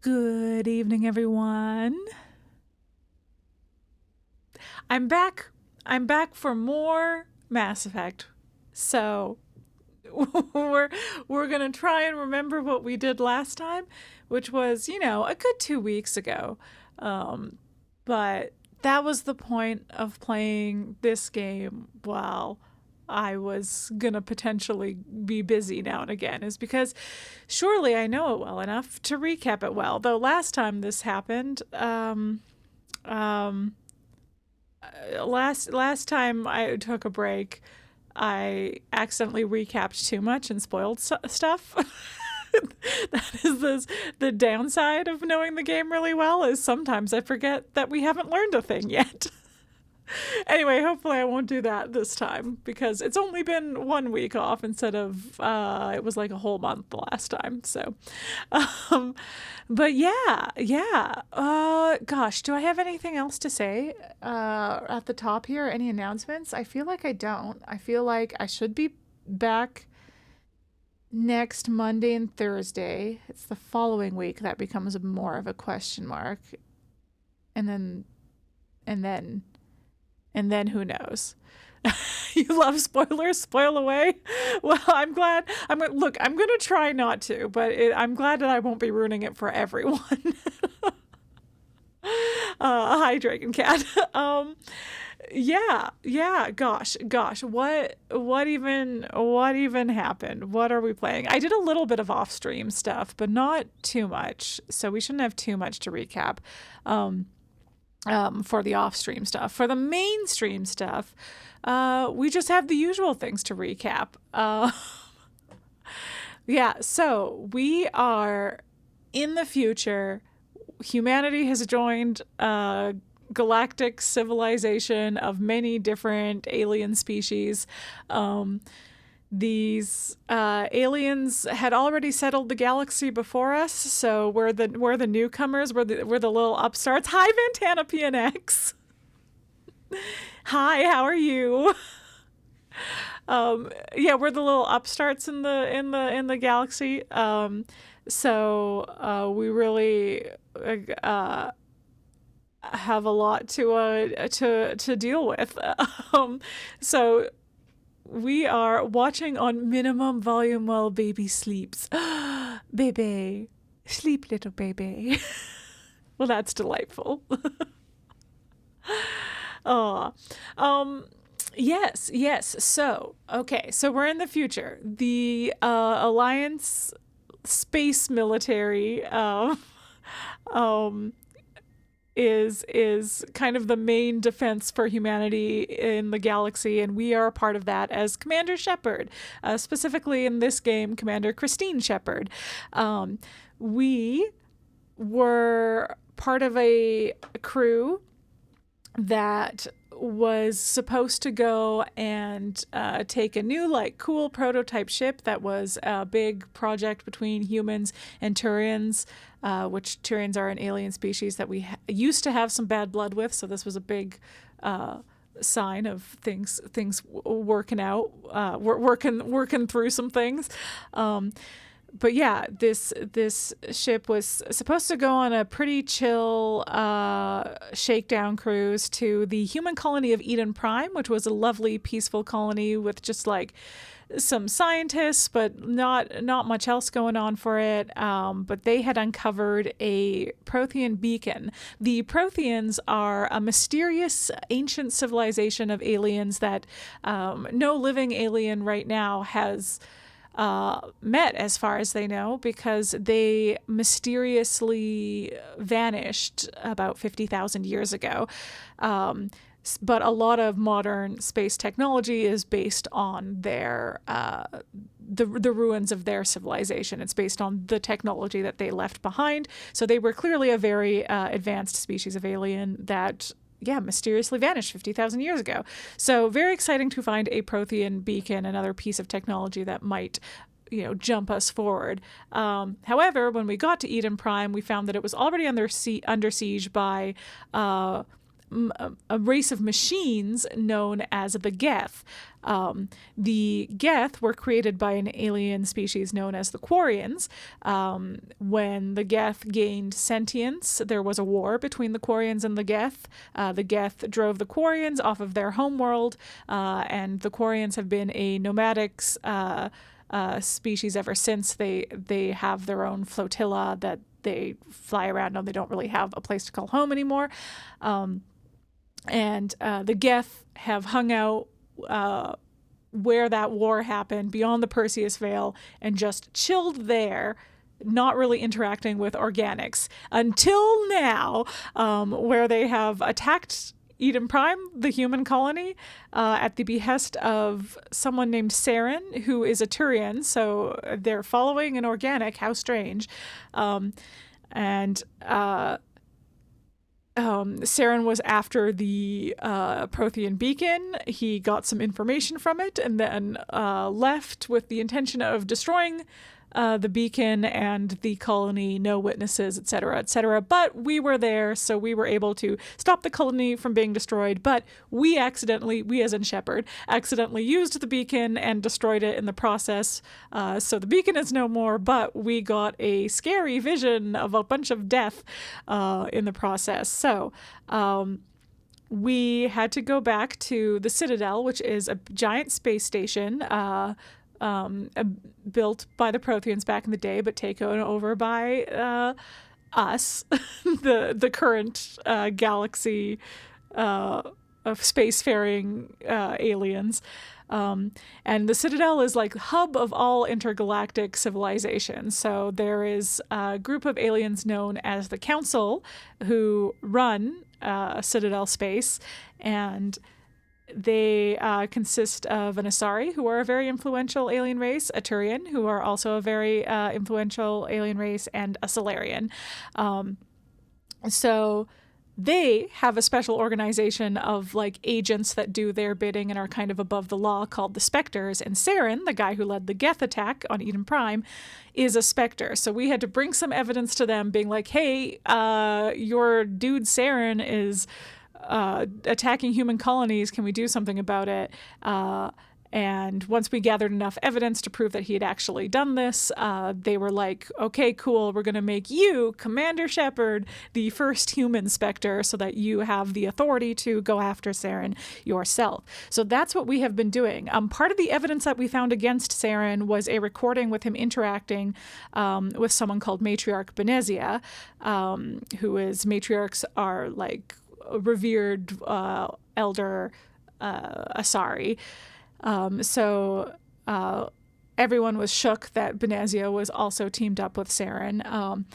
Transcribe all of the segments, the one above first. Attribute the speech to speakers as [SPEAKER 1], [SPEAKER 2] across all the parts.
[SPEAKER 1] Good evening, everyone. I'm back. I'm back for more Mass Effect. So we're gonna try and remember what we did last time, which was, a good 2 weeks ago. But that was the point of playing this game while I was gonna potentially be busy now and again, is because surely I know it well enough to recap it well. Though last time this happened, last time I took a break, I accidentally recapped too much and spoiled stuff. That is the downside of knowing the game really well, is sometimes I forget that we haven't learned a thing yet. Anyway, hopefully I won't do that this time, because it's only been 1 week off instead of it was like a whole month the last time. So but gosh, do I have anything else to say at the top here? Any announcements? I feel like I don't. I feel like I should be back next Monday and Thursday. It's the following week that becomes more of a question mark. And then who knows? You love spoilers? Spoil away? Well, I'm glad. I'm going to try not to, but I'm glad that I won't be ruining it for everyone. Hi, Dragon Cat. Gosh. What even happened? What are we playing? I did a little bit of off-stream stuff, but not too much. So we shouldn't have too much to recap. For the off-stream stuff. For the mainstream stuff, we just have the usual things to recap. So we are in the future. Humanity has joined a galactic civilization of many different alien species. These aliens had already settled the galaxy before us, so we're the newcomers. We're the little upstarts. Hi, Vantana PNX. Hi, how are you? We're the little upstarts in the galaxy. So we really have a lot to deal with. So we are watching on minimum volume while baby sleeps. Baby, sleep, little baby. Well, that's delightful. Yes. So we're in the future. The Alliance space military is kind of the main defense for humanity in the galaxy, and we are a part of that as Commander Shepard, specifically in this game, Commander Christine Shepard. We were part of a crew that was supposed to go and take a new, cool prototype ship that was a big project between humans and Turians, which Turians are an alien species that we used to have some bad blood with, so this was a big sign of things working out, working through some things. But yeah, this ship was supposed to go on a pretty chill shakedown cruise to the human colony of Eden Prime, which was a lovely, peaceful colony with just some scientists, but not much else going on for it. But they had uncovered a Prothean beacon. The Protheans are a mysterious ancient civilization of aliens that no living alien right now has met, as far as they know, because they mysteriously vanished about 50,000 years ago. But a lot of modern space technology is based on their the ruins of their civilization. It's based on the technology that they left behind. So they were clearly a very advanced species of alien that mysteriously vanished 50,000 years ago. So very exciting to find a Prothean beacon, another piece of technology that might, jump us forward. However, when we got to Eden Prime, we found that it was already under siege by a race of machines known as the Geth. The Geth were created by an alien species known as the Quarians. When the Geth gained sentience, there was a war between the Quarians and the Geth. The Geth drove the Quarians off of their homeworld, and the Quarians have been a nomadic species ever since. They have their own flotilla that they fly around on. They don't really have a place to call home anymore. And the Geth have hung out where that war happened, beyond the Perseus Veil, and just chilled there, not really interacting with organics until now, where they have attacked Eden Prime, the human colony, at the behest of someone named Saren, who is a Turian, so they're following an organic. How strange. Saren was after the Prothean beacon. He got some information from it and then left with the intention of destroying the beacon and the colony, no witnesses, etc., etc. But we were there, so we were able to stop the colony from being destroyed. But we as in Shepard, accidentally used the beacon and destroyed it in the process. So the beacon is no more, but we got a scary vision of a bunch of death in the process. So we had to go back to the Citadel, which is a giant space station built by the Protheans back in the day, but taken over by us, the current galaxy of spacefaring aliens. And the Citadel is like the hub of all intergalactic civilization. So there is a group of aliens known as the Council who run Citadel space, and they consist of an Asari, who are a very influential alien race, a Turian, who are also a very influential alien race, and a Solarian. So they have a special organization of like agents that do their bidding and are kind of above the law, called the Spectres. And Saren, the guy who led the Geth attack on Eden Prime, is a Spectre. So we had to bring some evidence to them, being like, hey, your dude Saren is attacking human colonies. Can we do something about it? And once we gathered enough evidence to prove that he had actually done this, they were like, okay, cool, we're going to make you, Commander Shepard, the first human Spectre, so that you have the authority to go after Saren yourself. So that's what we have been doing. Part of the evidence that we found against Saren was a recording with him interacting with someone called Matriarch Benezia, who is, matriarchs are like revered elder Asari. So everyone was shook that Benezia was also teamed up with Saren.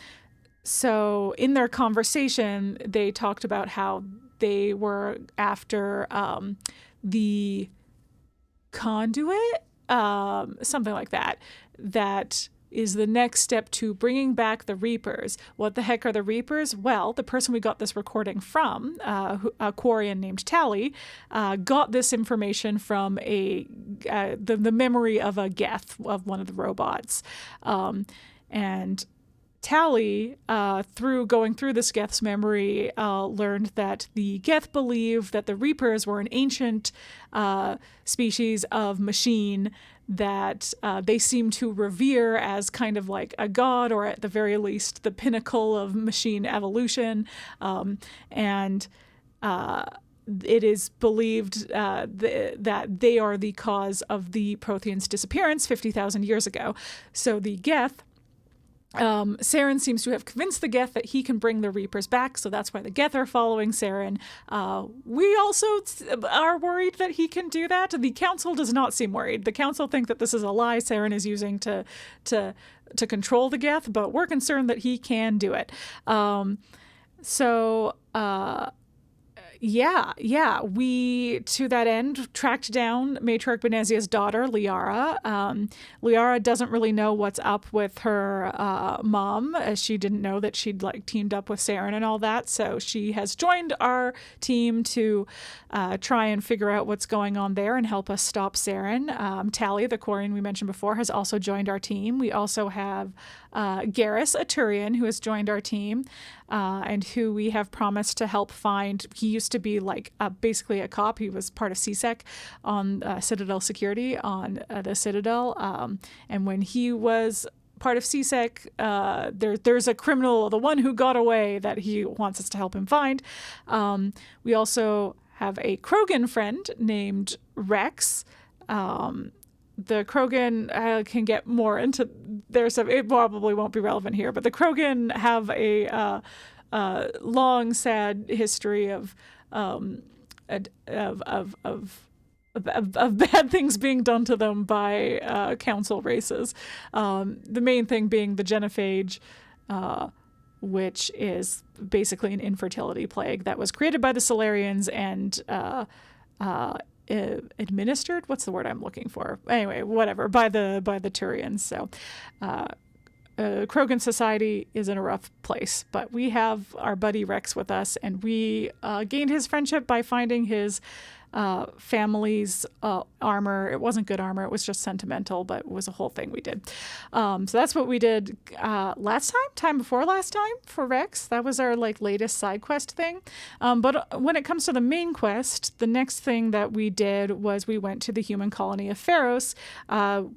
[SPEAKER 1] So in their conversation, they talked about how they were after the conduit, something like that, that is the next step to bringing back the Reapers. What the heck are the Reapers? Well, the person we got this recording from, a Quarian named Tally, got this information from the memory of a Geth, of one of the robots. And Tally, through going through this Geth's memory, learned that the Geth believed that the Reapers were an ancient species of machine that they seem to revere as kind of like a god, or at the very least the pinnacle of machine evolution. And it is believed that they are the cause of the Protheans' disappearance 50,000 years ago. So the Geth, Saren seems to have convinced the Geth that he can bring the Reapers back, so that's why the Geth are following Saren. We also are worried that he can do that. The Council does not seem worried. The Council think that this is a lie Saren is using to control the Geth, but we're concerned that he can do it. We, to that end, tracked down Matriarch Benezia's daughter, Liara. Liara doesn't really know what's up with her mom, as she didn't know that she'd like teamed up with Saren and all that. So she has joined our team to try and figure out what's going on there and help us stop Saren. Tally, the Quarian we mentioned before, has also joined our team. We also have Garrus, a Turian, who has joined our team, and who we have promised to help find. He used used to be like basically a cop. He was part of CSEC on Citadel security on the Citadel. And when he was part of CSEC, there's a criminal, the one who got away, that he wants us to help him find. We also have a Krogan friend named Rex. The Krogan can get more into their stuff. It probably won't be relevant here, but the Krogan have a long, sad history of bad things being done to them by council races. The main thing being the genophage, which is basically an infertility plague that was created by the Solarians and administered. What's the word I'm looking for? Anyway, whatever, by the Turians. So Krogan society is in a rough place, but we have our buddy Rex with us, and we gained his friendship by finding his family's armor. It wasn't good armor, it was just sentimental, but it was a whole thing we did. So that's what we did time before last time for Rex. That was our latest side quest thing. But when it comes to the main quest, the next thing that we did was we went to the human colony of Feros,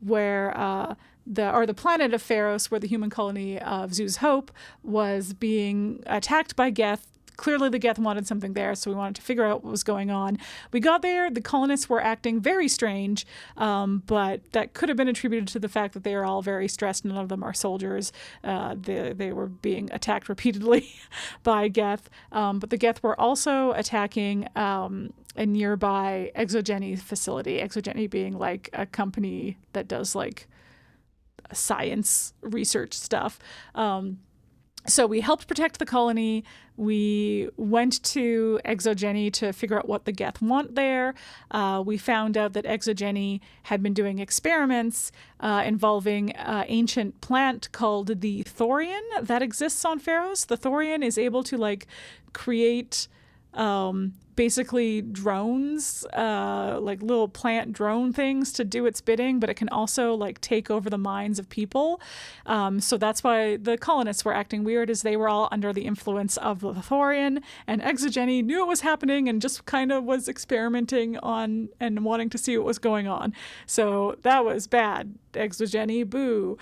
[SPEAKER 1] where the planet of Feros, where the human colony of Zoo's Hope was being attacked by Geth. Clearly the Geth wanted something there, so we wanted to figure out what was going on. We got there, the colonists were acting very strange, but that could have been attributed to the fact that they are all very stressed. None of them are soldiers. They were being attacked repeatedly by Geth, but the Geth were also attacking a nearby ExoGeni facility. ExoGeni being a company that does science research stuff. So we helped protect the colony. We went to ExoGeni to figure out what the Geth want there. We found out that ExoGeni had been doing experiments involving an ancient plant called the Thorian that exists on Feros. The Thorian is able to create basically drones, little plant drone things to do its bidding, but it can also take over the minds of people. So that's why the colonists were acting weird, as they were all under the influence of the Thorian, and ExoGeni knew it was happening and just kind of was experimenting on and wanting to see what was going on. So that was bad. ExoGeni, boo.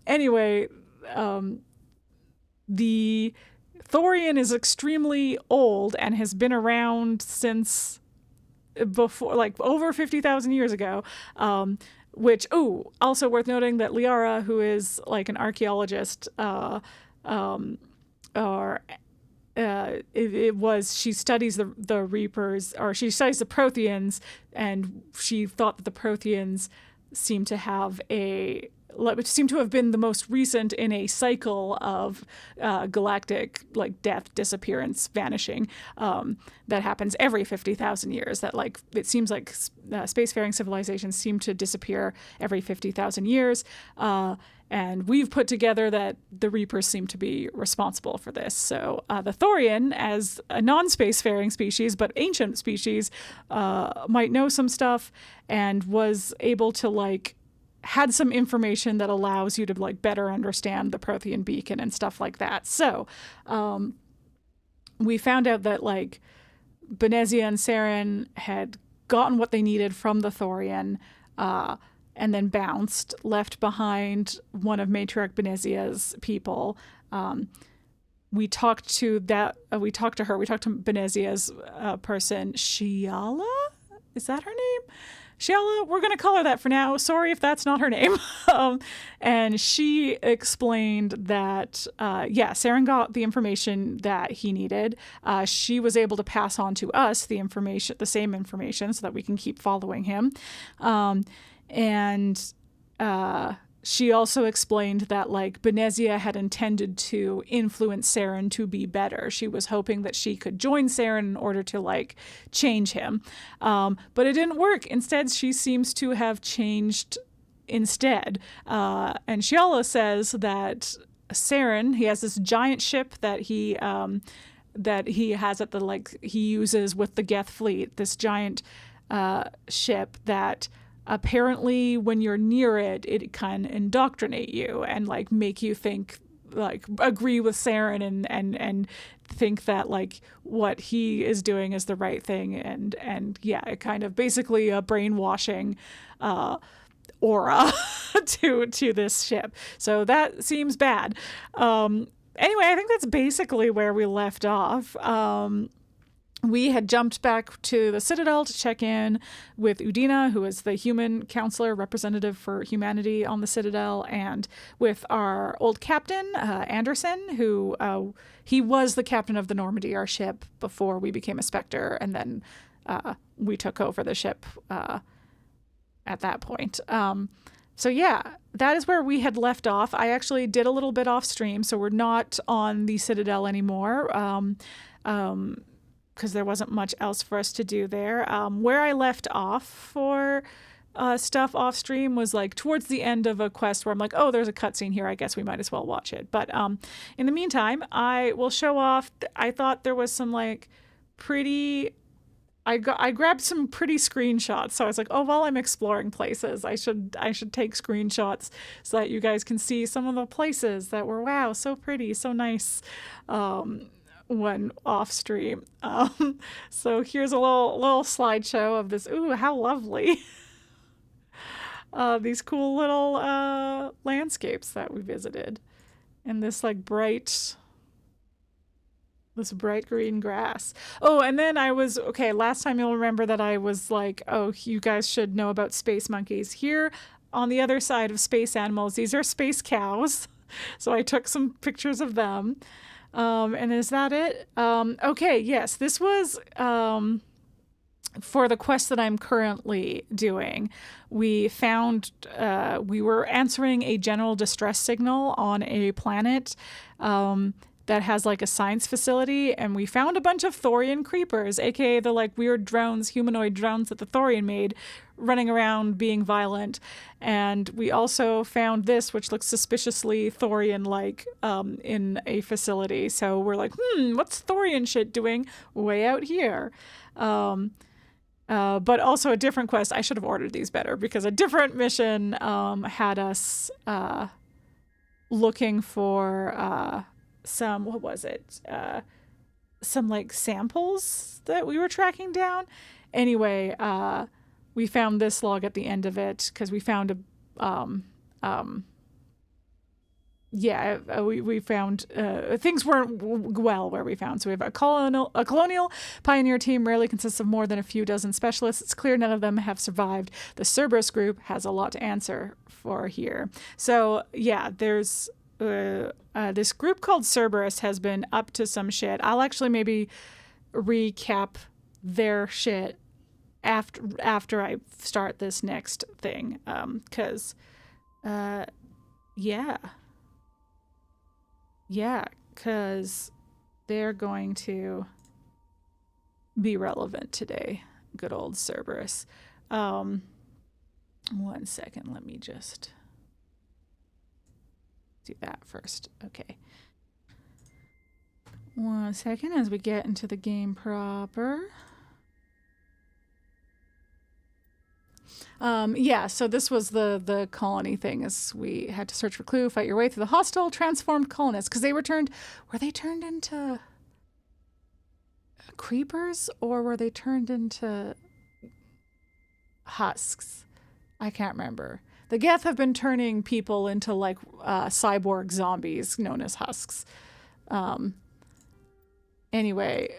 [SPEAKER 1] Anyway, the Thorian is extremely old and has been around since before, over 50,000 years ago. Which, also worth noting that Liara, who is an archaeologist, she studies the Reapers, or she studies the Protheans, and she thought that the Protheans seem to have been the most recent in a cycle of galactic death, disappearance, vanishing that happens every 50,000 years. That it seems like spacefaring civilizations seem to disappear every 50,000 years. And we've put together that the Reapers seem to be responsible for this. So the Thorian, as a non-spacefaring species but ancient species, might know some stuff and was able to had some information that allows you to better understand the Prothean beacon and stuff like that. So we found out that Benezia and Saren had gotten what they needed from the Thorian, and then bounced, left behind one of Matriarch Benezia's people. We talked to her. We talked to Benezia's person, Shiala? Is that her name? Shiala, we're going to call her that for now. Sorry if that's not her name. And she explained that, Saren got the information that he needed. She was able to pass on to us the same information, so that we can keep following him. She also explained that Benezia had intended to influence Saren to be better. She was hoping that she could join Saren in order to change him. But it didn't work. Instead, she seems to have changed instead. And Shiala says that Saren, he has this giant ship that he has at he uses with the Geth fleet, this giant ship that apparently when you're near it, it can indoctrinate you and make you think like agree with Saren and think that like what he is doing is the right thing, and yeah, it kind of basically a brainwashing aura to this ship. So that seems bad. Anyway, I think that's basically where we left off. We had jumped back to the Citadel to check in with Udina, who is the human counselor representative for humanity on the Citadel, and with our old captain, Anderson, who he was the captain of the Normandy, our ship, before we became a Spectre, and then we took over the ship at that point. So yeah, that is where we had left off. I actually did a little bit off stream, so we're not on the Citadel anymore. Because there wasn't much else for us to do there. Where I left off for stuff off stream was like towards the end of a quest where I'm like, oh, there's a cutscene here. I guess we might as well watch it. But in the meantime, I will show off. I thought there was some like pretty. I grabbed some pretty screenshots. So I was like, oh, while I'm exploring places, I should take screenshots so that you guys can see some of the places that were, wow, so pretty, so nice. When off stream. So here's a little slideshow of this. Ooh, how lovely. These cool little landscapes that we visited. And this like bright green grass. Oh, and then last time you'll remember that I was like, oh, you guys should know about space monkeys. Here on the other side of space animals, these are space cows. So I took some pictures of them. And is that it? Okay, yes, this was for the quest that I'm currently doing. We found, we were answering a general distress signal on a planet that has like a science facility, and we found a bunch of Thorian creepers, aka the like weird drones, humanoid drones that the Thorian made, running around being violent. And we also found this, which looks suspiciously Thorian-like in a facility. So we're like, what's Thorian shit doing way out here? But also a different quest. I should have ordered these better because a different mission had us looking for some, what was it? Some like samples that we were tracking down. Anyway, we found this log at the end of it because we found we found things weren't well where we found. So we have a colonial pioneer team rarely consists of more than a few dozen specialists. It's clear none of them have survived. The Cerberus group has a lot to answer for here. So yeah, there's this group called Cerberus has been up to some shit. I'll actually maybe recap their shit after I start this next thing, because because they're going to be relevant today. Good old Cerberus. 1 second, let me just do that first. Okay. 1 second as we get into the game proper. So this was the colony thing, as we had to search for clue, fight your way through the hostile transformed colonists, because were they turned into creepers, or were they turned into husks? I can't remember. The Geth have been turning people into like cyborg zombies known as husks. Anyway,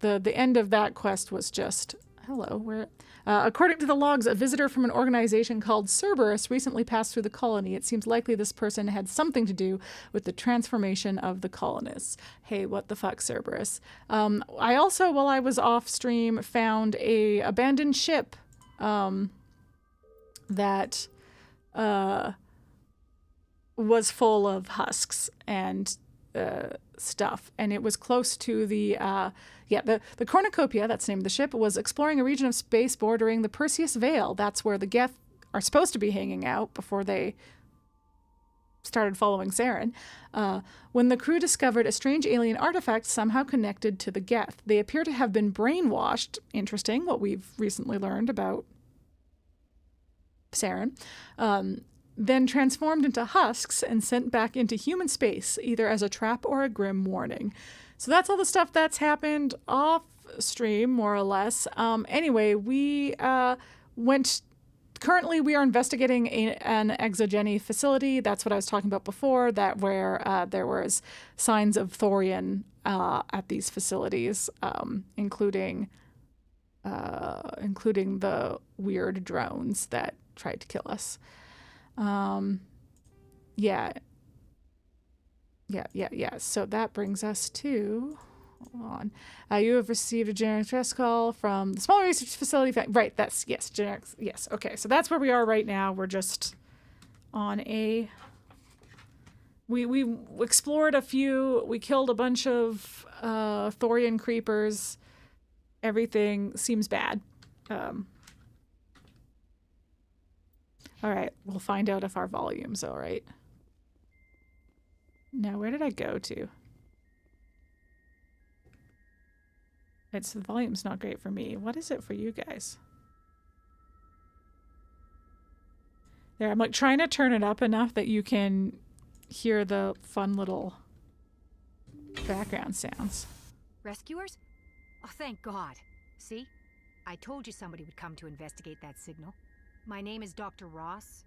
[SPEAKER 1] the end of that quest was just, hello, where... according to the logs, a visitor from an organization called Cerberus recently passed through the colony. It seems likely this person had something to do with the transformation of the colonists. Hey, what the fuck, Cerberus? I also, while I was off stream, found a abandoned ship that was full of husks and stuff, and it was close to the cornucopia, that's the name of the ship, was exploring a region of space bordering the Perseus Veil. That's where the Geth are supposed to be hanging out before they started following Saren, when the crew discovered a strange alien artifact somehow connected to the Geth. They appear to have been brainwashed. Interesting, what we've recently learned about Saren. then transformed into husks and sent back into human space, either as a trap or a grim warning. So that's all the stuff that's happened off stream, more or less. Anyway, we currently we are investigating an ExoGeni facility. That's what I was talking about before, that where there was signs of thorian at these facilities, including the weird drones that tried to kill us. Yeah. So that brings us to, hold on. You have received a generic stress call from the small research facility. Right, that's, yes, generic, yes. Okay, so that's where we are right now. We're just on a, we explored a few, we killed a bunch of thorian creepers. Everything seems bad. All right, we'll find out if our volume's all right. Now, where did I go to? It's the volume's not great for me. What is it for you guys? There, I'm like trying to turn it up enough that you can hear the fun little background sounds.
[SPEAKER 2] Rescuers? Oh, thank God. See? I told you somebody would come to investigate that signal. My name is Dr. Ross,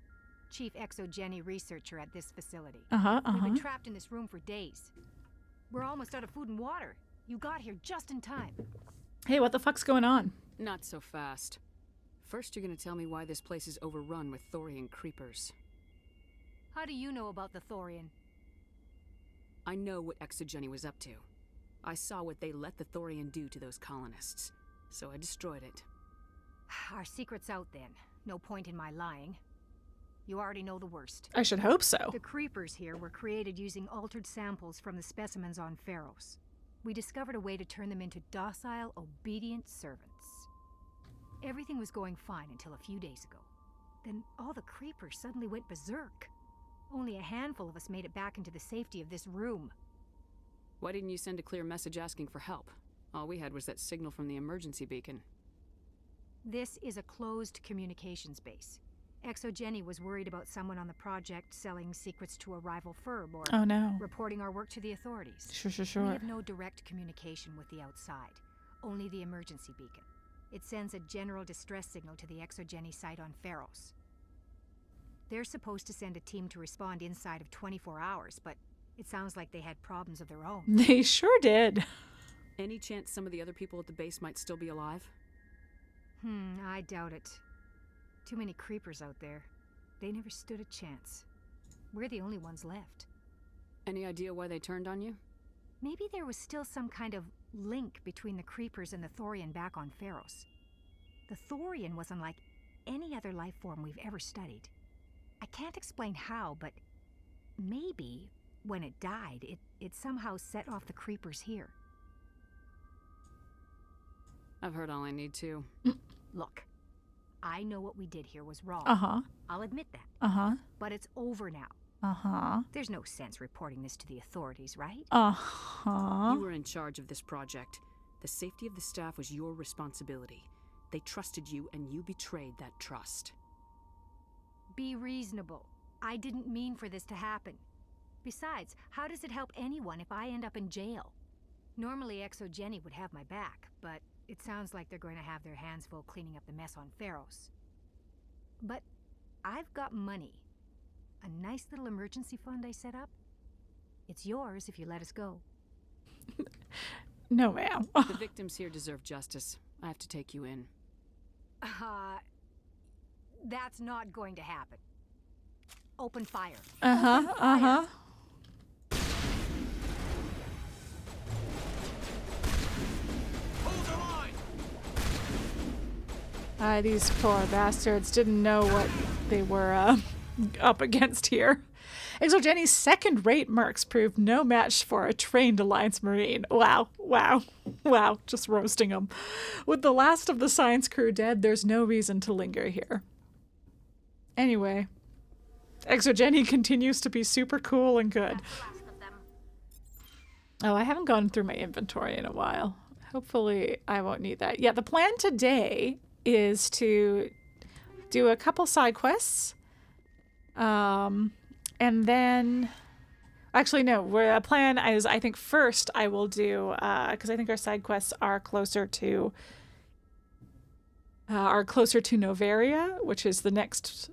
[SPEAKER 2] Chief ExoGeni researcher at this facility. We've been trapped in this room for days. We're almost out of food and water. You got here just in time.
[SPEAKER 1] Hey, what the fuck's going on?
[SPEAKER 3] Not so fast. First, you're gonna tell me why this place is overrun with thorian creepers.
[SPEAKER 2] How do you know about the thorian?
[SPEAKER 3] I know what ExoGeni was up to. I saw what they let the thorian do to those colonists, so I destroyed it.
[SPEAKER 2] Our secret's out then. No point in my lying. You already know the worst.
[SPEAKER 1] I should hope so.
[SPEAKER 2] The creepers here were created using altered samples from the specimens on Feros. We discovered a way to turn them into docile, obedient servants. Everything was going fine until a few days ago. Then all the creepers suddenly went berserk. Only a handful of us made it back into the safety of this room.
[SPEAKER 3] Why didn't you send a clear message asking for help? All we had was that signal from the emergency beacon.
[SPEAKER 2] This is a closed communications base. ExoGeni was worried about someone on the project selling secrets to a rival firm or reporting our work to the authorities.
[SPEAKER 1] Sure.
[SPEAKER 2] We have no direct communication with the outside, only the emergency beacon. It sends a general distress signal to the ExoGeni site on Feros. They're supposed to send a team to respond inside of 24 hours, but it sounds like they had problems of their own.
[SPEAKER 1] They sure did.
[SPEAKER 3] Any chance some of the other people at the base might still be alive?
[SPEAKER 2] I doubt it. Too many creepers out there. They never stood a chance. We're the only ones left.
[SPEAKER 3] Any idea why they turned on you?
[SPEAKER 2] Maybe there was still some kind of link between the creepers and the thorian back on Feros. The thorian was unlike any other life form we've ever studied. I can't explain how, but maybe when it died, it somehow set off the creepers here.
[SPEAKER 3] I've heard all I need to.
[SPEAKER 2] Look, I know what we did here was wrong. I'll admit that. But it's over now. There's no sense reporting this to the authorities, right?
[SPEAKER 3] You were in charge of this project. The safety of the staff was your responsibility. They trusted you, and you betrayed that trust.
[SPEAKER 2] Be reasonable. I didn't mean for this to happen. Besides, how does it help anyone if I end up in jail? Normally ExoGeni would have my back, but it sounds like they're going to have their hands full cleaning up the mess on Feros. But I've got money. A nice little emergency fund I set up. It's yours if you let us go.
[SPEAKER 1] No, ma'am.
[SPEAKER 3] The victims here deserve justice. I have to take you in.
[SPEAKER 2] That's not going to happen. Open fire.
[SPEAKER 1] These poor bastards didn't know what they were up against here. ExoGeni's second-rate mercs proved no match for a trained Alliance Marine. Wow. Just roasting them. With the last of the science crew dead, there's no reason to linger here. Anyway, ExoGeni continues to be super cool and good. Oh, I haven't gone through my inventory in a while. Hopefully I won't need that. Yeah, the plan today is to do a couple side quests And then, actually, no, the plan is I think first I will do, because I think our side quests are closer to Noveria, which is the next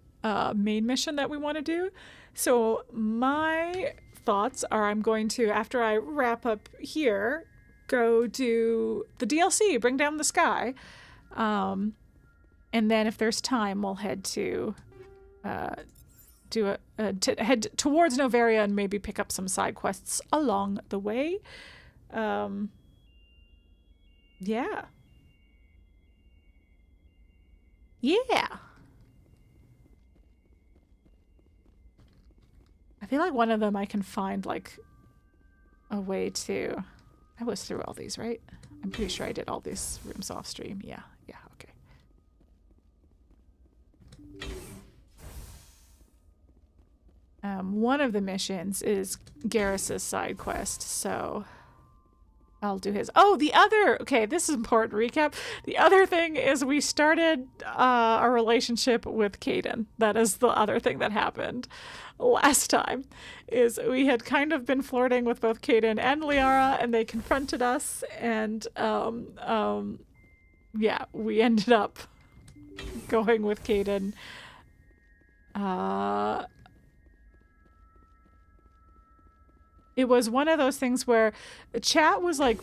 [SPEAKER 1] main mission that we want to do. So my thoughts are I'm going to, after I wrap up here, go do the DLC, Bring Down the Sky. And then if there's time, we'll head to head towards Noveria and maybe pick up some side quests along the way. Yeah. I feel like one of them I can find like a way to. I was through all these, right? I'm pretty sure I did all these rooms off stream. Yeah, okay. One of the missions is Garrus's side quest, so I'll do his. Oh, the other, okay, this is important recap. The other thing is we started a relationship with Caden. That is the other thing that happened last time, is we had kind of been flirting with both Caden and Liara, and they confronted us, and yeah, we ended up going with Caden. It was one of those things where chat was like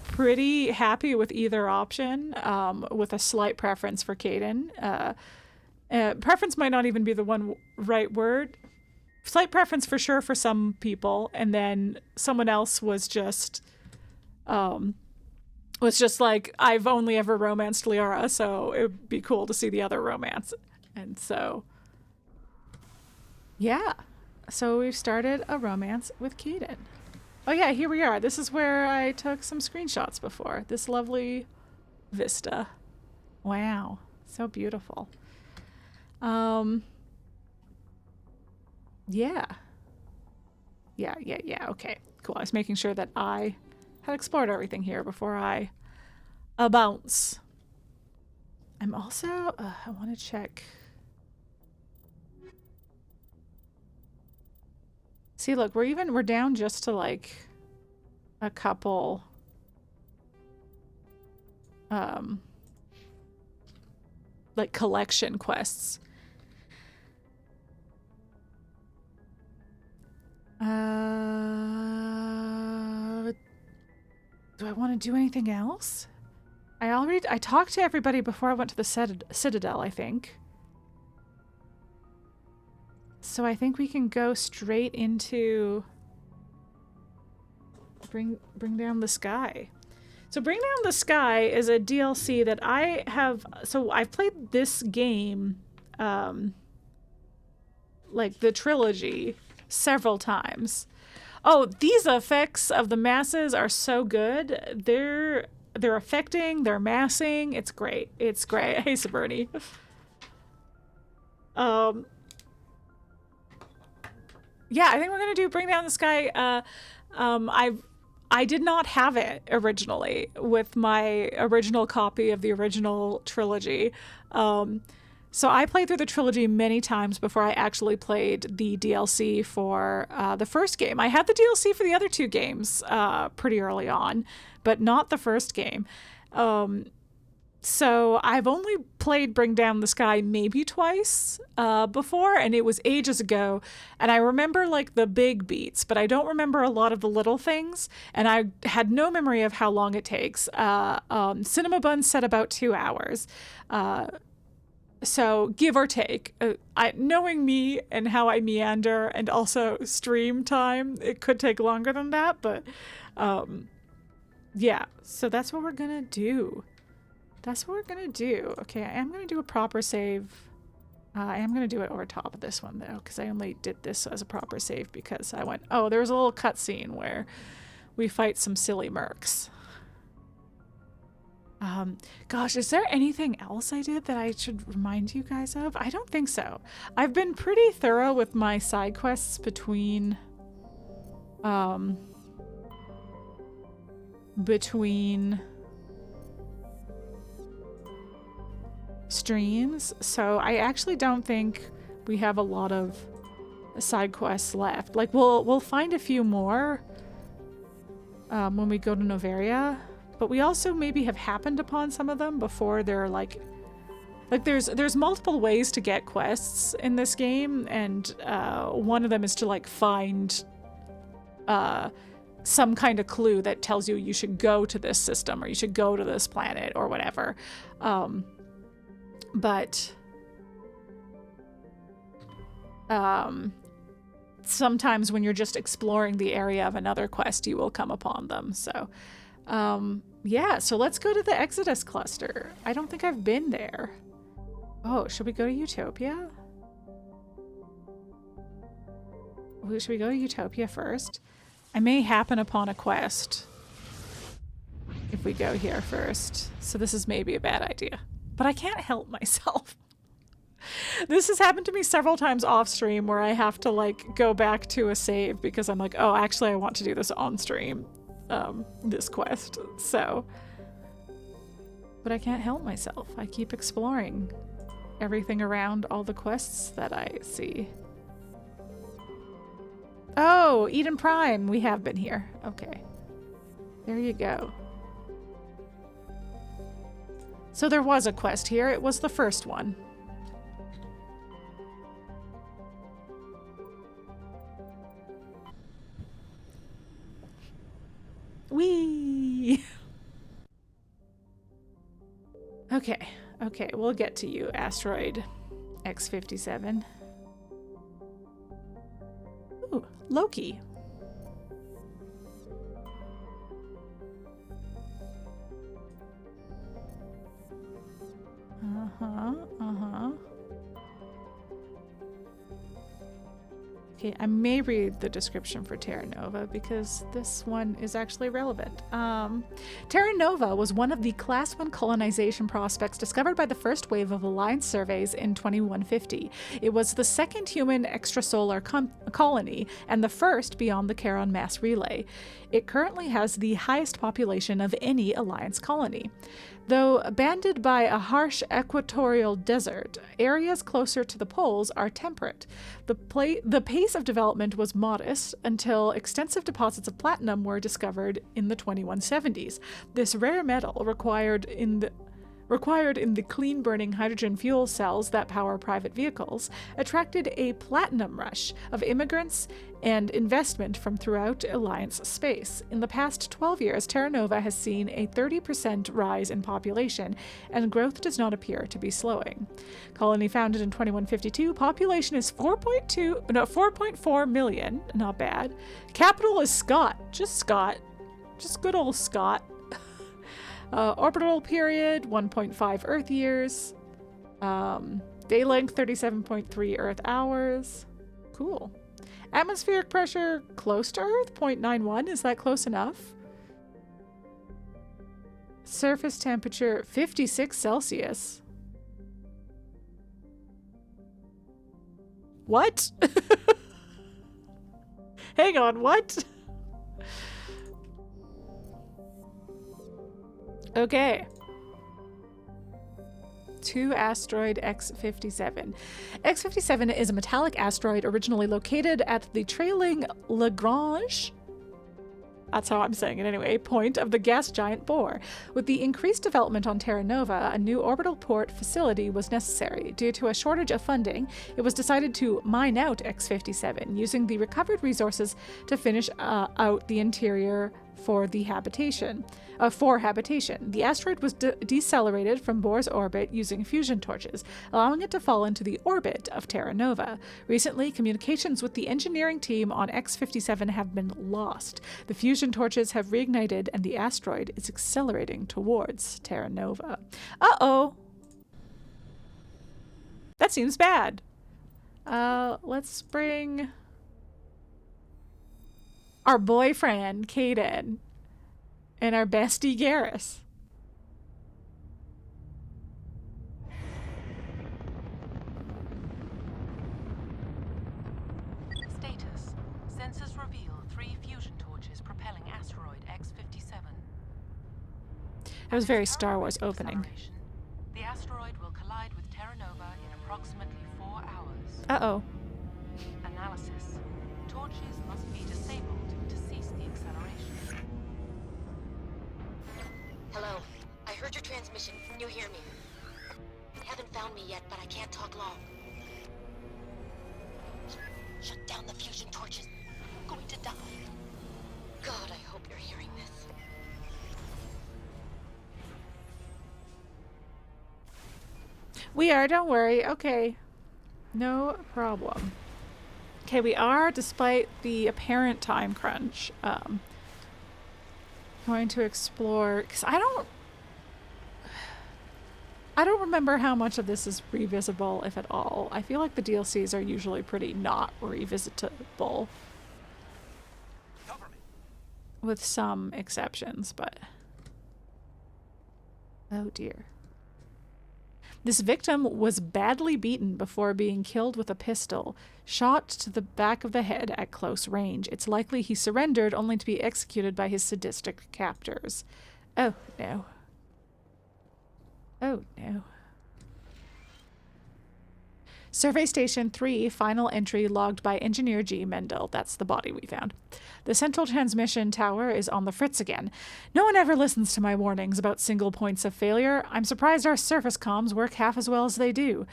[SPEAKER 1] pretty happy with either option, with a slight preference for Caden. Preference might not even be the one right word. Slight preference for sure for some people, and then someone else was just like, I've only ever romanced Liara, so it would be cool to see the other romance. And so, yeah. So we've started a romance with Caden. Oh yeah, here we are. This is where I took some screenshots before. This lovely vista. Wow. So beautiful. Yeah. Okay, cool. I was making sure that I had explored everything here before I bounce. I'm also, I want to check. See, look, we're down just to like a couple like collection quests. Do I want to do anything else? I talked to everybody before I went to the Citadel, I think. So I think we can go straight into Bring Down the Sky. So Bring Down the Sky is a DLC that I have. So I've played this game, like the trilogy, several times. Oh, these effects of the masses are so good. They're affecting, they're massing. It's great. It's great. Hey, Saberni. Yeah, I think we're gonna do Bring Down the Sky. I did not have it originally with my original copy of the original trilogy. So I played through the trilogy many times before I actually played the DLC for the first game. I had the DLC for the other two games pretty early on, but not the first game. So I've only played Bring Down the Sky maybe twice before, and it was ages ago. And I remember like the big beats, but I don't remember a lot of the little things. And I had no memory of how long it takes. Cinema Bun said about 2 hours. So give or take, knowing me and how I meander and also stream time, it could take longer than that. But yeah, so that's what we're going to do. That's what we're going to do. Okay, I am going to do a proper save. I am going to do it over top of this one, though, because I only did this as a proper save because I went, oh, there's a little cutscene where we fight some silly mercs. Gosh, is there anything else I did that I should remind you guys of? I don't think so. I've been pretty thorough with my side quests between streams, so I actually don't think we have a lot of side quests left. Like, we'll find a few more when we go to Noveria, but we also maybe have happened upon some of them before they're like there's multiple ways to get quests in this game, and one of them is to like find some kind of clue that tells you you should go to this system or you should go to this planet or whatever. But sometimes when you're just exploring the area of another quest, you will come upon them. So yeah, so let's go to the Exodus cluster. I don't think I've been there. Oh, should we go to Utopia? Should we go to Utopia first? I may happen upon a quest if we go here first. So this is maybe a bad idea, but I can't help myself. This has happened to me several times off stream where I have to like go back to a save because I'm like, oh, actually I want to do this on stream, this quest. So, but I can't help myself. I keep exploring everything around all the quests that I see. Oh, Eden Prime. We have been here. Okay. There you go. So there was a quest here. It was the first one. Whee! Okay. Okay, we'll get to you, asteroid X57. Ooh, Loki. Okay, I may read the description for Terra Nova because this one is actually relevant. Terra Nova was one of the Class 1 colonization prospects discovered by the first wave of Alliance surveys in 2150. It was the second human extrasolar colony and the first beyond the Charon mass relay. It currently has the highest population of any Alliance colony. Though banded by a harsh equatorial desert, areas closer to the poles are temperate. The pace of development was modest until extensive deposits of platinum were discovered in the 2170s. This rare metal required in the clean-burning hydrogen fuel cells that power private vehicles, attracted a platinum rush of immigrants and investment from throughout Alliance space. In the past 12 years, Terra Nova has seen a 30% rise in population, and growth does not appear to be slowing. Colony founded in 2152, population is 4.4 million, not bad. Capital is Scott, just good old Scott. Orbital period, 1.5 Earth years. Day length, 37.3 Earth hours. Cool. Atmospheric pressure, close to Earth, 0.91. Is that close enough? Surface temperature, 56 Celsius. What? Hang on, what? Okay. To asteroid X57. X57 is a metallic asteroid originally located at the trailing Lagrange, that's how I'm saying it anyway, point of the gas giant Bohr. With the increased development on Terra Nova, a new orbital port facility was necessary. Due to a shortage of funding, it was decided to mine out X57, using the recovered resources to finish out the interior for habitation. The asteroid was decelerated from Bohr's orbit using fusion torches, allowing it to fall into the orbit of Terra Nova. Recently, communications with the engineering team on X57 have been lost. The fusion torches have reignited, and the asteroid is accelerating towards Terra Nova. Uh-oh! That seems bad. Let's bring our boyfriend, Caden, and our bestie, Garrus.
[SPEAKER 4] Status. Sensors reveal 3 fusion torches propelling asteroid X57.
[SPEAKER 1] That was very Star Wars opening.
[SPEAKER 4] The asteroid will collide with Terra Nova in approximately 4 hours.
[SPEAKER 1] Uh-oh.
[SPEAKER 4] Analysis. Torches must be disabled to cease the acceleration.
[SPEAKER 5] Hello. I heard your transmission. Can you hear me? You haven't found me yet, but I can't talk long. Shut down the fusion torches. I'm going to die. God, I hope you're hearing this.
[SPEAKER 1] We are, don't worry. Okay. No problem. Okay, we are, despite the apparent time crunch, going to explore, because I don't remember how much of this is revisitable, if at all. I feel like the DLCs are usually pretty not revisitable. With some exceptions, but... Oh dear. This victim was badly beaten before being killed with a pistol, shot to the back of the head at close range. It's likely he surrendered only to be executed by his sadistic captors. Oh no. Oh no. Survey Station 3, final entry logged by Engineer G. Mendel. That's the body we found. The central transmission tower is on the fritz again. No one ever listens to my warnings about single points of failure. I'm surprised our surface comms work half as well as they do.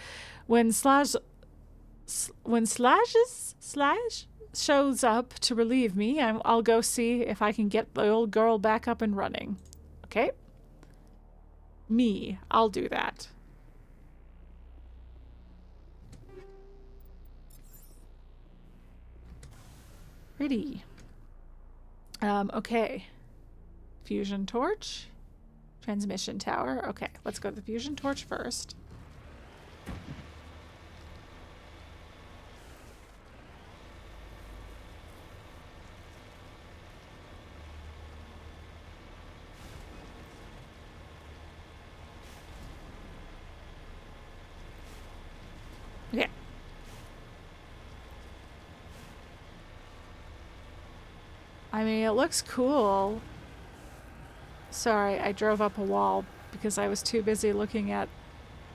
[SPEAKER 1] When Slash shows up to relieve me, I'll go see if I can get the old girl back up and running. Okay? Me. I'll do that. Pretty. Okay. Fusion torch. Transmission tower. Okay, let's go to the fusion torch first. Okay. I mean, it looks cool. Sorry, I drove up a wall because I was too busy looking at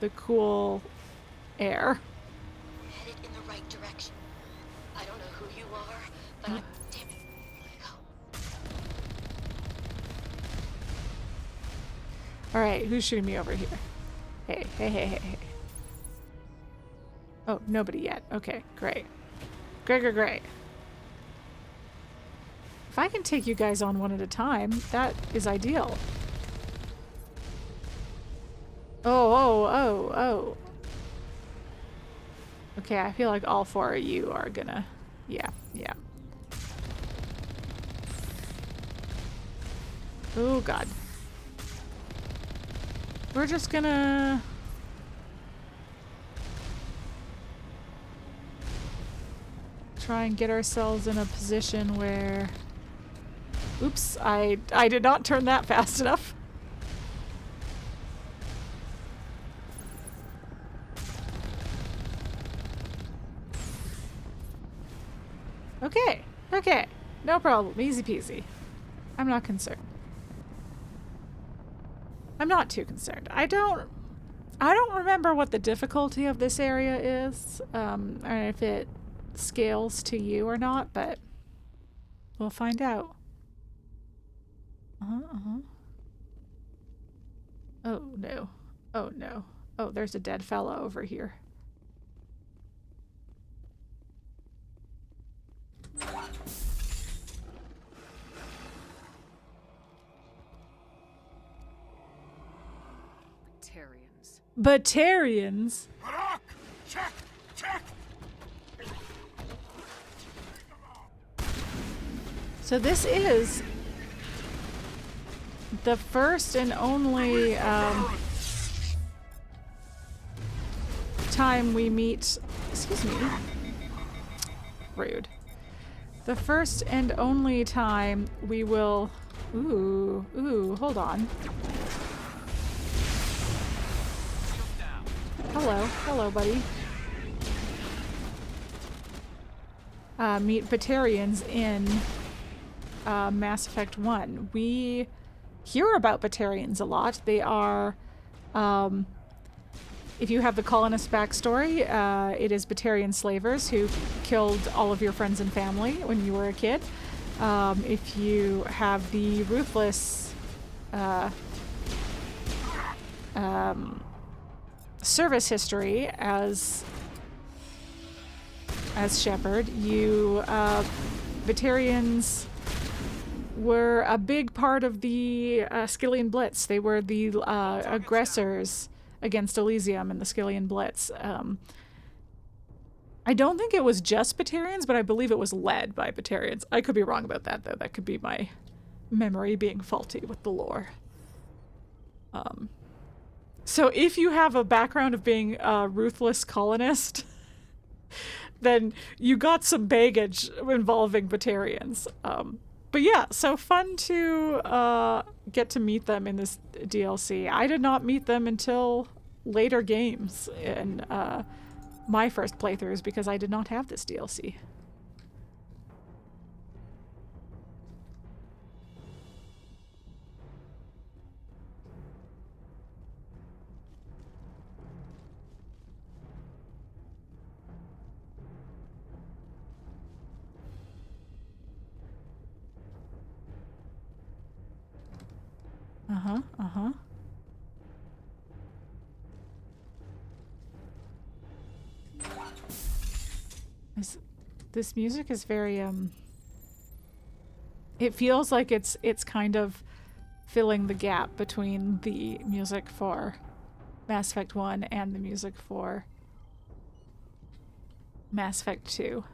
[SPEAKER 1] the cool air.
[SPEAKER 5] Headed in the right direction. I don't know who you are, but I'm... Damn it. Go.
[SPEAKER 1] Alright, who's shooting me over here? Hey, hey, hey, hey, hey. Oh, nobody yet. Okay, great. Great, great, great. If I can take you guys on one at a time, that is ideal. Oh. Okay, I feel like all four of you are gonna... Yeah. Oh, God. We're just gonna... try and get ourselves in a position where... Oops, I did not turn that fast enough. Okay. No problem. Easy peasy. I'm not concerned. I'm not too concerned. I don't remember what the difficulty of this area is, or if it scales to you or not, but we'll find out. Oh no. Oh, there's a dead fella over here. Batarians?
[SPEAKER 6] Check!
[SPEAKER 1] So this is the first and only time we meet... Excuse me. Rude. The first and only time we will... Ooh, hold on. Hello, buddy. Meet Batarians in Mass Effect 1. We hear about Batarians a lot. They are If you have the colonist backstory, it is Batarian slavers who killed all of your friends and family when you were a kid. If you have the ruthless service history as Shepard, you Batarians were a big part of the Skillian Blitz. They were the aggressors against Elysium in the Skillian Blitz. I don't think it was just Batarians, but I believe it was led by Batarians. I could be wrong about that, though. That could be my memory being faulty with the lore. So if you have a background of being a ruthless colonist, then you got some baggage involving Batarians. But yeah, so fun to get to meet them in this DLC. I did not meet them until later games in my first playthroughs because I did not have this DLC. This music is very, it feels like it's kind of filling the gap between the music for Mass Effect 1 and the music for Mass Effect 2.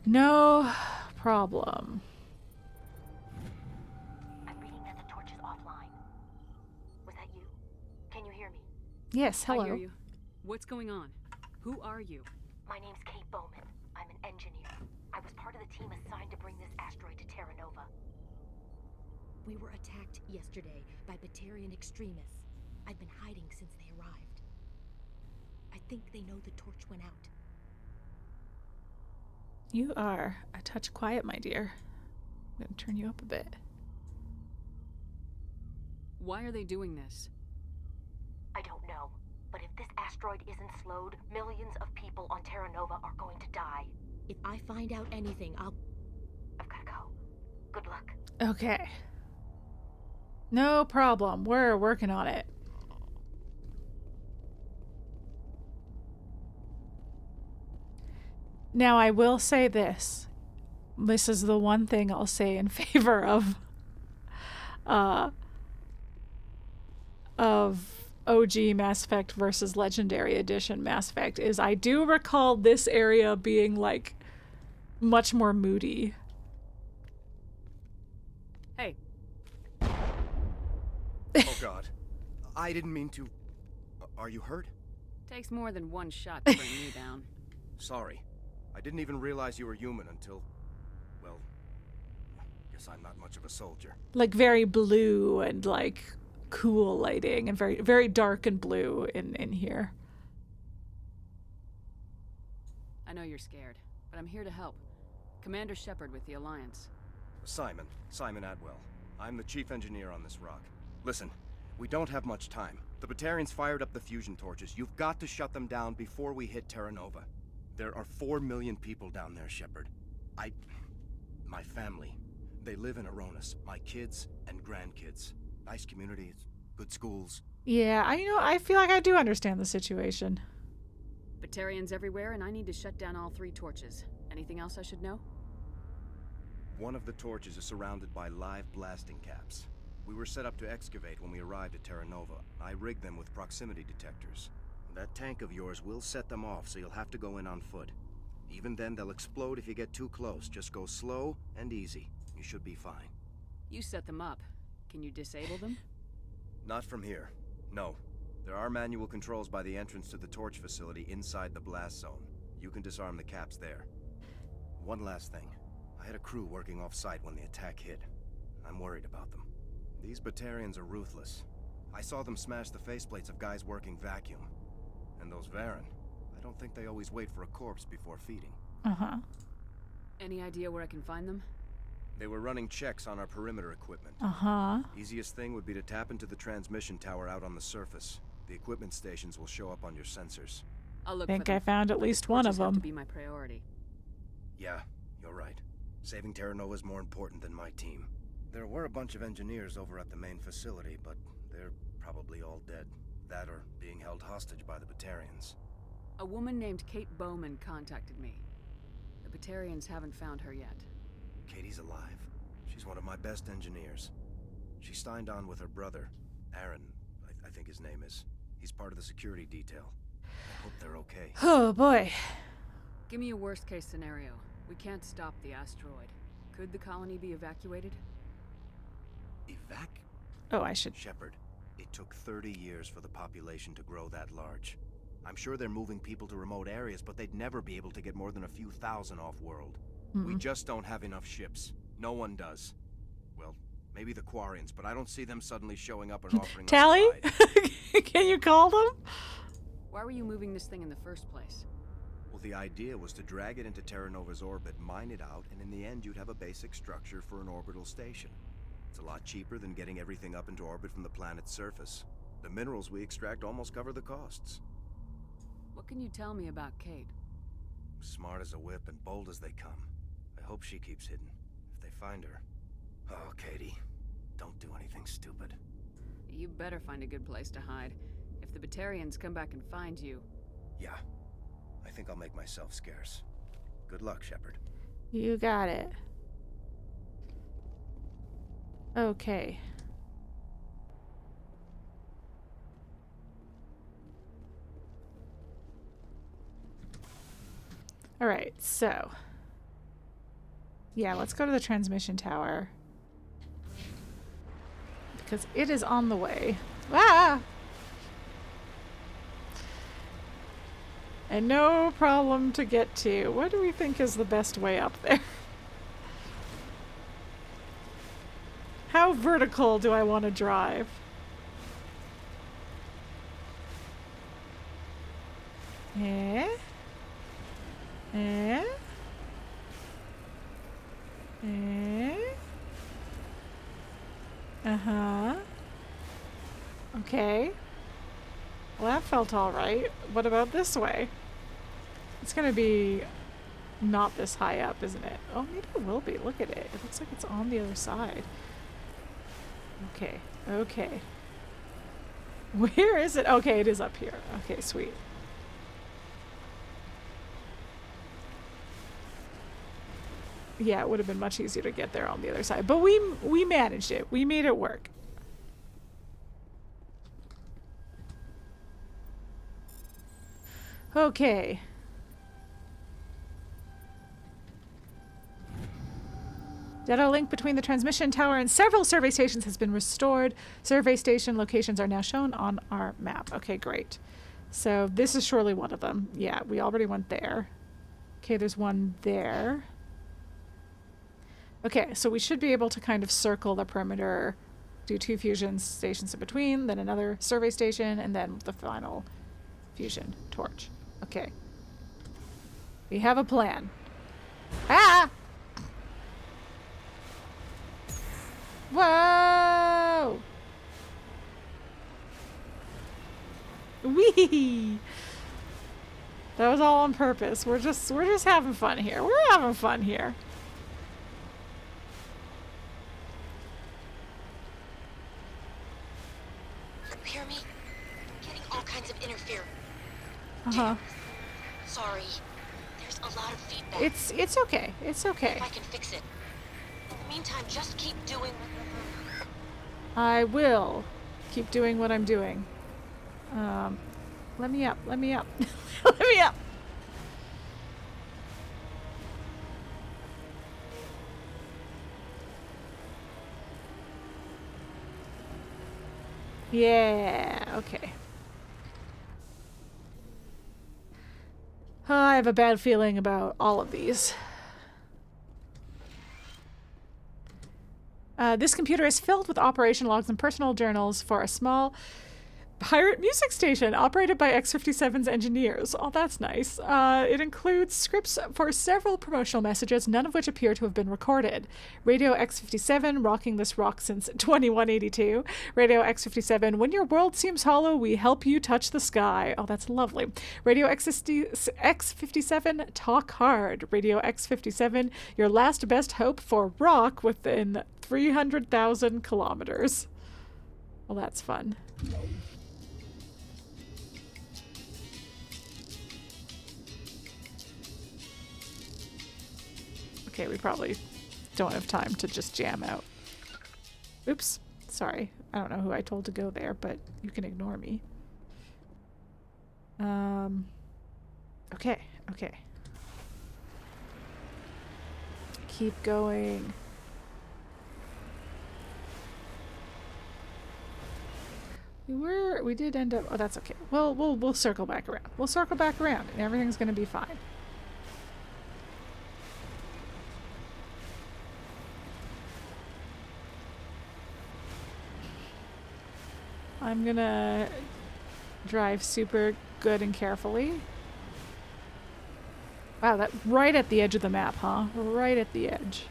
[SPEAKER 1] No problem.
[SPEAKER 5] I'm reading that the torch is offline. Was that you? Can you hear me?
[SPEAKER 1] Yes, hello.
[SPEAKER 3] I hear you. What's going on? Who are you?
[SPEAKER 5] My name's Kate Bowman. I'm an engineer. I was part of the team assigned to bring this asteroid to Terra Nova.
[SPEAKER 6] We were attacked yesterday by Batarian extremists. I've been hiding since they arrived. I think they know the torch went out.
[SPEAKER 1] You are a touch quiet, my dear. I'm going to turn you up a bit.
[SPEAKER 3] Why are they doing this?
[SPEAKER 5] I don't know. But if this asteroid isn't slowed, millions of people on Terra Nova are going to die.
[SPEAKER 6] If I find out anything,
[SPEAKER 5] I've gotta go. Good luck.
[SPEAKER 1] Okay. No problem. We're working on it. Now, I will say this. This is the one thing I'll say in favor of OG Mass Effect versus Legendary Edition Mass Effect is I do recall this area being like much more moody.
[SPEAKER 3] Hey.
[SPEAKER 7] Oh God. I didn't mean to. Are you hurt?
[SPEAKER 3] Takes more than one shot to bring you down.
[SPEAKER 7] Sorry. I didn't even realize you were human until, well, guess I'm not much of a soldier.
[SPEAKER 1] Like very blue and like cool lighting and very, very dark and blue in here.
[SPEAKER 3] I know you're scared, but I'm here to help. Commander Shepard with the Alliance.
[SPEAKER 7] Simon Atwell. I'm the chief engineer on this rock. Listen, we don't have much time. The Batarians fired up the fusion torches. You've got to shut them down before we hit Terra Nova. There are 4 million people down there, Shepard. My family, they live in Aronis. My kids and grandkids. Nice communities, good schools.
[SPEAKER 1] Yeah, I feel like I do understand the situation.
[SPEAKER 3] Batarians everywhere, and I need to shut down all 3 torches. Anything else I should know?
[SPEAKER 7] One of the torches is surrounded by live blasting caps. We were set up to excavate when we arrived at Terra Nova. I rigged them with proximity detectors. That tank of yours will set them off, so you'll have to go in on foot. Even then, they'll explode if you get too close. Just go slow and easy. You should be fine.
[SPEAKER 3] You set them up. Can you disable them?
[SPEAKER 7] Not from here. No. There are manual controls by the entrance to the torch facility inside the blast zone. You can disarm the caps there. One last thing. I had a crew working off-site when the attack hit. I'm worried about them. These Batarians are ruthless. I saw them smash the faceplates of guys working vacuum. And those Varen, I don't think they always wait for a corpse before feeding.
[SPEAKER 1] Uh-huh.
[SPEAKER 3] Any idea where I can find them?
[SPEAKER 7] They were running checks on our perimeter equipment.
[SPEAKER 1] Uh-huh.
[SPEAKER 7] Easiest thing would be to tap into the transmission tower out on the surface. The equipment stations will show up on your sensors.
[SPEAKER 3] I'll look
[SPEAKER 1] I think
[SPEAKER 3] for them.
[SPEAKER 1] I found at least one of
[SPEAKER 3] Torches have to
[SPEAKER 1] them.
[SPEAKER 3] be my priority.
[SPEAKER 7] Yeah, you're right. Saving Terra Nova is more important than my team. There were a bunch of engineers over at the main facility, but they're probably all dead. That or being held hostage by the Batarians.
[SPEAKER 3] A woman named Kate Bowman contacted me. The Batarians haven't found her yet.
[SPEAKER 7] Katie's alive. She's one of my best engineers. She signed on with her brother, Aaron, I think his name is. He's part of the security detail. I hope they're okay.
[SPEAKER 1] Oh, boy.
[SPEAKER 3] Give me a worst-case scenario. We can't stop the asteroid. Could the colony be evacuated?
[SPEAKER 1] Oh, I should...
[SPEAKER 7] Shepard, it took 30 years for the population to grow that large. I'm sure they're moving people to remote areas, but they'd never be able to get more than a few thousand off-world. We just don't have enough ships. No one does. Well, maybe the Quarians, but I don't see them suddenly showing up and offering
[SPEAKER 1] Tally?
[SPEAKER 7] us a ride.
[SPEAKER 1] Can you call them?
[SPEAKER 3] Why were you moving this thing in the first place?
[SPEAKER 7] Well, the idea was to drag it into Terra Nova's orbit, mine it out, and in the end you'd have a basic structure for an orbital station. It's a lot cheaper than getting everything up into orbit from the planet's surface. The minerals we extract almost cover the costs.
[SPEAKER 3] What can you tell me about Kate?
[SPEAKER 7] Smart as a whip and bold as they come. I hope she keeps hidden. If they find her... Oh, Katie. Don't do anything stupid.
[SPEAKER 3] You better find a good place to hide. If the Batarians come back and find you...
[SPEAKER 7] Yeah. I think I'll make myself scarce. Good luck, Shepard.
[SPEAKER 1] You got it. Okay. All right, so... Yeah, let's go to the transmission tower. Because it is on the way. Ah! And no problem to get to. What do we think is the best way up there? How vertical do I want to drive? Eh? Eh? Eh? Uh-huh. Okay. Well, that felt all right. What about this way? It's gonna be not this high up, isn't it? Oh, maybe it will be. Look at it. It looks like it's on the other side. Okay. Okay. Where is it? Okay, it is up here. Okay, sweet. Yeah, it would have been much easier to get there on the other side. But we managed it. We made it work. Okay. Data link between the transmission tower and several survey stations has been restored. Survey station locations are now shown on our map. Okay, great. So this is surely one of them. Yeah, we already went there. Okay, there's one there. Okay, so we should be able to kind of circle the perimeter, do 2 fusion stations in between, then another survey station, and then the final fusion torch. Okay. We have a plan. Ah! Whoa! Wee! That was all on purpose. We're just having fun here. We're having fun here.
[SPEAKER 5] Hear me? I'm getting all kinds of interference.
[SPEAKER 1] Uh-huh.
[SPEAKER 5] Sorry. There's a lot of feedback.
[SPEAKER 1] It's okay. It's okay.
[SPEAKER 5] If I can fix it. In the meantime, just keep doing...
[SPEAKER 1] I will keep doing what I'm doing. Let me up. Let me up. Let me up. Yeah, okay. I have a bad feeling about all of these. This computer is filled with operation logs and personal journals for a small pirate music station operated by X-57's engineers. Oh, that's nice. It includes scripts for several promotional messages, none of which appear to have been recorded. Radio X-57, rocking this rock since 2182. Radio X-57, when your world seems hollow, we help you touch the sky. Oh, that's lovely. Radio X-57, talk hard. Radio X-57, your last best hope for rock within 300,000 kilometers. Well, that's fun. Okay, we probably don't have time to just jam out. Oops, sorry. I don't know who I told to go there, but you can ignore me. Okay. Keep going. We did end up. Oh, that's okay. We'll circle back around. We'll circle back around, and everything's gonna be fine. I'm gonna drive super good and carefully. Wow, that right at the edge of the map, huh? Right at the edge.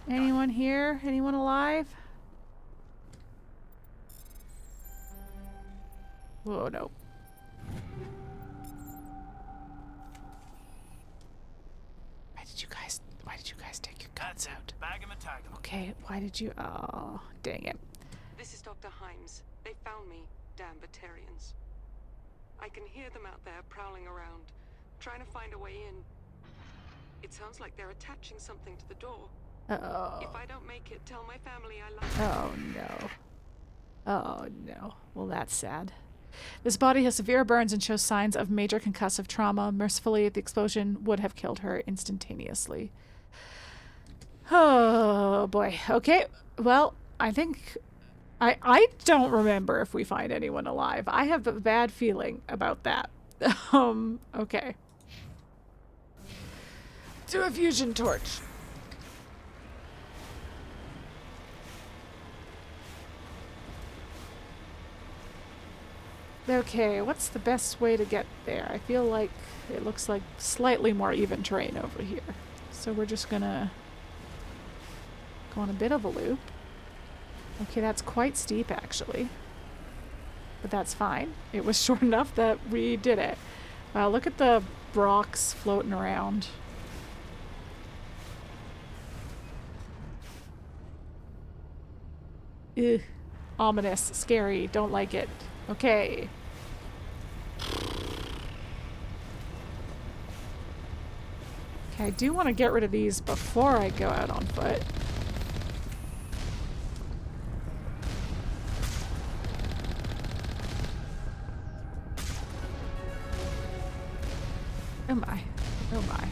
[SPEAKER 1] Anyone here? Anyone alive? Whoa, no. Why did you guys take your guns out?
[SPEAKER 8] Bag 'em and tag 'em.
[SPEAKER 1] Okay, why did you? Oh, dang it.
[SPEAKER 9] This is Dr. Hymes. They found me, damn Batarians. I can hear them out there prowling around, trying to find a way in. It sounds like they're attaching something to the door.
[SPEAKER 1] Uh-oh.
[SPEAKER 9] If I don't make it, tell my family I love them.
[SPEAKER 1] Oh, no. Oh, no. Well, that's sad. This body has severe burns and shows signs of major concussive trauma. Mercifully, the explosion would have killed her instantaneously. Oh, boy. Okay. Well, I think... I don't remember if we find anyone alive. I have a bad feeling about that. Okay. Do a fusion torch. Okay, what's the best way to get there? I feel like it looks like slightly more even terrain over here. So we're just gonna go on a bit of a loop. Okay, that's quite steep actually. But that's fine. It was short enough that we did it. Look at the rocks floating around. Ugh. Ominous, scary, don't like it. Okay. Okay, I do want to get rid of these before I go out on foot. Oh my. Oh my.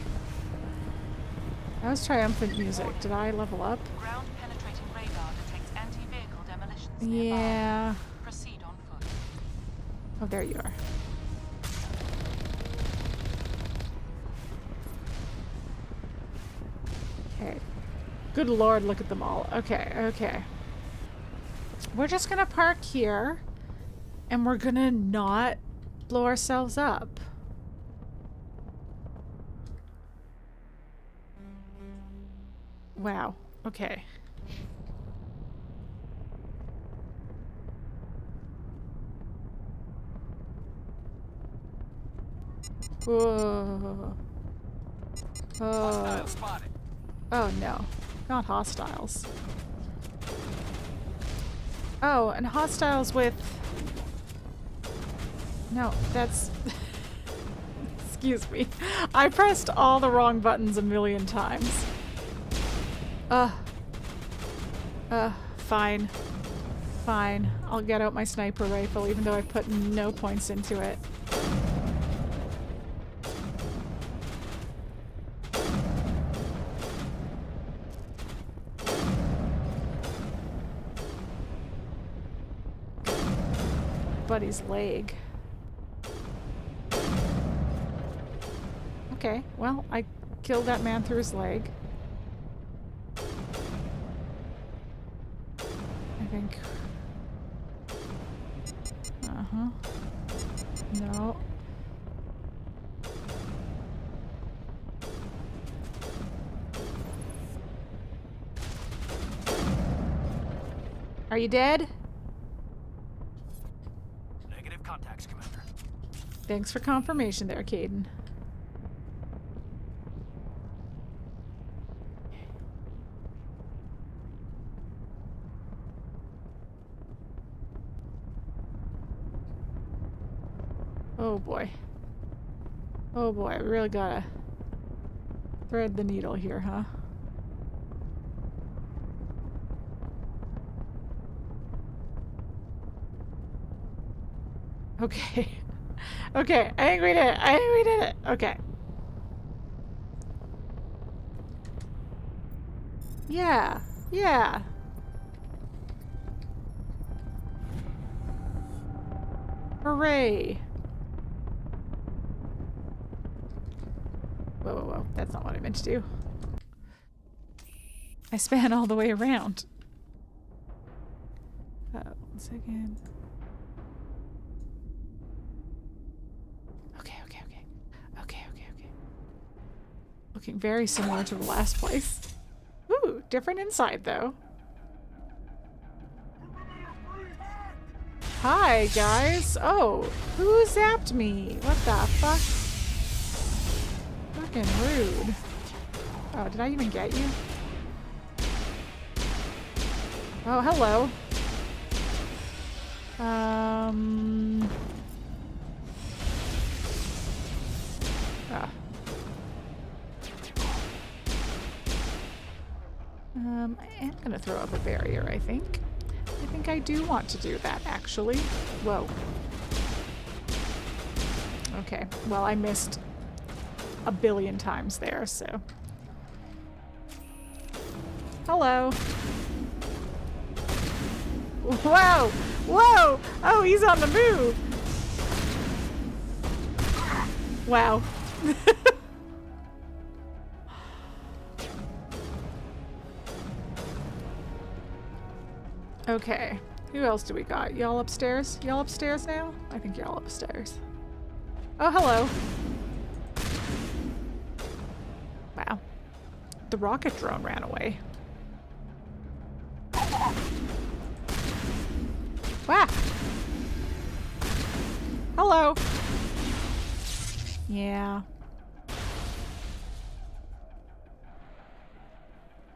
[SPEAKER 1] That was triumphant music. Did I level up?
[SPEAKER 4] Ground penetrating radar detects anti-vehicle demolitions nearby.
[SPEAKER 1] Yeah.
[SPEAKER 4] Proceed on foot.
[SPEAKER 1] Oh, there you are. Okay. Good lord, look at them all. Okay, okay. We're just gonna park here, and we're gonna not blow ourselves up. Wow. Okay. Whoa. Oh. Oh no. Not hostiles. Oh, and hostiles with... No, that's... Excuse me. I pressed all the wrong buttons a million times. Fine. Fine. I'll get out my sniper rifle even though I put no points into it. Buddy's leg. Okay, well, I killed that man through his leg. I think. Uh-huh. No. Are you dead?
[SPEAKER 8] Negative contacts, Commander.
[SPEAKER 1] Thanks for confirmation there, Caden. Oh boy. Oh boy, I really gotta thread the needle here, huh? Okay. Okay, I think we did it. I think we did it. Okay. Yeah. Yeah. Hooray. Whoa, whoa, whoa. That's not what I meant to do. I span all the way around. 1 second. Okay. Looking very similar to the last place. Ooh, different inside though. Hi, guys. Oh, who zapped me? What the fuck? Fucking rude. Oh, did I even get you? Oh, hello. Ah. I am gonna throw up a barrier, I think. I think I do want to do that, actually. Whoa. Okay, well, I missed a billion times there, so. Hello. Whoa! Whoa! Oh, he's on the move! Wow. Okay, who else do we got? Y'all upstairs? Y'all upstairs now? I think y'all upstairs. Oh, hello. Wow. The rocket drone ran away. Wow. Hello. Yeah.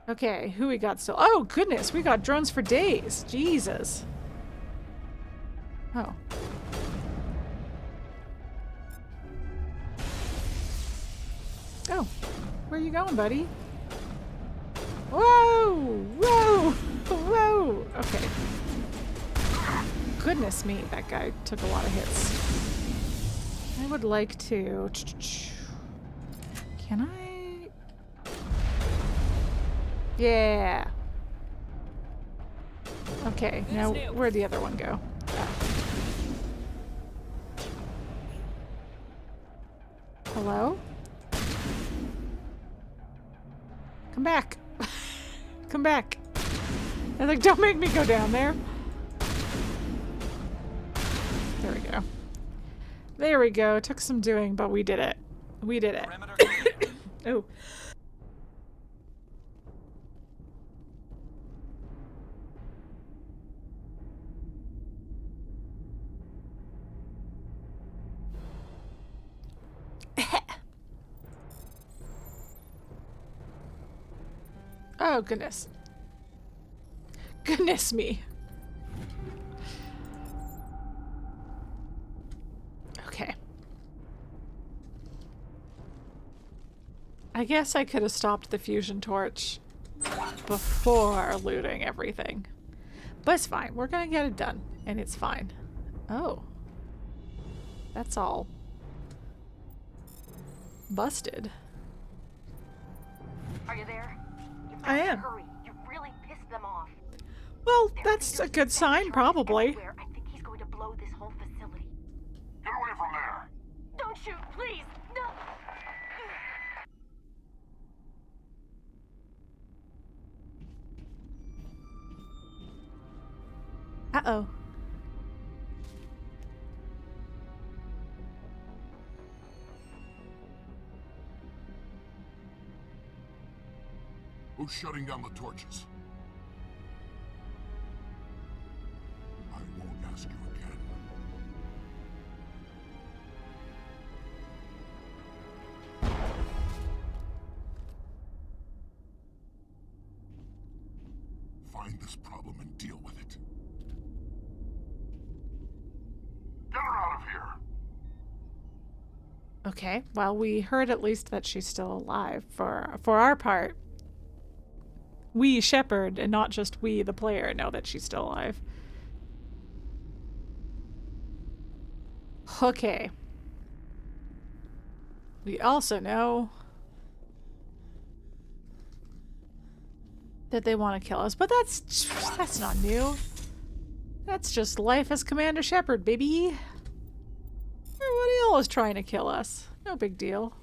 [SPEAKER 1] Okay, who we got still? Oh, goodness, we got drones for days. Jesus. Oh. Oh, where are you going, buddy? Whoa! Whoa! Whoa! Okay. Goodness me, that guy took a lot of hits. I would like to... Can I? Yeah. Okay, now where'd the other one go? Hello? Come back. Come back. I was like, don't make me go down there. There we go. There we go. Took some doing, but we did it. We did it. Oh. Oh, goodness. Goodness me. Okay. I guess I could have stopped the fusion torch before looting everything. But it's fine. We're gonna get it done. And it's fine. Oh. That's all busted.
[SPEAKER 6] Are you there?
[SPEAKER 1] I am.
[SPEAKER 6] Hurry. You really pissed them off.
[SPEAKER 1] Well, that's a good sign, probably.
[SPEAKER 6] I think he's going to blow this whole facility.
[SPEAKER 8] Get away from there!
[SPEAKER 6] Don't shoot, please! No!
[SPEAKER 1] Uh-oh.
[SPEAKER 10] Who's shutting down the torches? I won't ask you again. Find this problem and deal with it. Get her out of here!
[SPEAKER 1] Okay, well, we heard at least that she's still alive for our part. We, Shepard, and not just we, the player, know that she's still alive. Okay. We also know that they want to kill us, but that's not new. That's just life as Commander Shepard, baby. Everybody else trying to kill us. No big deal.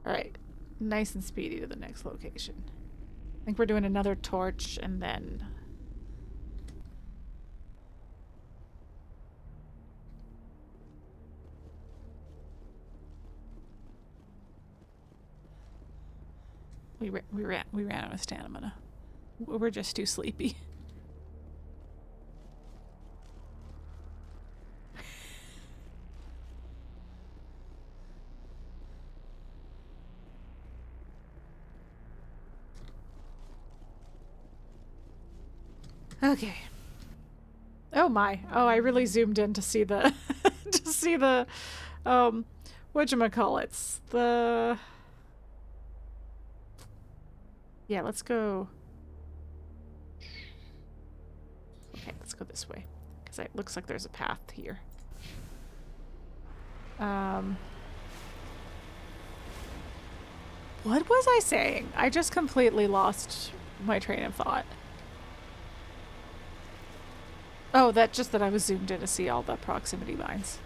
[SPEAKER 1] Alright, nice and speedy to the next location. I think we're doing another torch and then... We ran out of stamina. We're just too sleepy. Okay. Oh my. Oh, I really zoomed in to see the to see the whatchamacallits. The Yeah, let's go. Okay, let's go this way. Because it looks like there's a path here. What was I saying? I just completely lost my train of thought. Oh, that I was zoomed in to see all the proximity mines.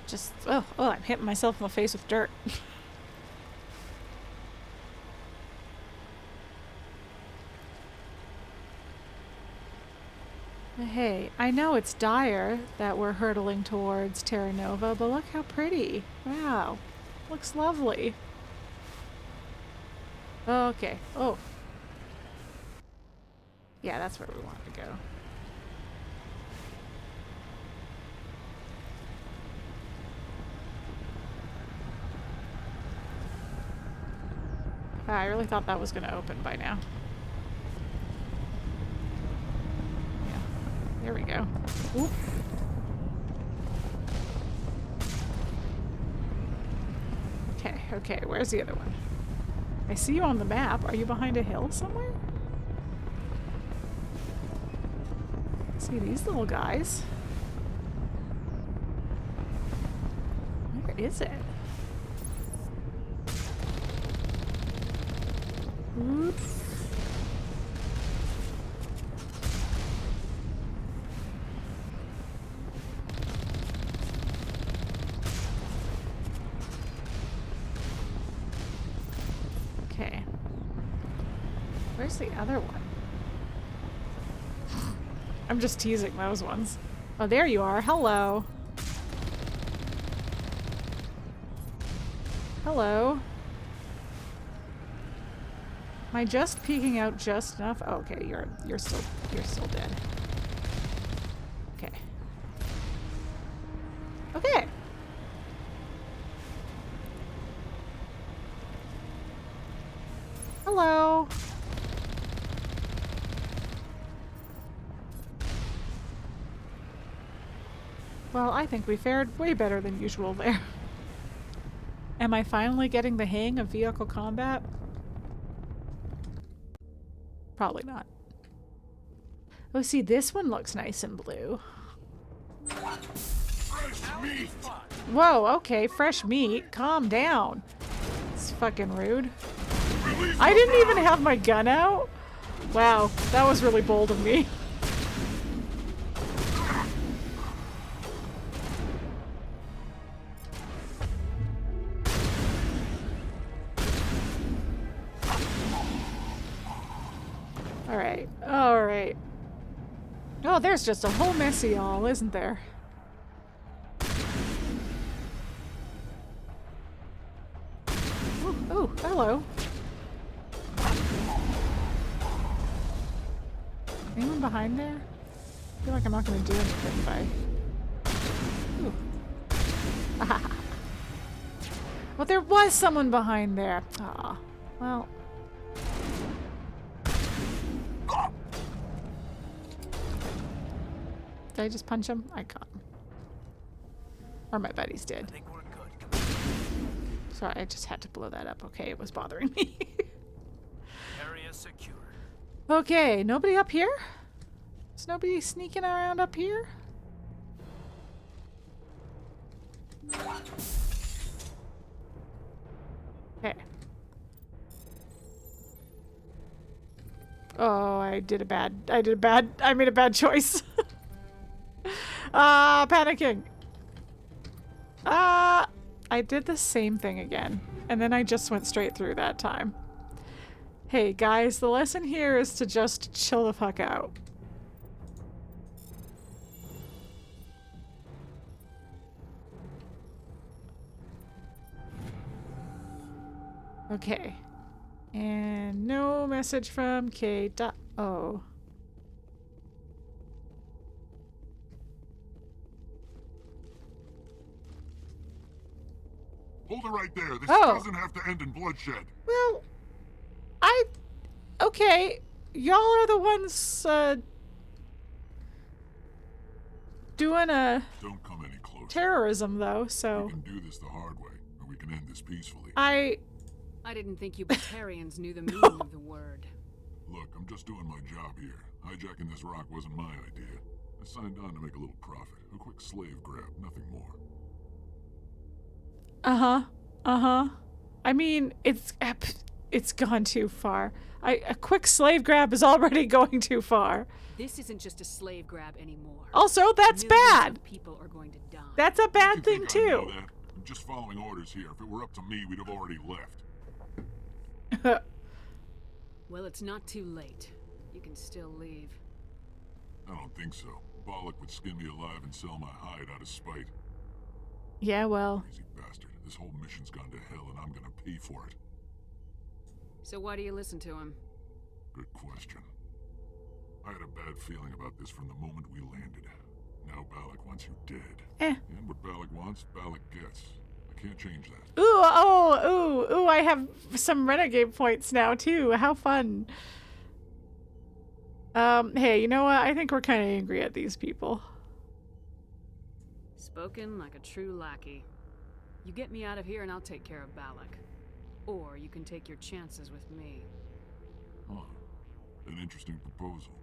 [SPEAKER 1] Just, oh, I'm hitting myself in the face with dirt. Hey, I know it's dire that we're hurtling towards Terra Nova, but look how pretty. Wow. Looks lovely. Okay. Oh. Yeah, that's where we wanted to go. I really thought that was going to open by now. Yeah, there we go. Oop. Okay, where's the other one? I see you on the map. Are you behind a hill somewhere? See these little guys. Where is it? Oops. Okay. Where's the other one? I'm just teasing those ones. Oh, there you are. Hello. Hello. Am I just peeking out just enough? Oh, okay, you're still dead. Okay. Okay. Hello. Well, I think we fared way better than usual there. Am I finally getting the hang of vehicle combat? Probably not. Oh, see, this one looks nice and blue.
[SPEAKER 10] Fresh meat.
[SPEAKER 1] Whoa, okay, fresh meat. Calm down. It's fucking rude. I didn't even have my gun out. Wow, that was really bold of me. Alright, alright. Oh, there's just a whole mess of y'all, isn't there? Ooh, hello. Anyone behind there? I feel like I'm not going to do anything if I... Ooh. Well, there was someone behind there. Aw. Well... Did I just punch him? I caught him. Or my buddies did.
[SPEAKER 8] I think we're good.
[SPEAKER 1] Sorry, I just had to blow that up. Okay, it was bothering me.
[SPEAKER 8] Area secure.
[SPEAKER 1] Okay, nobody up here? Is nobody sneaking around up here? Okay. Oh, I made a bad choice. Panicking. I did the same thing again. And then I just went straight through that time. Hey guys, the lesson here is to just chill the fuck out. Okay. And no message from K.O.
[SPEAKER 10] Hold it right there. This doesn't have to end in bloodshed.
[SPEAKER 1] Well, okay. Y'all are the ones, doing
[SPEAKER 10] Don't come any closer.
[SPEAKER 1] terrorism, though, so...
[SPEAKER 10] We can do this the hard way, or we can end this peacefully.
[SPEAKER 3] I didn't think you Batarians knew the meaning of the word.
[SPEAKER 10] Look, I'm just doing my job here. Hijacking this rock wasn't my idea. I signed on to make a little profit. A quick slave grab, nothing more.
[SPEAKER 1] I mean, it's gone too far. A quick slave grab is already going too far.
[SPEAKER 3] This isn't just a slave grab anymore.
[SPEAKER 1] Also, that's bad.
[SPEAKER 3] People are going to die.
[SPEAKER 1] That's a bad thing
[SPEAKER 10] I know
[SPEAKER 1] too.
[SPEAKER 10] that? I'm just following orders here. If it were up to me, we'd have already left.
[SPEAKER 3] Well, it's not too late. You can still leave.
[SPEAKER 10] I don't think so. Balak would skin me alive and sell my hide out of spite.
[SPEAKER 1] Yeah, well.
[SPEAKER 10] Crazy bastard. This whole mission's gone to hell and I'm gonna pay for it.
[SPEAKER 3] So why do you listen to him?
[SPEAKER 10] Good question. I had a bad feeling about this from the moment we landed. Now Balak wants you dead. And what Balak wants, Balak gets. I can't change that.
[SPEAKER 1] Ooh, I have some renegade points now, too. How fun. Hey, you know what? I think we're kind of angry at these people.
[SPEAKER 3] Spoken like a true lackey. You get me out of here and I'll take care of Balak. Or you can take your chances with me.
[SPEAKER 10] Huh. An interesting proposal.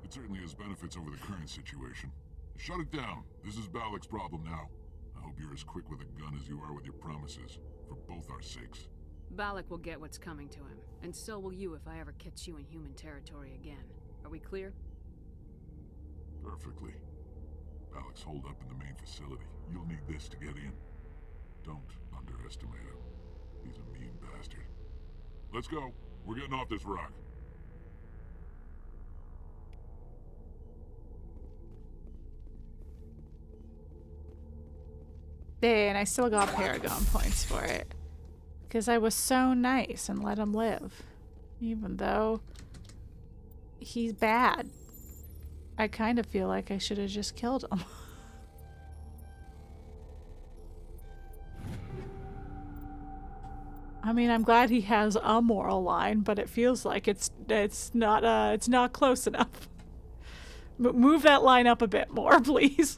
[SPEAKER 10] It certainly has benefits over the current situation. Shut it down. This is Balak's problem now. I hope you're as quick with a gun as you are with your promises. For both our sakes.
[SPEAKER 3] Balak will get what's coming to him. And so will you if I ever catch you in human territory again. Are we clear?
[SPEAKER 10] Perfectly. Balak's holed up in the main facility. You'll need this to get in. Don't underestimate him. He's a mean bastard. Let's go. We're getting off this rock.
[SPEAKER 1] Hey, and I still got Paragon points for it. Because I was so nice and let him live. Even though he's bad. I kind of feel like I should have just killed him. I mean, I'm glad he has a moral line, but it feels like it's not close enough. Move that line up a bit more, please.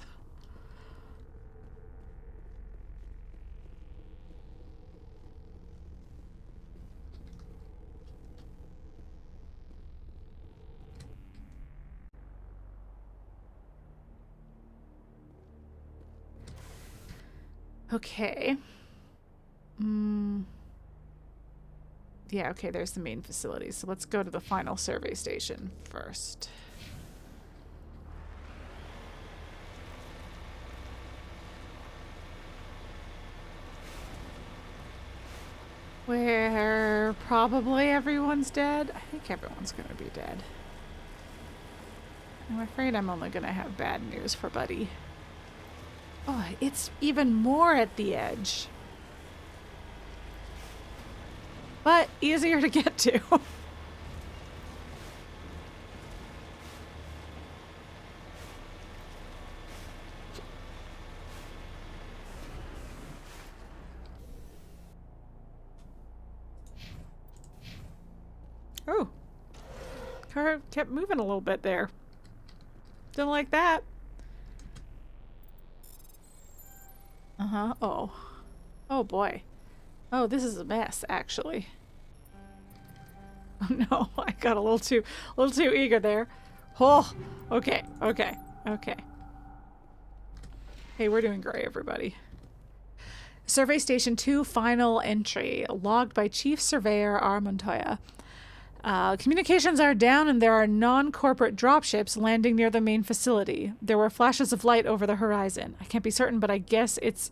[SPEAKER 1] Okay. Yeah, okay, there's the main facility. So let's go to the final survey station first. Where probably everyone's dead. I think everyone's gonna be dead. I'm afraid I'm only gonna have bad news for Buddy. Oh, it's even more at the edge. But easier to get to. Oh. Car kept moving a little bit there. Didn't like that. Uh-huh. Oh. Oh boy. Oh, this is a mess, actually. Oh no, I got a little too eager there. Oh, okay, okay, okay. Hey, we're doing great, everybody. Survey Station 2, final entry, logged by Chief Surveyor R. Montoya. Communications are down and there are non-corporate dropships landing near the main facility. There were flashes of light over the horizon. I can't be certain, but I'd guess it's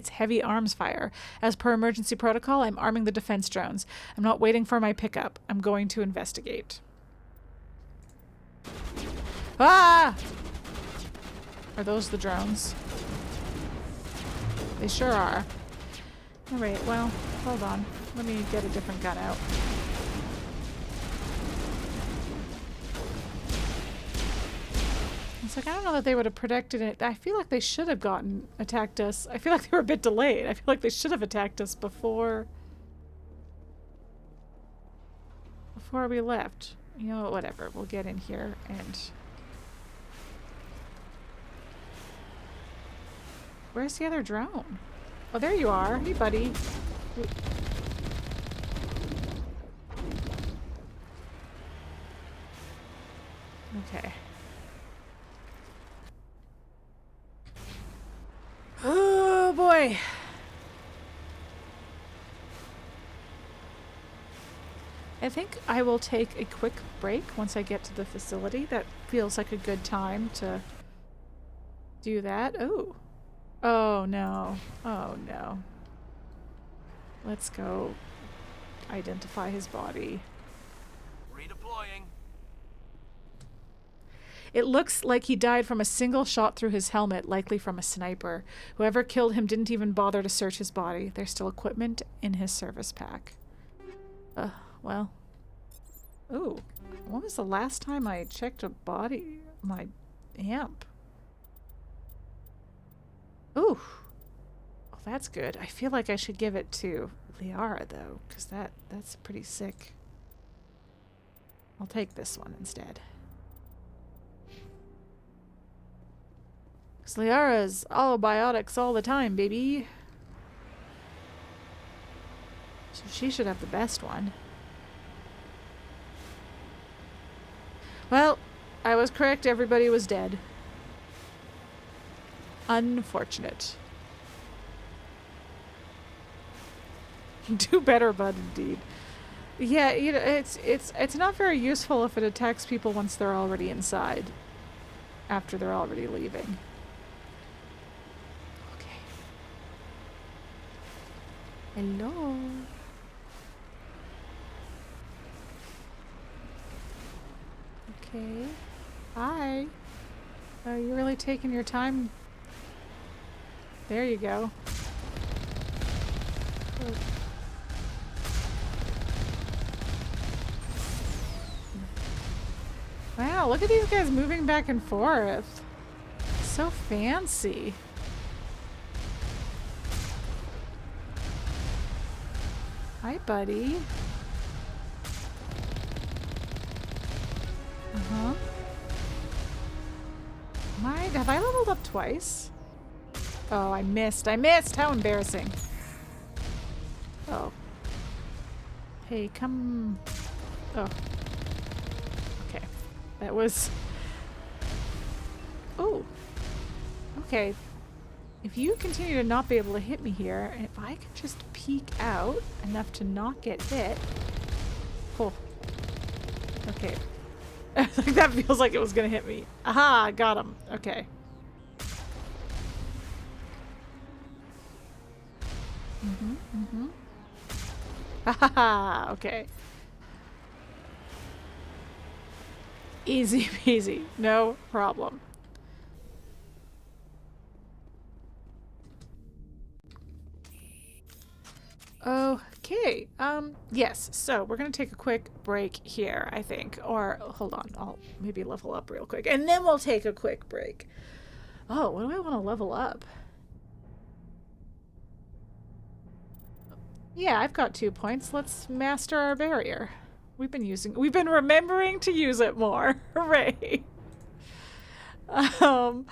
[SPEAKER 1] heavy arms fire. As per emergency protocol, I'm arming the defense drones. I'm not waiting for my pickup. I'm going to investigate. Ah! Are those the drones? They sure are. Alright, well, hold on. Let me get a different gun out. It's like, I don't know that they would have protected it. I feel like they should have attacked us. I feel like they were a bit delayed. I feel like they should have attacked us before we left. You know, whatever. We'll get in here and... Where's the other drone? Oh, there you are. Hey, buddy. Okay. Oh boy. I think I will take a quick break once I get to the facility. That feels like a good time to do that. Oh. Oh no. Oh no. Let's go identify his body.
[SPEAKER 8] Redeploying.
[SPEAKER 1] It looks like he died from a single shot through his helmet, likely from a sniper. Whoever killed him didn't even bother to search his body. There's still equipment in his service pack. Well. Ooh. When was the last time I checked a body? My amp. Ooh. Oh, that's good. I feel like I should give it to Liara, though, because that's pretty sick. I'll take this one instead. Because Liara's all biotics all the time, baby. So she should have the best one. Well, I was correct. Everybody was dead. Unfortunate. Do better, bud, indeed. Yeah, you know, it's not very useful if it attacks people once they're already inside. After they're already leaving. Okay. Hello. Okay. Hi. Oh, you're really taking your time. There you go. Oh. Wow, look at these guys moving back and forth. So fancy. Hi, buddy. Uh-huh. Have I leveled up twice? Oh, I missed. I missed! How embarrassing. Oh. Hey, come... Oh. Okay. That was... Oh. Okay. If you continue to not be able to hit me here, and if I could just peek out enough to not get hit. Oh. Okay. Like that feels like it was gonna hit me. Aha, got him. Okay. Ha ha ha, okay. Easy peasy, no problem. Okay, yes, so we're gonna take a quick break here, I think. Or, hold on, I'll maybe level up real quick, and then we'll take a quick break. Oh, what do I want to level up? Yeah, I've got 2 points. Let's master our barrier. We've been remembering to use it more. Hooray! Oh,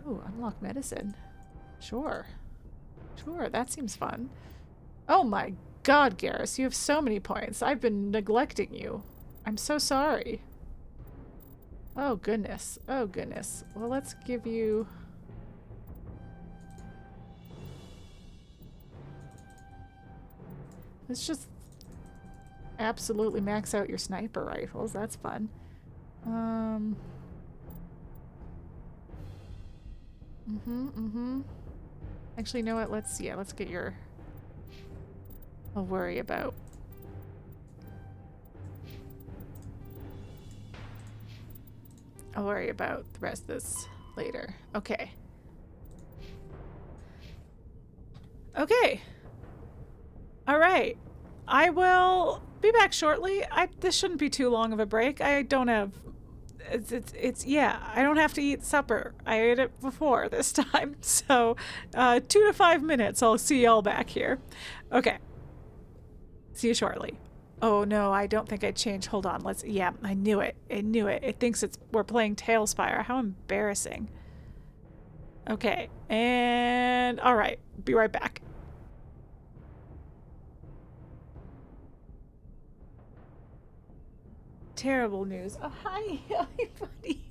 [SPEAKER 1] unlock medicine. Sure. Sure, that seems fun. Oh my god, Garrus, you have so many points. I've been neglecting you. I'm so sorry. Oh goodness. Oh goodness. Well, let's give you... Let's just absolutely max out your sniper rifles. That's fun. Actually, you know what? Let's get your... I'll worry about... I'll worry about the rest of this later. Okay. Okay. Alright. I will be back shortly. This shouldn't be too long of a break. I don't have... yeah, I don't have to eat supper. I ate it before this time. So, 2 to 5 minutes. I'll see y'all back here. Okay. See you shortly. Oh no, I don't think I changed. Hold on. Yeah, I knew it. I knew it. It thinks we're playing Tailspire. How embarrassing. Okay. And, alright. Be right back. Terrible news. Oh, hi. Hi, buddy.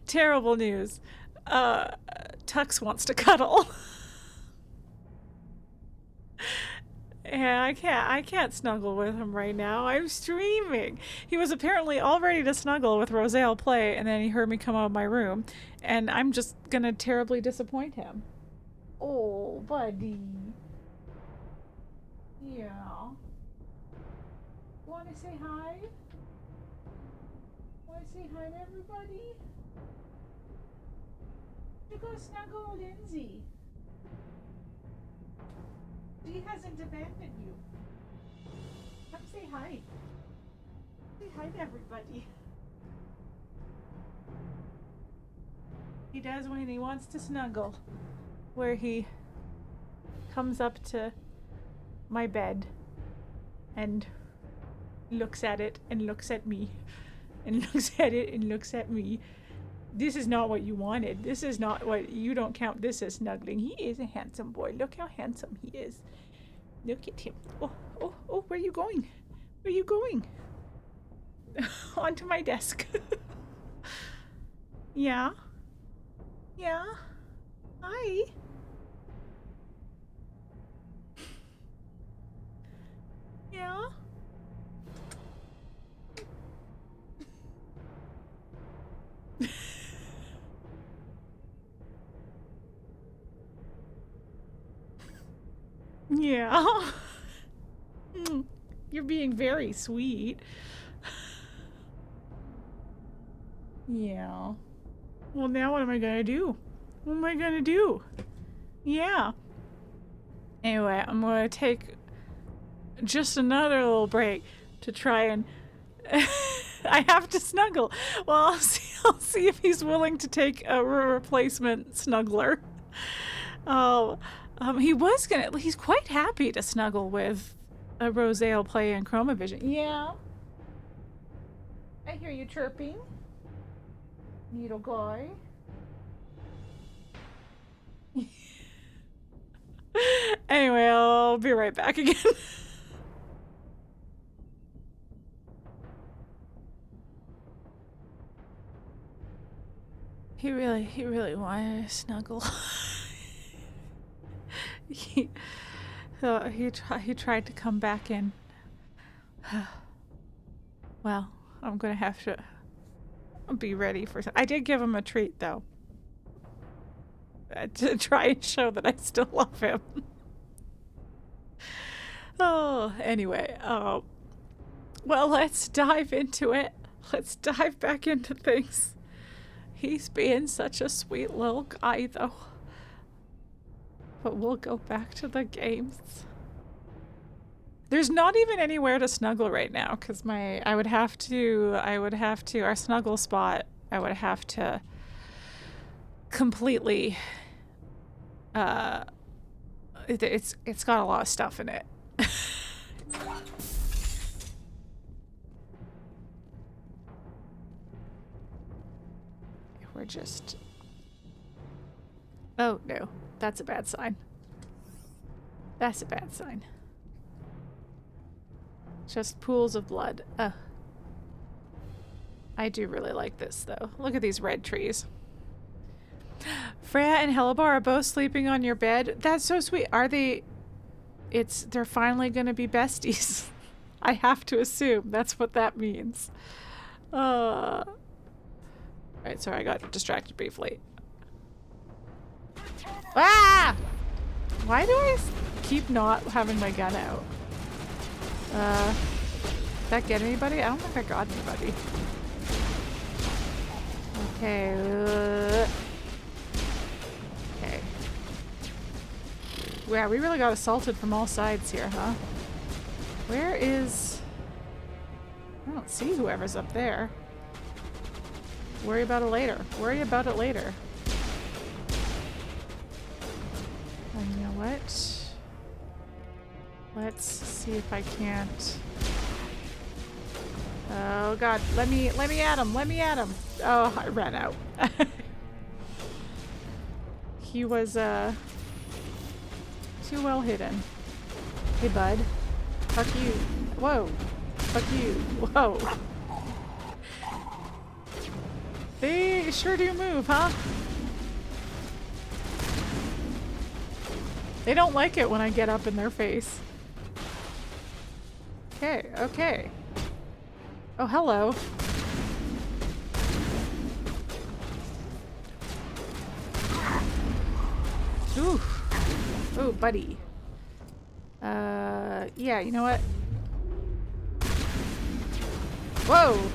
[SPEAKER 1] Terrible news. Tux wants to cuddle. Yeah, I can't snuggle with him right now. I'm streaming. He was apparently all ready to snuggle with Rosale play, and then he heard me come out of my room, and I'm just gonna terribly disappoint him. Oh, buddy. Yeah. Want to say hi? Want to say hi to everybody? You go snuggle Lindsay. She hasn't abandoned you. Come say hi. Say hi to everybody. He does when he wants to snuggle. Where he comes up to my bed and looks at it and looks at me and looks at it and looks at me. This is not what you wanted. This is not what... You don't count this as snuggling. He is a handsome boy. Look how handsome he is. Look at him. Oh, oh, oh, where are you going? Where are you going? Onto my desk. Yeah? Yeah? Hi? Yeah? Yeah. You're being very sweet. Yeah. Well, now what am I gonna do? What am I gonna do? Yeah. Anyway, I'm gonna take just another little break to try and... I have to snuggle. Well, I'll see if he's willing to take a replacement snuggler. Oh... he's quite happy to snuggle with a Rosale play and Chromavision. Yeah. I hear you chirping. Needle guy. Anyway, I'll be right back again. He really wanted to snuggle. he tried to come back in. Well, I'm gonna have to be ready for I did give him a treat though. To try and show that I still love him. Oh, anyway, well, let's dive into it. Let's dive back into things. He's being such a sweet little guy, though. But we'll go back to the games. There's not even anywhere to snuggle right now, because I would have to, our snuggle spot, I would have to completely, it's got a lot of stuff in it. We're just... Oh, no. That's a bad sign. That's a bad sign. Just pools of blood. I do really like this, though. Look at these red trees. Freya and Hellebore are both sleeping on your bed. That's so sweet. Are they... They're finally gonna be besties. I have to assume that's what that means. Right, sorry, I got distracted briefly. Ah! Why do I keep not having my gun out? Did that get anybody? I don't think I got anybody. Okay. Okay. Yeah, we really got assaulted from all sides here, huh? Where is... I don't see whoever's up there. Worry about it later. Worry about it later. And you know what? Let's see if I can't... Oh god, let me at him, let me at him. Oh, I ran out. He was too well hidden. Hey bud. Fuck you. Whoa. Fuck you. Whoa. They sure do move, huh? They don't like it when I get up in their face. Okay, okay. Oh, hello. Ooh. Oh, buddy. Yeah, you know what? Whoa!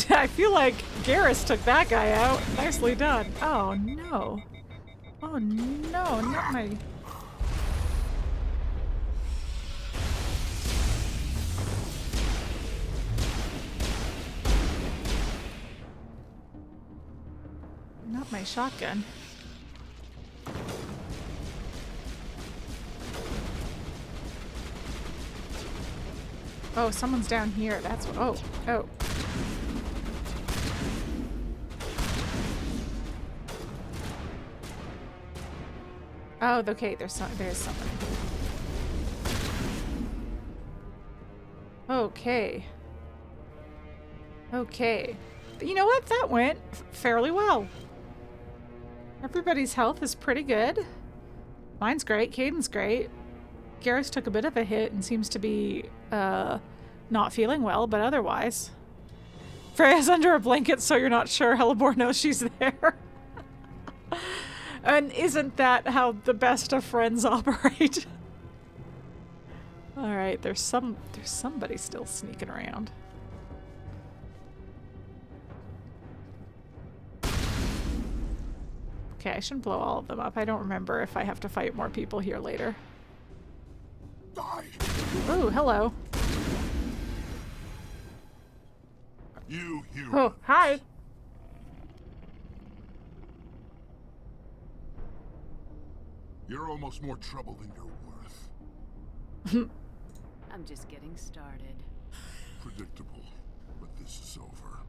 [SPEAKER 1] I feel like Garrus took that guy out. Nicely done. Oh, no. Oh, no, not my... Not my shotgun. Oh, someone's down here. That's what... Oh, oh. Oh, okay, there's someone. Okay. Okay. You know what? That went fairly well. Everybody's health is pretty good. Mine's great. Caden's great. Garrus took a bit of a hit and seems to be not feeling well, but otherwise. Freya's under a blanket, so you're not sure Hellebore knows she's there. And isn't that how the best of friends operate? All right, there's somebody still sneaking around. Okay, I shouldn't blow all of them up. I don't remember if I have to fight more people here later.
[SPEAKER 10] Die.
[SPEAKER 1] Ooh, hello.
[SPEAKER 10] You hero.
[SPEAKER 1] Oh, hi.
[SPEAKER 10] You're almost more trouble than you're worth.
[SPEAKER 3] I'm just getting started.
[SPEAKER 10] Predictable, but this is over.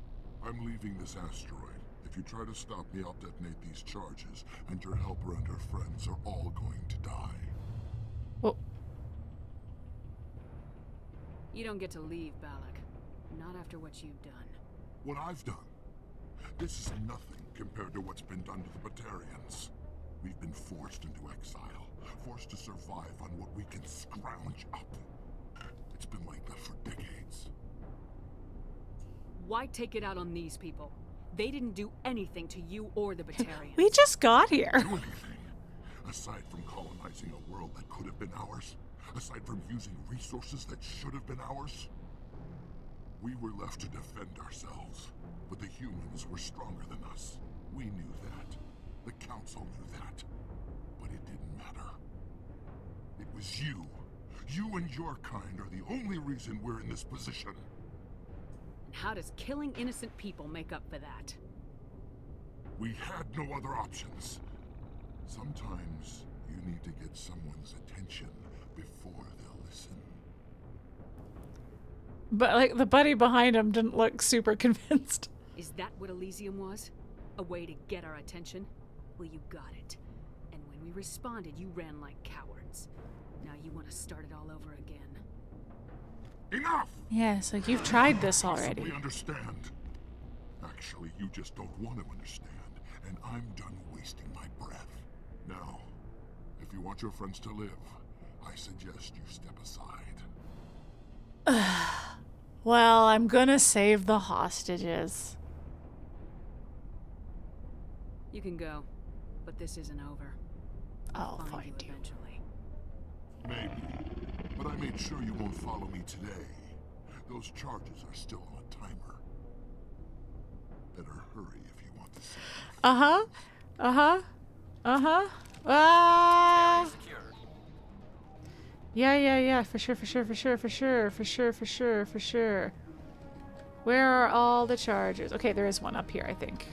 [SPEAKER 10] I'm leaving this asteroid. If you try to stop me, I'll detonate these charges, and your helper and her friends are all going to die.
[SPEAKER 1] Well,
[SPEAKER 3] You don't get to leave, Balak. Not after what you've done.
[SPEAKER 10] What I've done? This is nothing compared to what's been done to the Batarians. We've been forced into exile, forced to survive on what we can scrounge up. It's been like that for decades.
[SPEAKER 3] Why take it out on these people? They didn't do anything to you or the Batarians.
[SPEAKER 1] We just got here.
[SPEAKER 10] Do anything? Aside from colonizing a world that could have been ours? Aside from using resources that should have been ours? We were left to defend ourselves, but the humans were stronger than us. We knew that. The Council knew that. But it didn't matter. It was you. You and your kind are the only reason we're in this position.
[SPEAKER 3] How does killing innocent people make up for that?
[SPEAKER 10] We had no other options. Sometimes you need to get someone's attention before they'll listen.
[SPEAKER 1] But like the buddy behind him didn't look super convinced.
[SPEAKER 3] Is that what Elysium was? A way to get our attention? Well, you got it. And when we responded, you ran like cowards. Now you want to start it all over again.
[SPEAKER 10] Enough!
[SPEAKER 1] Yes, like you've tried this already.
[SPEAKER 10] We understand. Actually, you just don't want to understand, and I'm done wasting my breath. Now, if you want your friends to live, I suggest you step aside.
[SPEAKER 1] Well, I'm gonna save the hostages.
[SPEAKER 3] You can go, but this isn't over.
[SPEAKER 1] I'll
[SPEAKER 3] find
[SPEAKER 1] find you.
[SPEAKER 3] eventually.
[SPEAKER 10] Maybe, but I made sure you won't follow me today. Those charges are still on a timer. Better hurry if you want to save.
[SPEAKER 1] Yeah, for sure. Where are all the charges? Okay, there is one up here, I think.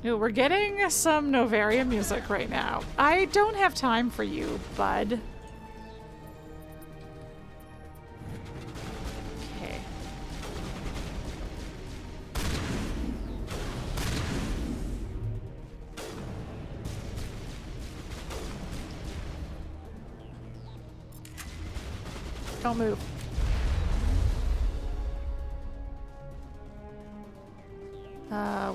[SPEAKER 1] Ooh, we're getting some Noveria music right now. I don't have time for you, bud. Okay. Don't move.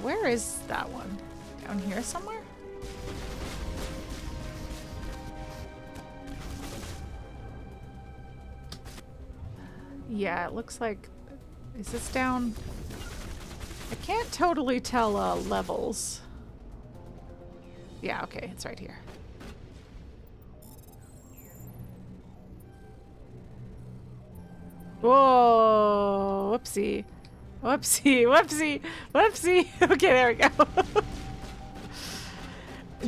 [SPEAKER 1] Where is that one? Down here somewhere? Yeah, it looks like... Is this down? I can't totally tell levels. Yeah, okay, it's right here. Whoa! Whoopsie. Whoopsie. Okay, there we go.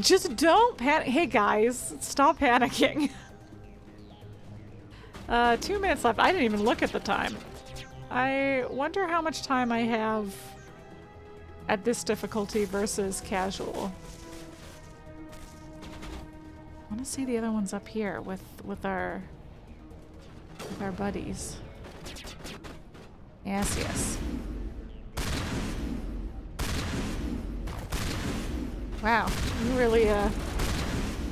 [SPEAKER 1] Just don't panic. Hey guys, stop panicking. 2 minutes left. I didn't even look at the time. I wonder how much time I have at this difficulty versus casual. I want to see the other ones up here with our buddies. Yes. Wow, you really,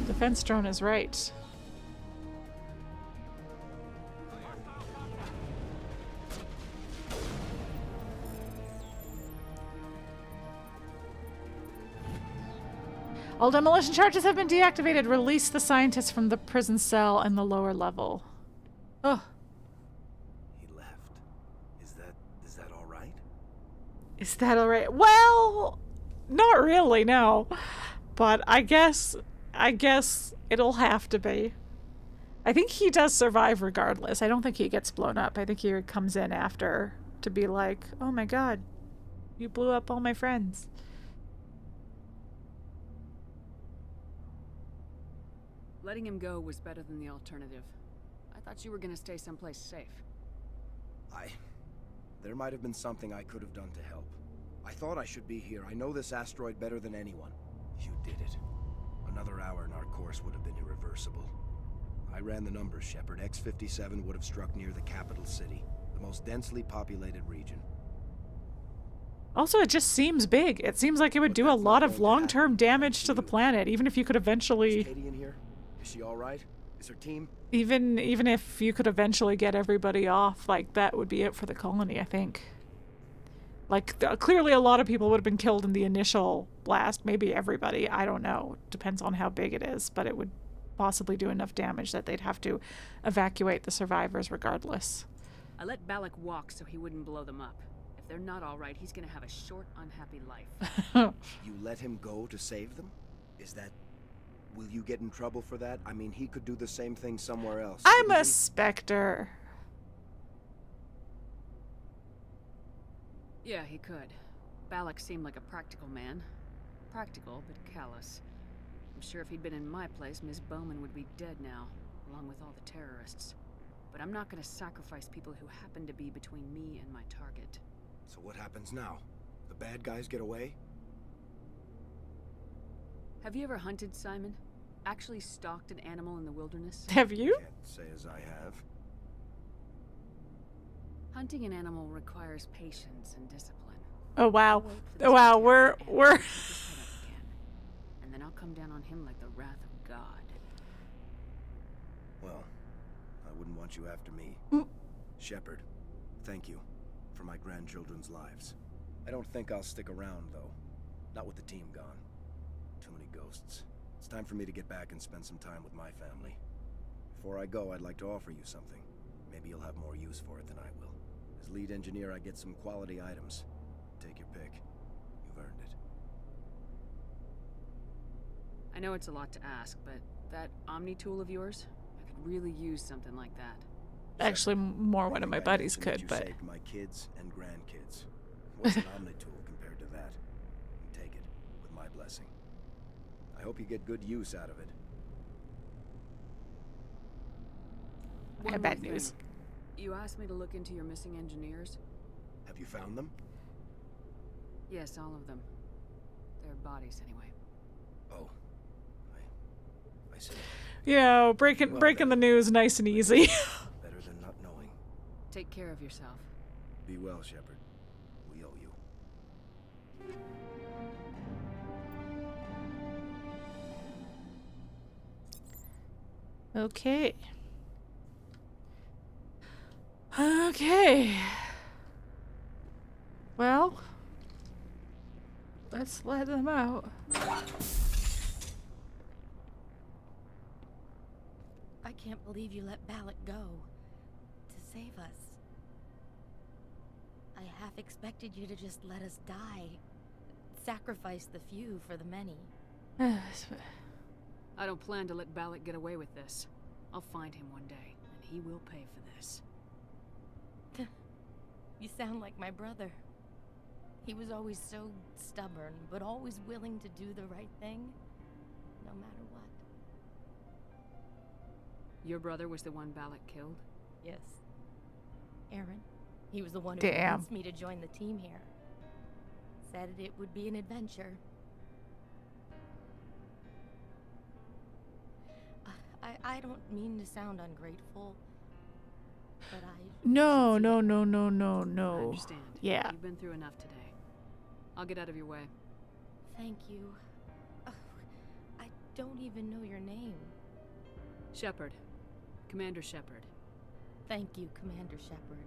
[SPEAKER 1] defense drone is right. All demolition charges have been deactivated. Release the scientists from the prison cell in the lower level. Oh. Is that alright? Well, not really, no. But I guess it'll have to be. I think he does survive regardless. I don't think he gets blown up. I think he comes in after to be like, oh my god, you blew up all my friends.
[SPEAKER 3] Letting him go was better than the alternative. I thought you were gonna stay someplace safe.
[SPEAKER 7] There might have been something I could have done to help. I thought I should be here. I know this asteroid better than anyone. You did it. Another hour and our course would have been irreversible. I ran the numbers, Shepard. X-57 would have struck near the capital city, the most densely populated region.
[SPEAKER 1] Also, it just seems big. It seems like it would do a lot of long-term damage to the planet, even if you could eventually...
[SPEAKER 7] Is Katie in here? Is she all right? Is her team?
[SPEAKER 1] Even if you could eventually get everybody off, like, that would be it for the colony, I think. Like, clearly a lot of people would have been killed in the initial blast. Maybe everybody. I don't know. Depends on how big it is. But it would possibly do enough damage that they'd have to evacuate the survivors regardless.
[SPEAKER 3] I let Balak walk so he wouldn't blow them up. If they're not all right, he's gonna have a short, unhappy life.
[SPEAKER 7] You let him go to save them? Is that... Will you get in trouble for that? I mean, he could do the same thing somewhere else.
[SPEAKER 1] I'm a Spectre.
[SPEAKER 3] Yeah, he could. Balak seemed like a practical man. Practical, but callous. I'm sure if he'd been in my place, Miss Bowman would be dead now, along with all the terrorists. But I'm not gonna sacrifice people who happen to be between me and my target.
[SPEAKER 7] So what happens now? The bad guys get away?
[SPEAKER 3] Have you ever hunted, Simon? Actually stalked an animal in the wilderness?
[SPEAKER 1] Have you?
[SPEAKER 7] Can't say as I have.
[SPEAKER 3] Hunting an animal requires patience and discipline.
[SPEAKER 1] Oh wow. Oh wow, we're
[SPEAKER 3] And then I'll come down on him like the wrath of God.
[SPEAKER 7] Well, I wouldn't want you after me. Shepard, thank you for my grandchildren's lives. I don't think I'll stick around, though. Not with the team gone. Too many ghosts. It's time for me to get back and spend some time with my family. Before I go, I'd like to offer you something. Maybe you'll have more use for it than I will. As lead engineer, I get some quality items. Take your pick. You've earned it.
[SPEAKER 3] I know it's a lot to ask, but that Omni tool of yours, I could really use something like that.
[SPEAKER 1] actually more one of my buddies could, but...
[SPEAKER 7] Saved my kids and grandkids. What's an Omni tool compared to that? Take it, with my blessing. I hope you get good use out of it.
[SPEAKER 1] I have bad news.
[SPEAKER 3] You asked me to look into your missing engineers?
[SPEAKER 7] Have you found them?
[SPEAKER 3] Yes, all of them. Their bodies, anyway.
[SPEAKER 7] Oh. I see.
[SPEAKER 1] Yeah, breaking the news nice and easy.
[SPEAKER 7] Better than not knowing.
[SPEAKER 3] Take care of yourself.
[SPEAKER 7] Be well, Shepard. We owe you.
[SPEAKER 1] Okay. Okay. Well, let's let them out.
[SPEAKER 6] I can't believe you let Balak go to save us. I half expected you to just let us die. Sacrifice the few for the many.
[SPEAKER 3] I don't plan to let Balak get away with this. I'll find him one day, and he will pay for this.
[SPEAKER 6] You sound like my brother. He was always so stubborn, but always willing to do the right thing, no matter what.
[SPEAKER 3] Your brother was the one Balak killed?
[SPEAKER 6] Yes. Aaron. He was the one who
[SPEAKER 1] Damn.
[SPEAKER 6] convinced me to join the team here. Said it would be an adventure. I don't mean to sound ungrateful, but
[SPEAKER 1] No.
[SPEAKER 3] I understand.
[SPEAKER 1] Yeah.
[SPEAKER 3] You've been through enough today. I'll get out of your way.
[SPEAKER 6] Thank you. I don't even know your name.
[SPEAKER 3] Shepard. Commander Shepard.
[SPEAKER 6] Thank you, Commander Shepard.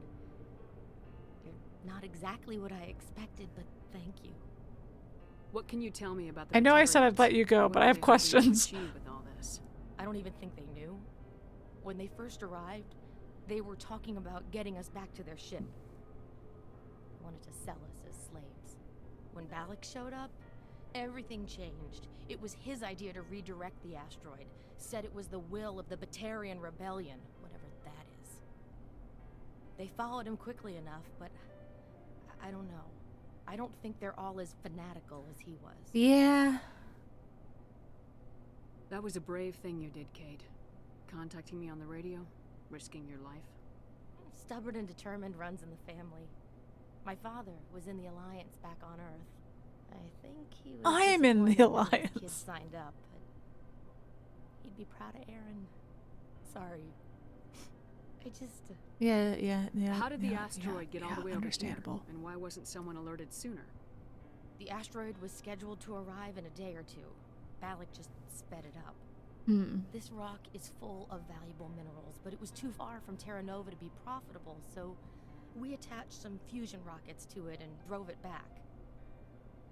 [SPEAKER 6] You're not exactly what I expected, but thank you.
[SPEAKER 3] What can you tell me about the
[SPEAKER 1] I know I said I'd
[SPEAKER 3] Batarians?
[SPEAKER 1] let you go,
[SPEAKER 3] What
[SPEAKER 1] but I
[SPEAKER 3] are
[SPEAKER 1] have
[SPEAKER 3] they hoping to
[SPEAKER 1] questions.
[SPEAKER 3] achieve with all this?
[SPEAKER 6] I don't even think they knew. When they first arrived, they were talking about getting us back to their ship. They wanted to sell us as slaves. When Balak showed up, everything changed. It was his idea to redirect the asteroid. Said it was the will of the Batarian rebellion, whatever that is. They followed him quickly enough, but I don't know. I don't think they're all as fanatical as he was.
[SPEAKER 1] Yeah.
[SPEAKER 3] That was a brave thing you did, Kate. Contacting me on the radio, risking your life.
[SPEAKER 6] Stubborn and determined runs in the family. My father was in the Alliance back on Earth. I think he was
[SPEAKER 1] I'm in the
[SPEAKER 6] disappointed when his
[SPEAKER 1] Alliance.
[SPEAKER 6] kids signed up, but he'd be proud of Aaron. Sorry. I just...
[SPEAKER 1] Yeah.
[SPEAKER 3] How did the asteroid get all the way over
[SPEAKER 1] understandable.
[SPEAKER 3] here? And why wasn't someone alerted sooner?
[SPEAKER 6] The asteroid was scheduled to arrive in a day or two. Balak just sped it up. This rock is full of valuable minerals, but it was too far from Terra Nova to be profitable, so We attached some fusion rockets to it and drove it back.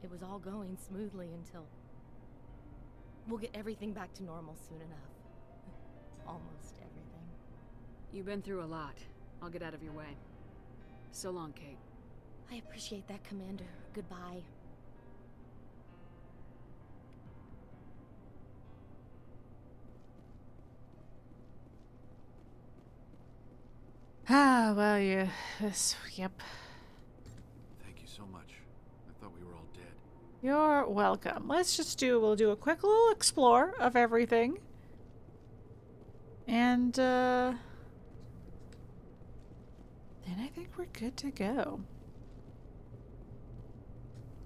[SPEAKER 6] It was all going smoothly until... We'll get everything back to normal soon enough. Almost everything.
[SPEAKER 3] You've been through a lot. I'll get out of your way. So long, Kate.
[SPEAKER 6] I appreciate that, Commander. Goodbye.
[SPEAKER 1] Ah, well, yep.
[SPEAKER 11] Thank you so much. I thought we were all dead.
[SPEAKER 1] You're welcome. We'll do a quick little explore of everything. And, then I think we're good to go.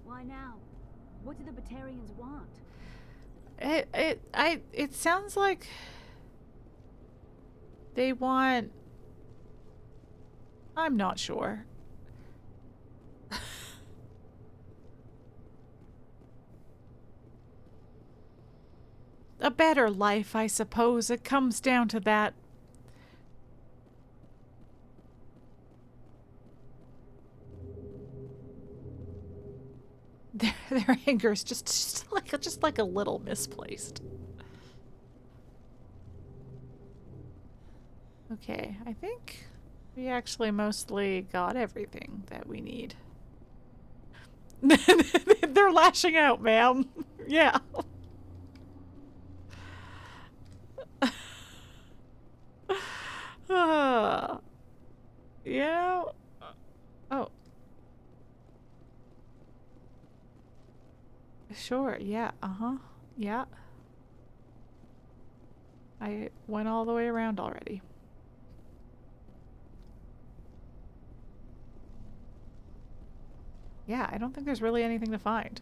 [SPEAKER 12] Why now? What do the Batarians want?
[SPEAKER 1] It sounds like they want... I'm not sure. A better life, I suppose. It comes down to that. Their anger is just like a little misplaced. Okay, I think we actually mostly got everything that we need. They're lashing out, ma'am. Yeah. You know, oh. Sure, yeah, yeah. I went all the way around already. Yeah, I don't think there's really anything to find.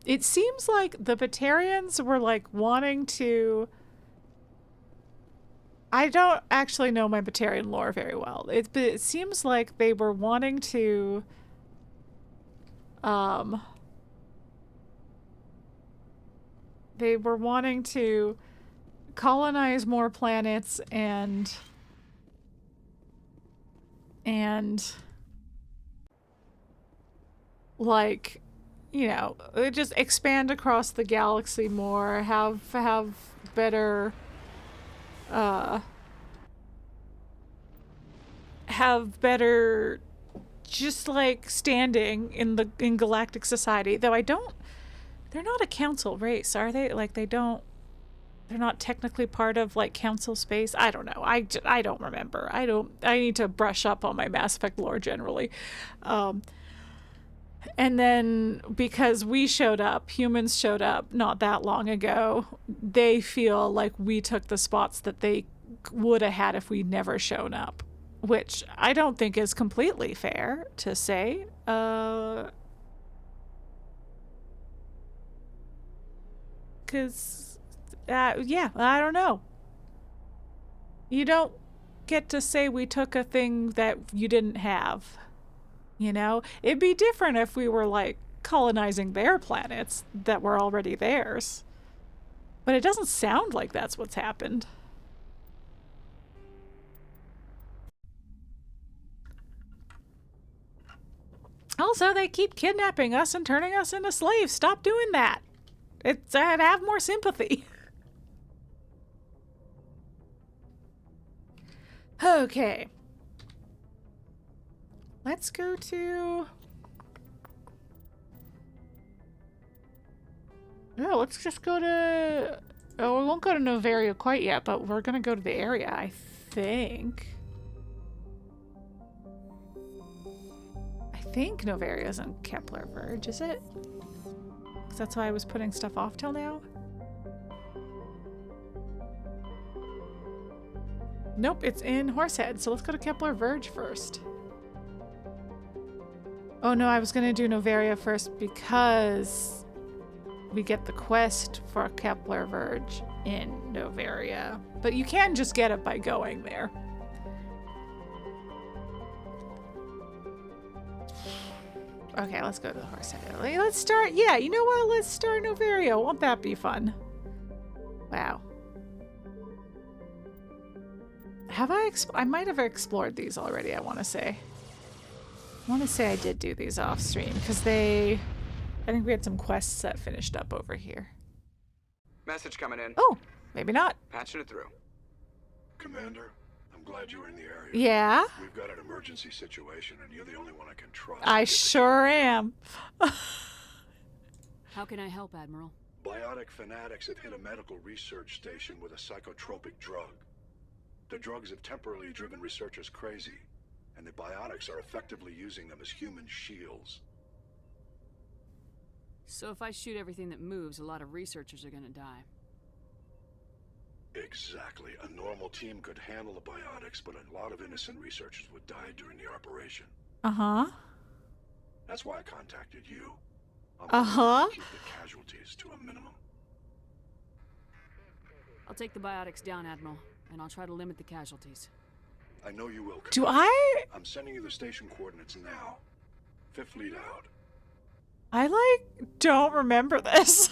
[SPEAKER 1] It seems like the Batarians were like wanting to... I don't actually know my Batarian lore very well. But it seems like they were wanting to... They were wanting to colonize more planets and like, you know, just expand across the galaxy more, have better just like standing in galactic society. Though they're not a council race, are they? Like they're not technically part of like council space. I don't know. I don't remember. I need to brush up on my Mass Effect lore generally. And then because humans showed up not that long ago, they feel like we took the spots that they would have had if we'd never shown up, which I don't think is completely fair to say. Because, yeah, I don't know. You don't get to say we took a thing that you didn't have. You know, it'd be different if we were like colonizing their planets that were already theirs. But it doesn't sound like that's what's happened. Also, they keep kidnapping us and turning us into slaves. Stop doing that. I'd have more sympathy. Okay. Let's go to... No, let's just go to... Oh, we won't go to Noveria quite yet, but we're gonna go to the area, I think. I think Noveria's on Kepler Verge, is it? Because that's why I was putting stuff off till now. Nope, it's in Horsehead, so let's go to Kepler Verge first. Oh no, I was gonna do Noveria first because we get the quest for Kepler Verge in Noveria. But you can just get it by going there. Okay, let's go to the Horsehead. Let's start, yeah, you know what? Let's start Noveria. Won't that be fun? Wow. Have I? I might have explored these already, I want to say. I did do these off stream because I think we had some quests that finished up over here.
[SPEAKER 13] Message coming in.
[SPEAKER 1] Oh, maybe not.
[SPEAKER 13] Patching it through.
[SPEAKER 10] Commander, I'm glad you're in the area.
[SPEAKER 1] Yeah?
[SPEAKER 10] We've got an emergency situation, and you're the only one I can trust.
[SPEAKER 1] I sure am.
[SPEAKER 3] How can I help, Admiral?
[SPEAKER 10] Biotic fanatics have hit a medical research station with a psychotropic drug. The drugs have temporarily driven researchers crazy, and the biotics are effectively using them as human shields.
[SPEAKER 3] So if I shoot everything that moves, a lot of researchers are gonna die.
[SPEAKER 10] Exactly. A normal team could handle the biotics, but a lot of innocent researchers would die during the operation.
[SPEAKER 1] Uh-huh.
[SPEAKER 10] That's why I contacted you.
[SPEAKER 1] Uh-huh.
[SPEAKER 10] Keep the casualties to a minimum.
[SPEAKER 3] I'll take the biotics down, Admiral, and I'll try to limit the casualties.
[SPEAKER 10] I know you will.
[SPEAKER 1] Do I?
[SPEAKER 10] I'm sending you the station coordinates now. Fifth lead out.
[SPEAKER 1] I, like, don't remember this.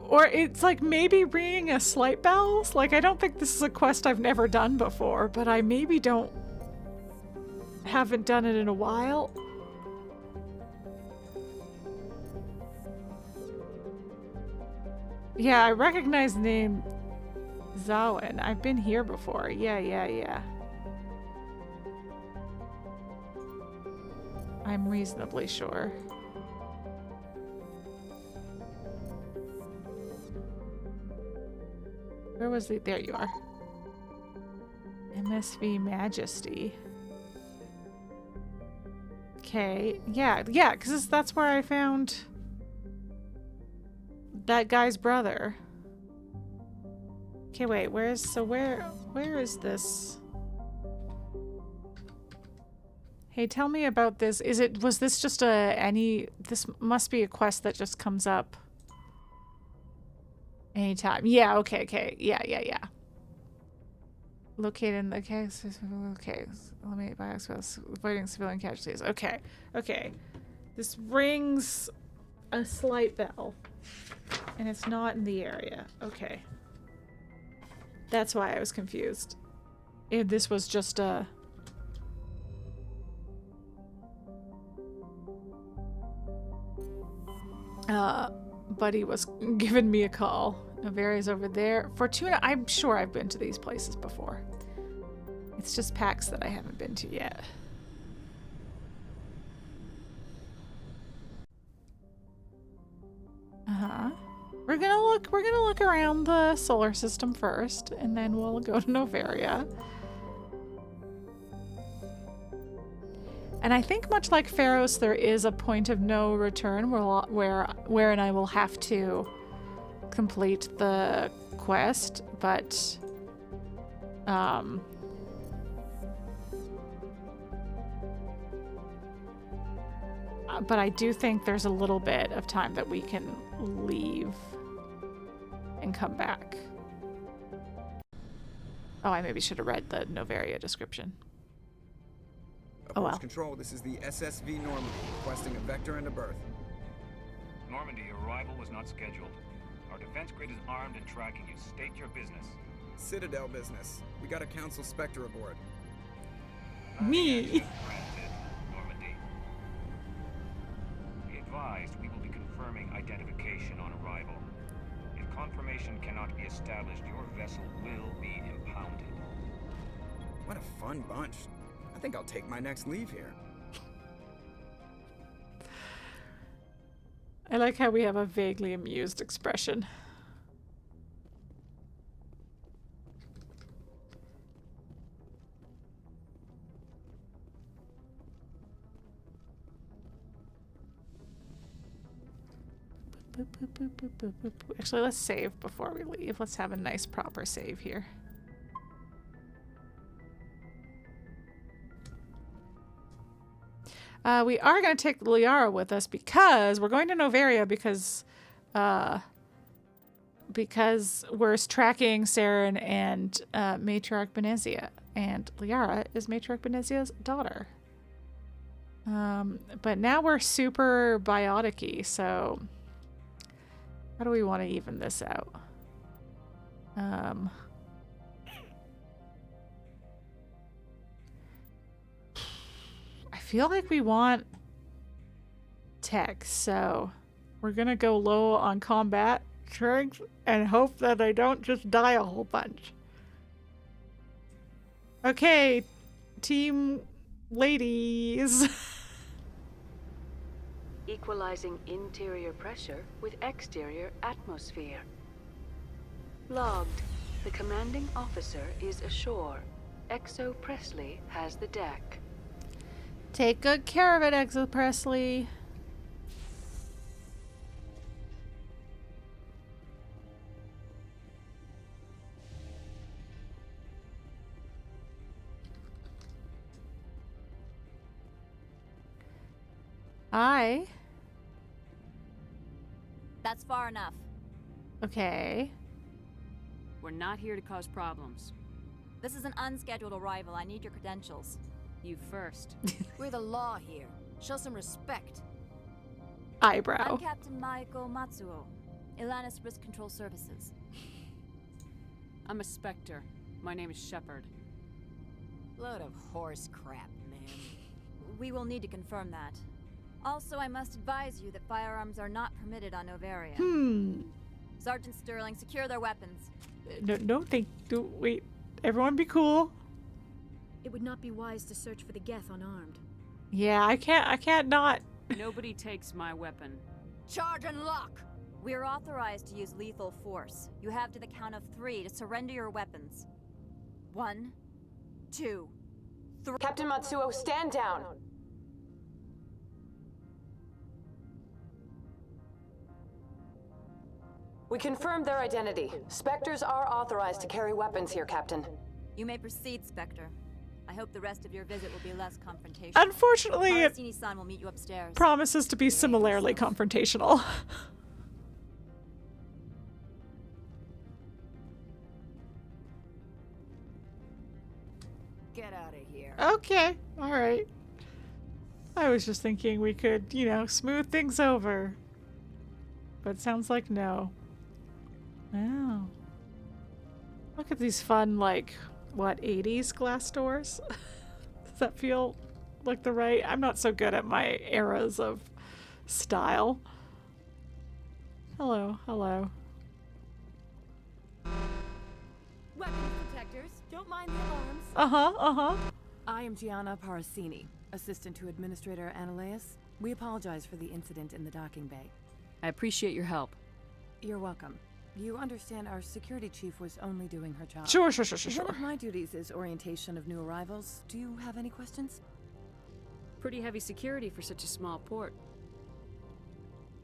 [SPEAKER 1] Or it's like maybe ringing a slight bells. Like, I don't think this is a quest I've never done before, but I maybe haven't done it in a while. Yeah, I recognize the name Zawin. I've been here before. Yeah. I'm reasonably sure. Where was the... There you are. MSV Majesty. Okay. Yeah, because that's where I found that guy's brother. Okay, wait, where is this? Hey, tell me about this. Was this just this must be a quest that just comes up anytime. Yeah, okay. Yeah. Located in the case. Okay. Eliminate biotics, avoiding civilian casualties. Okay. This rings a slight bell. And it's not in the area. Okay. That's why I was confused. If this was just a... Buddy was giving me a call. Noveria's over there. Fortuna, I'm sure I've been to these places before. It's just PAX that I haven't been to yet. We're gonna look around the solar system first, and then we'll go to Noveria. And I think much like Feros, there is a point of no return wherein I will have to complete the quest, but I do think there's a little bit of time that we can leave and come back. Oh, I maybe should have read the Noveria description. Oh well.
[SPEAKER 14] Control, this is the SSV Normandy, requesting a vector and a berth.
[SPEAKER 15] Normandy, your arrival was not scheduled. Our defense grid is armed and tracking you. State your business.
[SPEAKER 14] Citadel business. We got a Council Spectre aboard.
[SPEAKER 1] Me.
[SPEAKER 15] Granted, Normandy. Be advised, we will be confirming identification on arrival. If confirmation cannot be established, your vessel will be impounded.
[SPEAKER 14] What a fun bunch. I think I'll take my next leave here.
[SPEAKER 1] I like how we have a vaguely amused expression. Actually, let's save before we leave. Let's have a nice proper save here. We are going to take Lilihierax with us because we're going to Noveria because we're tracking Saren and Matriarch Benezia, and Lilihierax is Matriarch Benezia's daughter. But now we're super biotic-y, so How do we want to even this out? I feel like we want tech, so we're gonna go low on combat strength and hope that I don't just die a whole bunch. Okay, team ladies.
[SPEAKER 16] Equalizing interior pressure with exterior atmosphere. Logged. The commanding officer is ashore. Exo Presley has the deck.
[SPEAKER 1] Take good care of it, Exo Presley.
[SPEAKER 12] That's far enough.
[SPEAKER 1] Okay.
[SPEAKER 3] We're not here to cause problems.
[SPEAKER 12] This is an unscheduled arrival. I need your credentials.
[SPEAKER 3] You first.
[SPEAKER 6] We're the law here. Show some respect.
[SPEAKER 1] Eyebrow.
[SPEAKER 12] I'm Captain Maiko Matsuo, Ilanis Risk Control Services.
[SPEAKER 3] I'm a Spectre. My name is Shepard.
[SPEAKER 6] Load of horse crap, man.
[SPEAKER 12] We will need to confirm that. Also, I must advise you that firearms are not permitted on Noveria. Sergeant Stirling, secure their weapons.
[SPEAKER 1] No, wait. Everyone be cool.
[SPEAKER 17] It would not be wise to search for the Geth unarmed.
[SPEAKER 1] Yeah, I can't not.
[SPEAKER 3] Nobody takes my weapon.
[SPEAKER 6] Charge and lock!
[SPEAKER 12] We are authorized to use lethal force. You have to the count of 3 to surrender your weapons. 1, 2, 3.
[SPEAKER 18] Captain Matsuo, stand down! We confirmed their identity. Spectres are authorized to carry weapons here, Captain.
[SPEAKER 12] You may proceed, Spectre. I hope the rest of your visit will be less confrontational.
[SPEAKER 1] Unfortunately,
[SPEAKER 12] Parasini-san will meet you upstairs.
[SPEAKER 1] Promises to be similarly confrontational.
[SPEAKER 6] Get out of here.
[SPEAKER 1] Okay, alright. I was just thinking we could, you know, smooth things over. But it sounds like no. Wow. Look at these fun, like, what, 80s glass doors? Does that feel like the right? I'm not so good at my eras of style. Hello, hello.
[SPEAKER 17] Weapons detectors, don't mind the
[SPEAKER 1] alarms.
[SPEAKER 19] I am Gianna Parasini, assistant to Administrator Anoleis. We apologize for the incident in the docking bay.
[SPEAKER 3] I appreciate your help.
[SPEAKER 19] You're welcome. You understand our security chief was only doing her job.
[SPEAKER 1] Sure.
[SPEAKER 19] One of my duties is orientation of new arrivals. Do you have any questions?
[SPEAKER 3] Pretty heavy security for such a small port.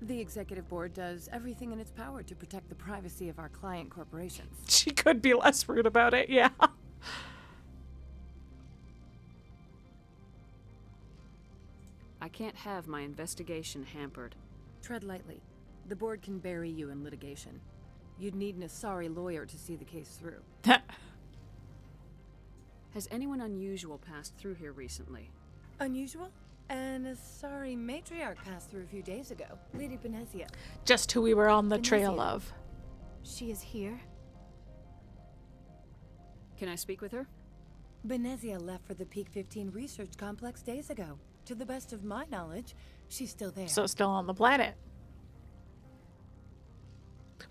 [SPEAKER 19] The executive board does everything in its power to protect the privacy of our client corporations.
[SPEAKER 1] She could be less rude about it, yeah.
[SPEAKER 3] I can't have my investigation hampered.
[SPEAKER 19] Tread lightly. The board can bury you in litigation. You'd need an Asari lawyer to see the case through.
[SPEAKER 3] Has anyone unusual passed through here recently?
[SPEAKER 19] Unusual? An Asari matriarch passed through a few days ago. Lady Benezia.
[SPEAKER 1] Just who we were on the trail of.
[SPEAKER 17] She is here?
[SPEAKER 3] Can I speak with her?
[SPEAKER 19] Benezia left for the Peak 15 research complex days ago. To the best of my knowledge, she's still there.
[SPEAKER 1] So still on the planet.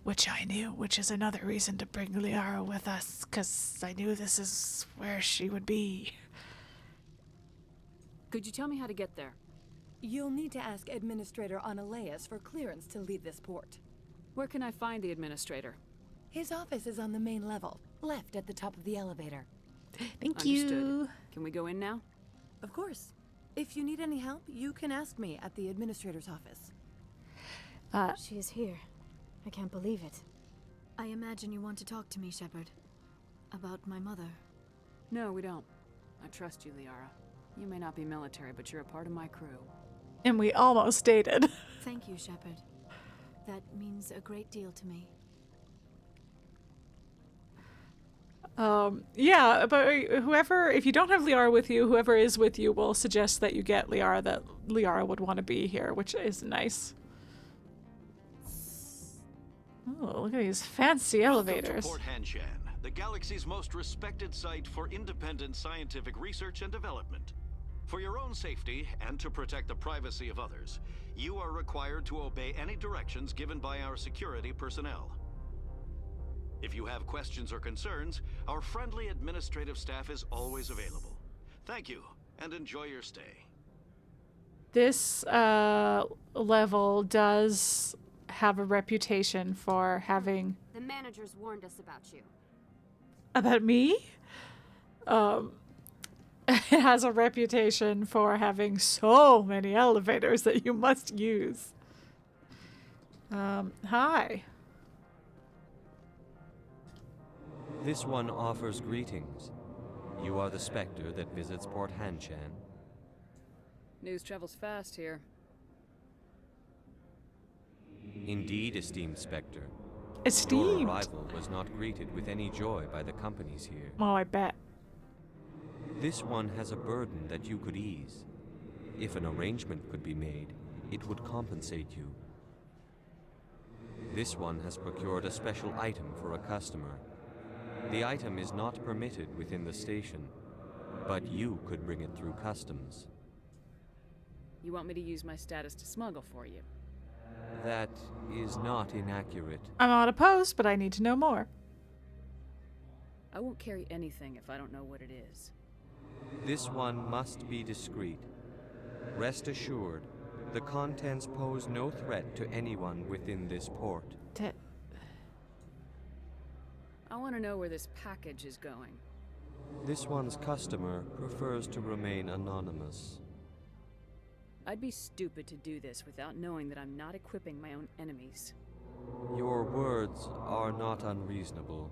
[SPEAKER 1] Which I knew, which is another reason to bring Liara with us, because I knew this is where she would be.
[SPEAKER 3] Could you tell me how to get there?
[SPEAKER 19] You'll need to ask Administrator Anoleis for clearance to leave this port.
[SPEAKER 3] Where can I find the Administrator?
[SPEAKER 19] His office is on the main level, left at the top of the elevator.
[SPEAKER 1] Thank
[SPEAKER 3] you.
[SPEAKER 1] Understood.
[SPEAKER 3] Can we go in now?
[SPEAKER 19] Of course. If you need any help, you can ask me at the Administrator's office.
[SPEAKER 17] She is here. I can't believe it. I imagine you want to talk to me, Shepard. About my mother.
[SPEAKER 3] No, we don't. I trust you, Liara. You may not be military, but you're a part of my crew.
[SPEAKER 1] And we almost dated.
[SPEAKER 17] Thank you, Shepard. That means a great deal to me.
[SPEAKER 1] Yeah, but whoever, if you don't have Liara with you, whoever is with you will suggest that you get Liara, that Liara would want to be here, which is nice. Oh, look at these fancy elevators.
[SPEAKER 20] Welcome to Port Hanshan, the galaxy's most respected site for independent scientific research and development. For your own safety and to protect the privacy of others, you are required to obey any directions given by our security personnel. If you have questions or concerns, our friendly administrative staff is always available. Thank you, and enjoy your stay.
[SPEAKER 1] This level does have a reputation for having...
[SPEAKER 21] The managers warned us about you.
[SPEAKER 1] About me? It has a reputation for having so many elevators that you must use. Hi.
[SPEAKER 22] This one offers greetings. You are the Spectre that visits Port Hanshan.
[SPEAKER 3] News travels fast here.
[SPEAKER 22] Indeed, esteemed Spectre.
[SPEAKER 1] Esteemed?
[SPEAKER 22] Your arrival was not greeted with any joy by the companies here.
[SPEAKER 1] Oh, I bet.
[SPEAKER 22] This one has a burden that you could ease. If an arrangement could be made, it would compensate you. This one has procured a special item for a customer. The item is not permitted within the station, but you could bring it through customs.
[SPEAKER 3] You want me to use my status to smuggle for you?
[SPEAKER 22] That is not inaccurate.
[SPEAKER 1] I'm not opposed, but I need to know more.
[SPEAKER 3] I won't carry anything if I don't know what it is.
[SPEAKER 22] This one must be discreet. Rest assured, the contents pose no threat to anyone within this port.
[SPEAKER 3] I want to know where this package is going.
[SPEAKER 22] This one's customer prefers to remain anonymous.
[SPEAKER 3] I'd be stupid to do this without knowing that I'm not equipping my own enemies.
[SPEAKER 22] Your words are not unreasonable.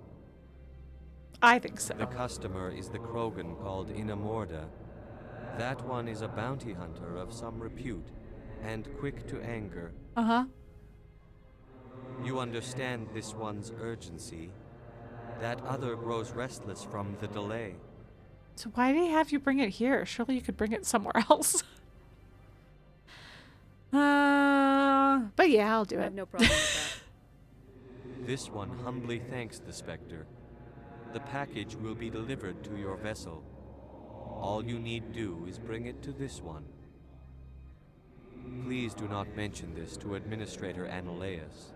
[SPEAKER 1] I think so.
[SPEAKER 22] The customer is the Krogan called Inamorda. That one is a bounty hunter of some repute, and quick to anger.
[SPEAKER 1] Uh-huh.
[SPEAKER 22] You understand this one's urgency. That other grows restless from the delay.
[SPEAKER 1] So why did he have you bring it here? Surely you could bring it somewhere else. But yeah, I'll do it.
[SPEAKER 3] I have no problem with
[SPEAKER 22] that. This one humbly thanks the Spectre. The package will be delivered to your vessel. All you need do is bring it to this one. Please do not mention this to Administrator Anoleis.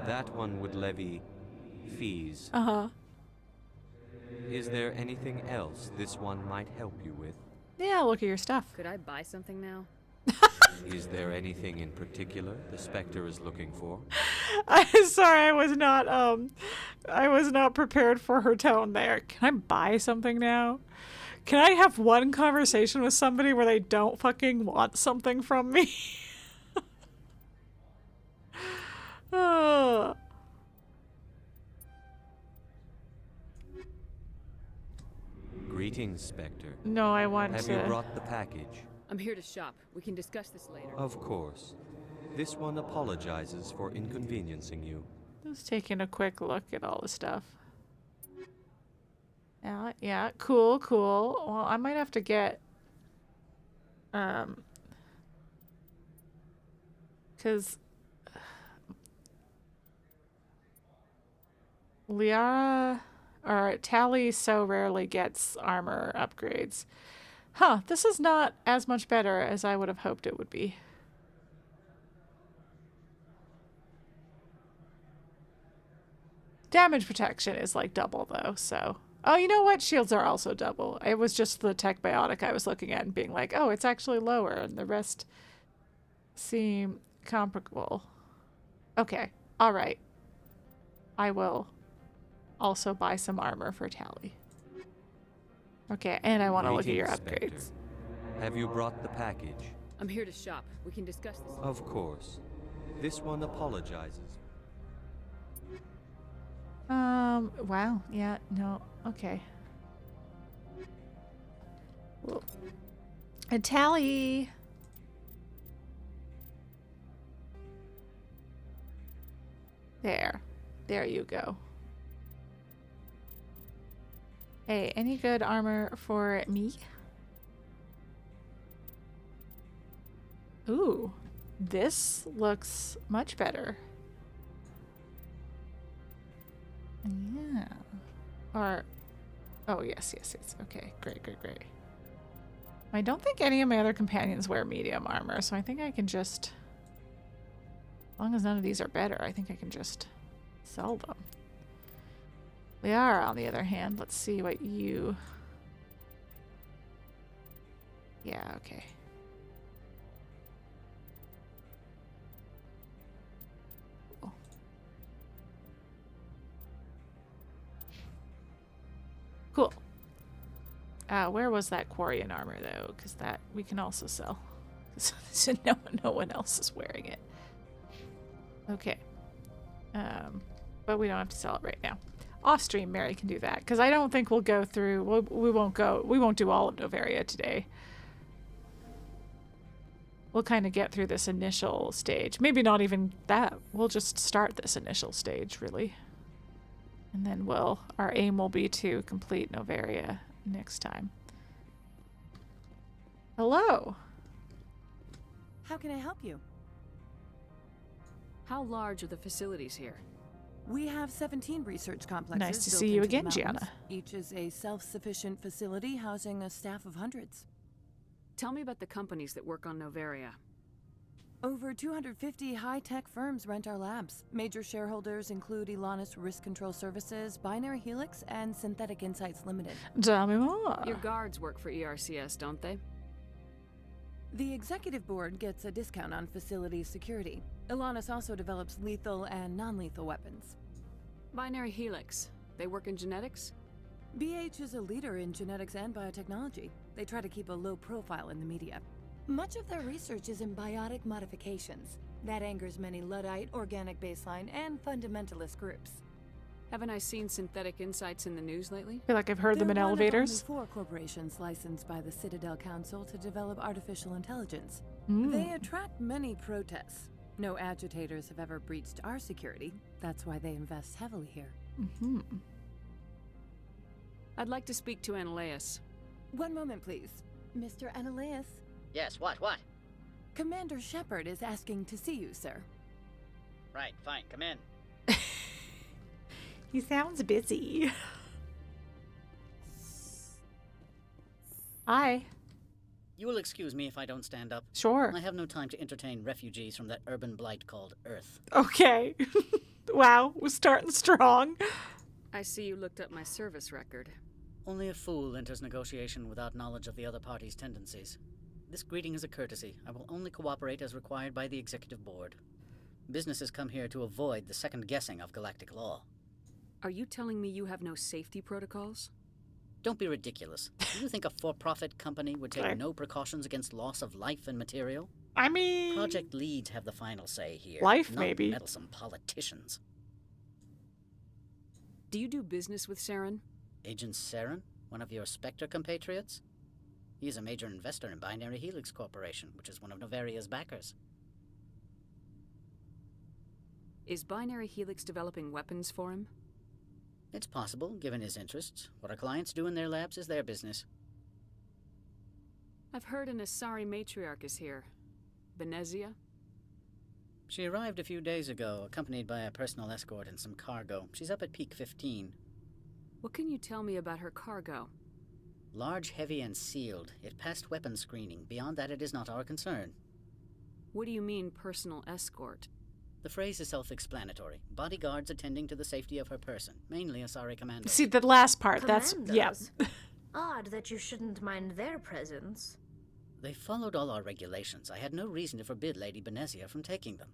[SPEAKER 22] That one would levy fees.
[SPEAKER 1] Uh-huh.
[SPEAKER 22] Is there anything else this one might help you with?
[SPEAKER 1] Yeah, look at your stuff.
[SPEAKER 3] Could I buy something now?
[SPEAKER 22] Is there anything in particular the Spectre is looking for?
[SPEAKER 1] I'm sorry, I was not prepared for her tone there. Can I buy something now? Can I have one conversation with somebody where they don't fucking want something from me?
[SPEAKER 22] Greetings, Spectre.
[SPEAKER 1] No, I want
[SPEAKER 22] Have
[SPEAKER 1] to...
[SPEAKER 22] you brought the package?
[SPEAKER 3] I'm here to shop. We can discuss this later.
[SPEAKER 22] Of course. This one apologizes for inconveniencing you.
[SPEAKER 1] Just taking a quick look at all the stuff. Yeah, cool. Well, I might have to get... Because... Liara... Or Tally so rarely gets armor upgrades. Huh, this is not as much better as I would have hoped it would be. Damage protection is like double though, so... Oh, you know what? Shields are also double. It was just the tech biotic I was looking at and being like, oh, it's actually lower, and the rest seem comparable. Okay, alright. I will also buy some armor for Tally. Okay, and I want to look at your upgrades.
[SPEAKER 22] Spectre. Have you brought the package?
[SPEAKER 3] I'm here to shop. We can discuss this.
[SPEAKER 22] Of course. This one apologizes.
[SPEAKER 1] Wow. Yeah, no. Okay. Whoa. And Tally. There you go. Hey, any good armor for me? Ooh, this looks much better. Yeah. Or, oh, yes. Okay, great. I don't think any of my other companions wear medium armor, so I think I can just, as long as none of these are better, I think I can just sell them. Liara, on the other hand, let's see what you... Yeah, okay. Cool. Cool. Where was that Quarian armor, though? Because that we can also sell. So no one else is wearing it. Okay. But we don't have to sell it right now. Off stream, Mary can do that, because I don't think we'll go through. We won't do all of Noveria today. We'll kind of get through this initial stage. Maybe not even that. We'll just start this initial stage, really, and then our aim will be to complete Noveria next time. Hello.
[SPEAKER 19] How can I help you?
[SPEAKER 3] How large are the facilities here?
[SPEAKER 19] We have 17 research complexes.
[SPEAKER 1] Nice to
[SPEAKER 19] built
[SPEAKER 1] see you
[SPEAKER 19] into the
[SPEAKER 1] again,
[SPEAKER 19] mountains.
[SPEAKER 1] Gianna.
[SPEAKER 19] Each is a self-sufficient facility housing a staff of hundreds.
[SPEAKER 3] Tell me about the companies that work on Noveria.
[SPEAKER 19] Over 250 high-tech firms rent our labs. Major shareholders include Elanus Risk Control Services, Binary Helix, and Synthetic Insights Limited.
[SPEAKER 1] Tell me more.
[SPEAKER 3] Your guards work for ERCS, don't they?
[SPEAKER 19] The executive board gets a discount on facility security. Elanus also develops lethal and non-lethal weapons.
[SPEAKER 3] Binary Helix. They work in genetics?
[SPEAKER 19] BH is a leader in genetics and biotechnology. They try to keep a low profile in the media. Much of their research is in biotic modifications. That angers many Luddite, organic baseline, and fundamentalist groups.
[SPEAKER 3] Haven't I seen Synthetic Insights in the news lately?
[SPEAKER 1] I feel like I've heard them in elevators.
[SPEAKER 19] They're one of only 4 corporations licensed by the Citadel Council to develop artificial intelligence.
[SPEAKER 1] Mm.
[SPEAKER 19] They attract many protests. No agitators have ever breached our security. That's why they invest heavily here.
[SPEAKER 1] Mm-hmm.
[SPEAKER 3] I'd like to speak to Anoleis.
[SPEAKER 19] One moment, please. Mr. Anoleis?
[SPEAKER 2] Yes, what?
[SPEAKER 19] Commander Shepard is asking to see you, sir.
[SPEAKER 2] Right, fine, come in.
[SPEAKER 1] He sounds busy. Hi.
[SPEAKER 2] You will excuse me if I don't stand up.
[SPEAKER 1] Sure.
[SPEAKER 2] I have no time to entertain refugees from that urban blight called Earth.
[SPEAKER 1] Okay. Wow, we're starting strong.
[SPEAKER 3] I see you looked up my service record.
[SPEAKER 2] Only a fool enters negotiation without knowledge of the other party's tendencies. This greeting is a courtesy. I will only cooperate as required by the executive board. Businesses come here to avoid the second guessing of galactic law.
[SPEAKER 3] Are you telling me you have no safety protocols?
[SPEAKER 2] Don't be ridiculous. Do you think a for-profit company would take no precautions against loss of life and material?
[SPEAKER 1] I mean...
[SPEAKER 2] Project leads have the final say here.
[SPEAKER 1] Life,
[SPEAKER 2] not
[SPEAKER 1] maybe.
[SPEAKER 2] Meddlesome politicians.
[SPEAKER 3] Do you do business with Saren?
[SPEAKER 2] Agent Saren? One of your Spectre compatriots? He is a major investor in Binary Helix Corporation, which is one of Noveria's backers.
[SPEAKER 3] Is Binary Helix developing weapons for him?
[SPEAKER 2] It's possible, given his interests. What our clients do in their labs is their business.
[SPEAKER 3] I've heard an Asari matriarch is here. Benezia?
[SPEAKER 2] She arrived a few days ago, accompanied by a personal escort and some cargo. She's up at Peak 15.
[SPEAKER 3] What can you tell me about her cargo?
[SPEAKER 2] Large, heavy, and sealed. It passed weapons screening. Beyond that, it is not our concern.
[SPEAKER 3] What do you mean, personal escort?
[SPEAKER 2] The phrase is self-explanatory. Bodyguards attending to the safety of her person, mainly Asari commandos.
[SPEAKER 1] See, the last part, that's... Yeah.
[SPEAKER 5] Odd that you shouldn't mind their presence.
[SPEAKER 2] They followed all our regulations. I had no reason to forbid Lady Benezia from taking them.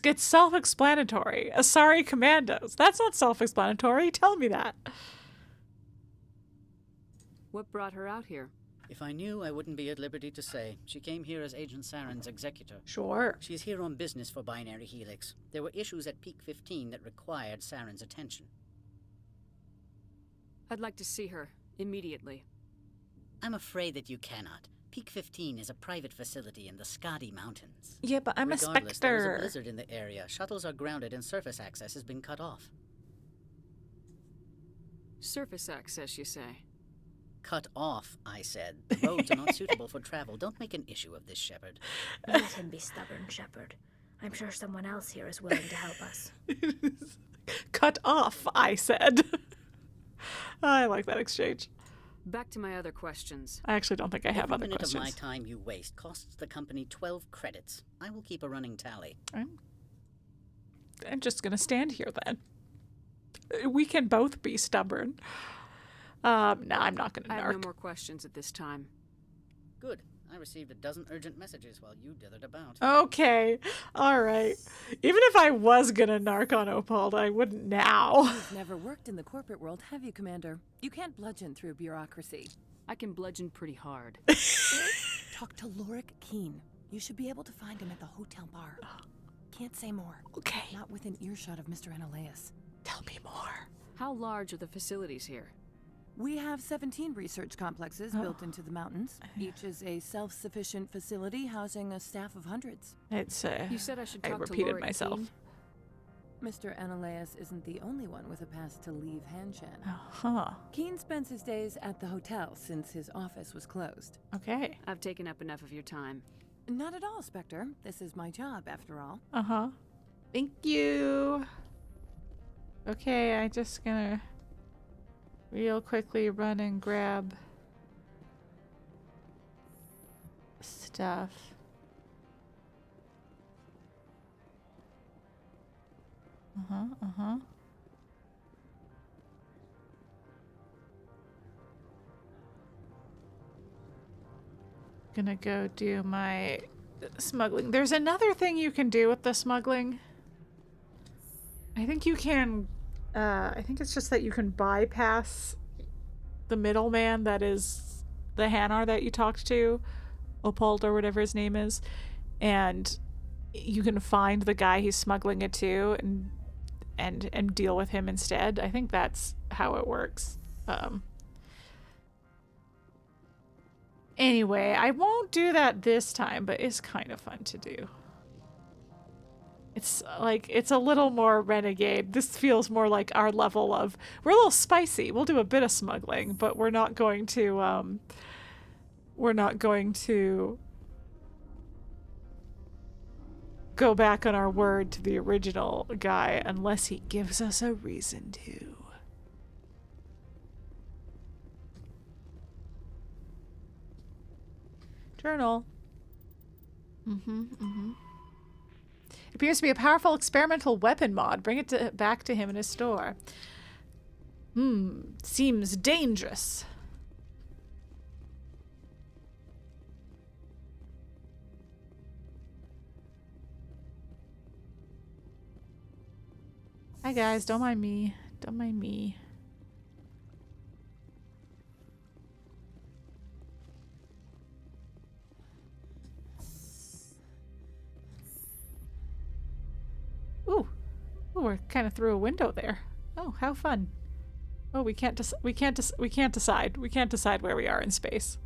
[SPEAKER 1] It's self-explanatory. Asari commandos. That's not self-explanatory. Tell me that.
[SPEAKER 3] What brought her out here?
[SPEAKER 2] If I knew, I wouldn't be at liberty to say. She came here as Agent Saren's executor.
[SPEAKER 1] Sure.
[SPEAKER 2] She's here on business for Binary Helix. There were issues at Peak 15 that required Saren's attention.
[SPEAKER 3] I'd like to see her, immediately.
[SPEAKER 2] I'm afraid that you cannot. Peak 15 is a private facility in the Skadi Mountains.
[SPEAKER 1] Yeah, but I'm
[SPEAKER 2] Regardless,
[SPEAKER 1] a Spectre.
[SPEAKER 2] There is a blizzard in the area. Shuttles are grounded and surface access has been cut off.
[SPEAKER 3] Surface access, you say?
[SPEAKER 2] Cut off, I said. The roads are not suitable for travel. Don't make an issue of this, Shepard.
[SPEAKER 5] Let him be stubborn, Shepard. I'm sure someone else here is willing to help us.
[SPEAKER 1] cut off, I said. I like that exchange.
[SPEAKER 3] Back to my other questions.
[SPEAKER 1] I actually don't think I have other
[SPEAKER 2] Every minute
[SPEAKER 1] questions.
[SPEAKER 2] of my time you waste costs the company 12 credits. I will keep a running tally.
[SPEAKER 1] I'm just going to stand here then. We can both be stubborn. No, I'm not going to narc.
[SPEAKER 3] I have no more questions at this time.
[SPEAKER 2] Good. I received a dozen urgent messages while you dithered about.
[SPEAKER 1] Okay. All right. Even if I was going to narc on Opald, I wouldn't now.
[SPEAKER 19] You've never worked in the corporate world, have you, Commander? You can't bludgeon through bureaucracy.
[SPEAKER 3] I can bludgeon pretty hard.
[SPEAKER 19] Talk to Lorik Qui'in. You should be able to find him at the hotel bar. Can't say more.
[SPEAKER 1] Okay.
[SPEAKER 19] Not within earshot of Mr. Anoleis.
[SPEAKER 1] Tell me more.
[SPEAKER 3] How large are the facilities here?
[SPEAKER 19] We have 17 research complexes built into the mountains. Each is a self-sufficient facility housing a staff of hundreds.
[SPEAKER 1] It's
[SPEAKER 3] You said I should talk
[SPEAKER 1] I repeated
[SPEAKER 3] to Lorik
[SPEAKER 1] myself.
[SPEAKER 3] Qui'in?
[SPEAKER 19] Mr. Anoleis isn't the only one with a pass to leave Hanshan.
[SPEAKER 1] Uh-huh.
[SPEAKER 19] Qui'in spends his days at the hotel since his office was closed.
[SPEAKER 1] Okay.
[SPEAKER 3] I've taken up enough of your time.
[SPEAKER 19] Not at all, Spectre. This is my job, after all.
[SPEAKER 1] Uh-huh. Thank you. Okay, I just gonna real quickly run and grab stuff. Uh-huh. Gonna go do my smuggling. There's another thing you can do with the smuggling. I think you can, I think it's just that you can bypass the middleman that is the Hanar that you talked to, Opald or whatever his name is, and you can find the guy he's smuggling it to and deal with him instead. I think that's how it works. Anyway, I won't do that this time, but it's kind of fun to do. It's like, it's a little more renegade. This feels more like our level of, we're a little spicy. We'll do a bit of smuggling, but we're not going to go back on our word to the original guy unless he gives us a reason to. Journal. It appears to be a powerful experimental weapon mod. Bring it back to him in his store. Seems dangerous. Hi guys, don't mind me. Don't mind me. Ooh, we're kind of through a window there. Oh, how fun! Oh, we can't decide. We can't decide where we are in space.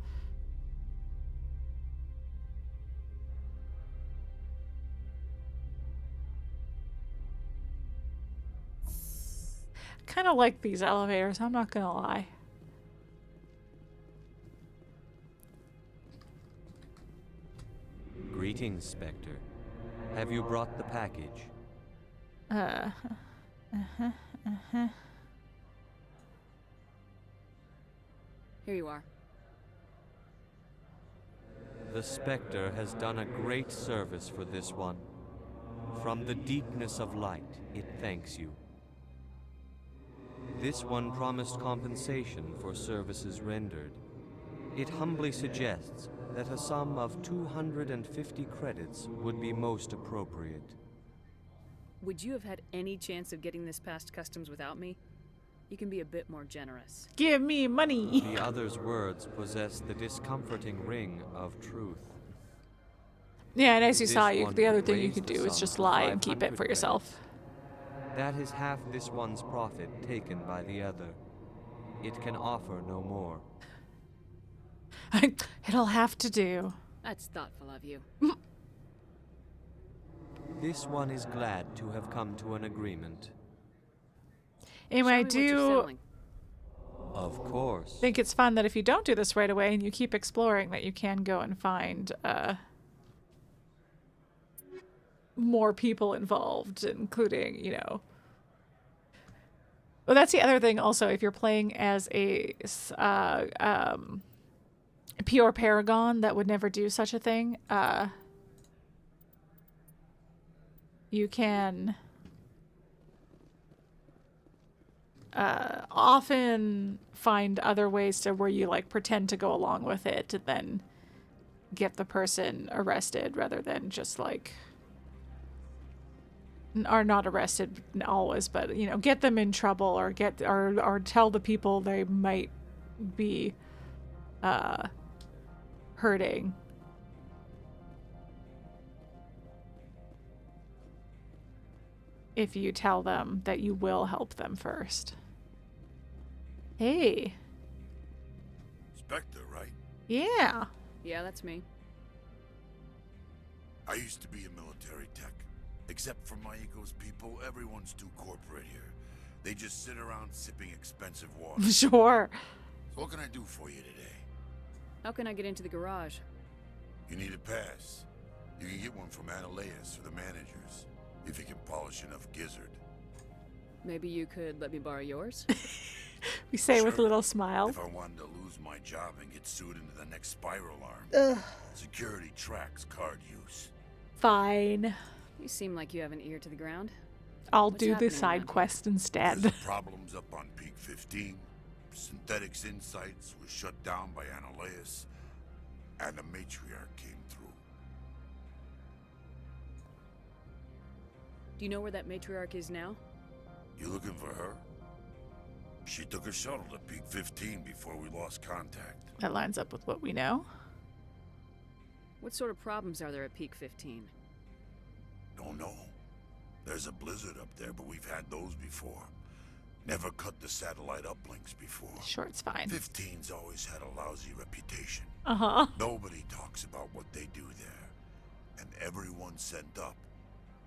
[SPEAKER 1] Kind of like these elevators. I'm not gonna lie.
[SPEAKER 22] Greetings, Spectre. Have you brought the package?
[SPEAKER 3] Here you are.
[SPEAKER 22] The Spectre has done a great service for this one. From the deepness of light, it thanks you. This one promised compensation for services rendered. It humbly suggests that a sum of 250 credits would be most appropriate.
[SPEAKER 3] Would you have had any chance of getting this past customs without me? You can be a bit more generous.
[SPEAKER 1] Give me money!
[SPEAKER 22] The other's words possess the discomforting ring of truth.
[SPEAKER 1] Yeah, and as you
[SPEAKER 22] This
[SPEAKER 1] saw,
[SPEAKER 22] one
[SPEAKER 1] the other
[SPEAKER 22] could
[SPEAKER 1] thing you
[SPEAKER 22] raise
[SPEAKER 1] could
[SPEAKER 22] the
[SPEAKER 1] do is
[SPEAKER 22] sum
[SPEAKER 1] just
[SPEAKER 22] to
[SPEAKER 1] lie and keep it
[SPEAKER 22] 500
[SPEAKER 1] for yourself.
[SPEAKER 22] That is half this one's profit taken by the other. It can offer no more.
[SPEAKER 1] It'll have to do.
[SPEAKER 3] That's thoughtful of you.
[SPEAKER 22] This one is glad to have come to an agreement.
[SPEAKER 1] Anyway, I do
[SPEAKER 22] Of course.
[SPEAKER 1] think it's fun that if you don't do this right away and you keep exploring, that you can go and find more people involved, including, you know, Well, that's the other thing also. If you're playing as a pure paragon that would never do such a thing, you can often find other ways to where you like pretend to go along with it to then get the person arrested rather than just like, or not arrested always, but you know, get them in trouble or get or tell the people they might be hurting. If you tell them that you will help them first. Hey.
[SPEAKER 10] Spectre, right?
[SPEAKER 1] Yeah.
[SPEAKER 3] Yeah, that's me.
[SPEAKER 10] I used to be a military tech. Except for my ego's people, everyone's too corporate here. They just sit around sipping expensive water.
[SPEAKER 1] Sure.
[SPEAKER 10] So what can I do for you today?
[SPEAKER 3] How can I get into the garage?
[SPEAKER 10] You need a pass. You can get one from Anoleis or the managers, if you can polish enough gizzard.
[SPEAKER 3] Maybe you could let me borrow yours?
[SPEAKER 1] We say with a little smile.
[SPEAKER 10] If I wanted to lose my job and get sued into the next spiral arm.
[SPEAKER 1] Ugh.
[SPEAKER 10] Security tracks card use.
[SPEAKER 1] Fine.
[SPEAKER 3] You seem like you have an ear to the ground.
[SPEAKER 1] I'll
[SPEAKER 3] What's
[SPEAKER 1] do the
[SPEAKER 3] happening
[SPEAKER 1] side
[SPEAKER 3] then?
[SPEAKER 1] quest instead.
[SPEAKER 10] There's problems up on Peak 15. Synthetics Insights was shut down by Anoleis, and the matriarch came through.
[SPEAKER 3] Do you know where that matriarch is now?
[SPEAKER 10] You looking for her? She took a shuttle to Peak 15 before we lost contact.
[SPEAKER 1] That lines up with what we know.
[SPEAKER 3] What sort of problems are there at Peak 15?
[SPEAKER 10] Don't know. There's a blizzard up there, but we've had those before. Never cut the satellite uplinks before.
[SPEAKER 1] Sure, it's fine.
[SPEAKER 10] 15's always had a lousy reputation.
[SPEAKER 1] Uh-huh.
[SPEAKER 10] Nobody talks about what they do there. And everyone sent up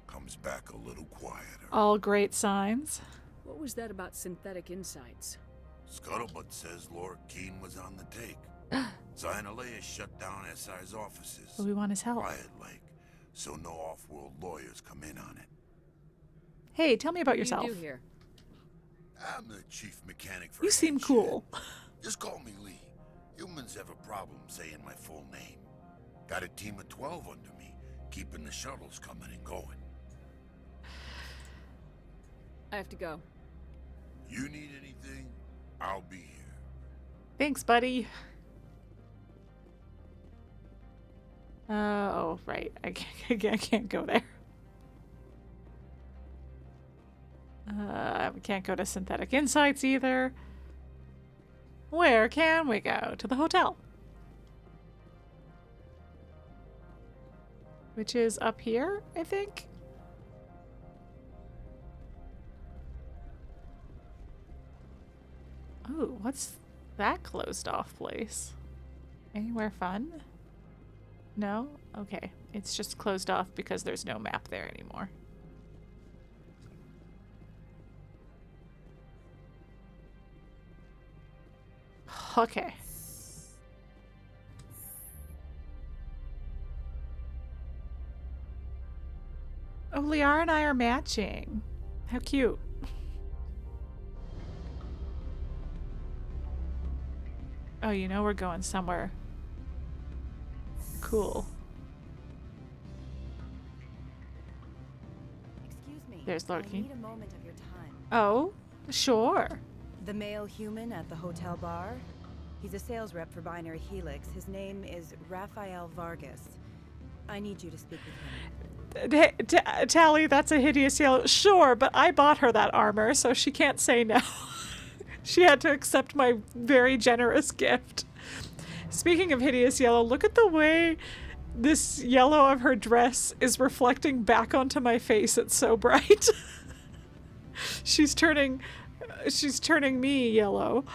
[SPEAKER 10] comes back a little quieter.
[SPEAKER 1] All great signs.
[SPEAKER 3] What was that about synthetic insights?
[SPEAKER 10] Scuttlebutt says Lorik Qui'in was on the take. Anoleis shut down SI's offices.
[SPEAKER 1] But we want his help.
[SPEAKER 10] Quiet like, so no off-world lawyers come in on it.
[SPEAKER 1] Hey, tell me about
[SPEAKER 3] What
[SPEAKER 1] yourself.
[SPEAKER 3] do you do here?
[SPEAKER 10] I'm the chief mechanic for
[SPEAKER 1] You seem cool.
[SPEAKER 10] Just call me Lee. Humans have a problem saying my full name. Got a team of 12 under me, keeping the shuttles coming and going.
[SPEAKER 3] I have to go.
[SPEAKER 10] You need anything, I'll be here.
[SPEAKER 1] Thanks, buddy. Oh, right. I can't go there. We can't go to Synthetic Insights either. Where can we go? To the hotel. Which is up here, I think. Oh, what's that closed off place? Anywhere fun? No? Okay. It's just closed off because there's no map there anymore. Okay. Oh, Liara and I are matching. How cute. Oh, you know we're going somewhere cool.
[SPEAKER 4] Excuse me.
[SPEAKER 1] There's Lorik
[SPEAKER 4] I
[SPEAKER 1] Qui'in.
[SPEAKER 4] need a moment of your time.
[SPEAKER 1] Oh, sure.
[SPEAKER 4] The male human at the hotel bar? He's a sales rep for Binary Helix. His name is Rafael Vargas. I need you to speak with him.
[SPEAKER 1] Tally, that's a hideous yellow. Sure, but I bought her that armor, so she can't say no. She had to accept my very generous gift. Speaking of hideous yellow, look at the way this yellow of her dress is reflecting back onto my face. It's so bright. She's turning me yellow.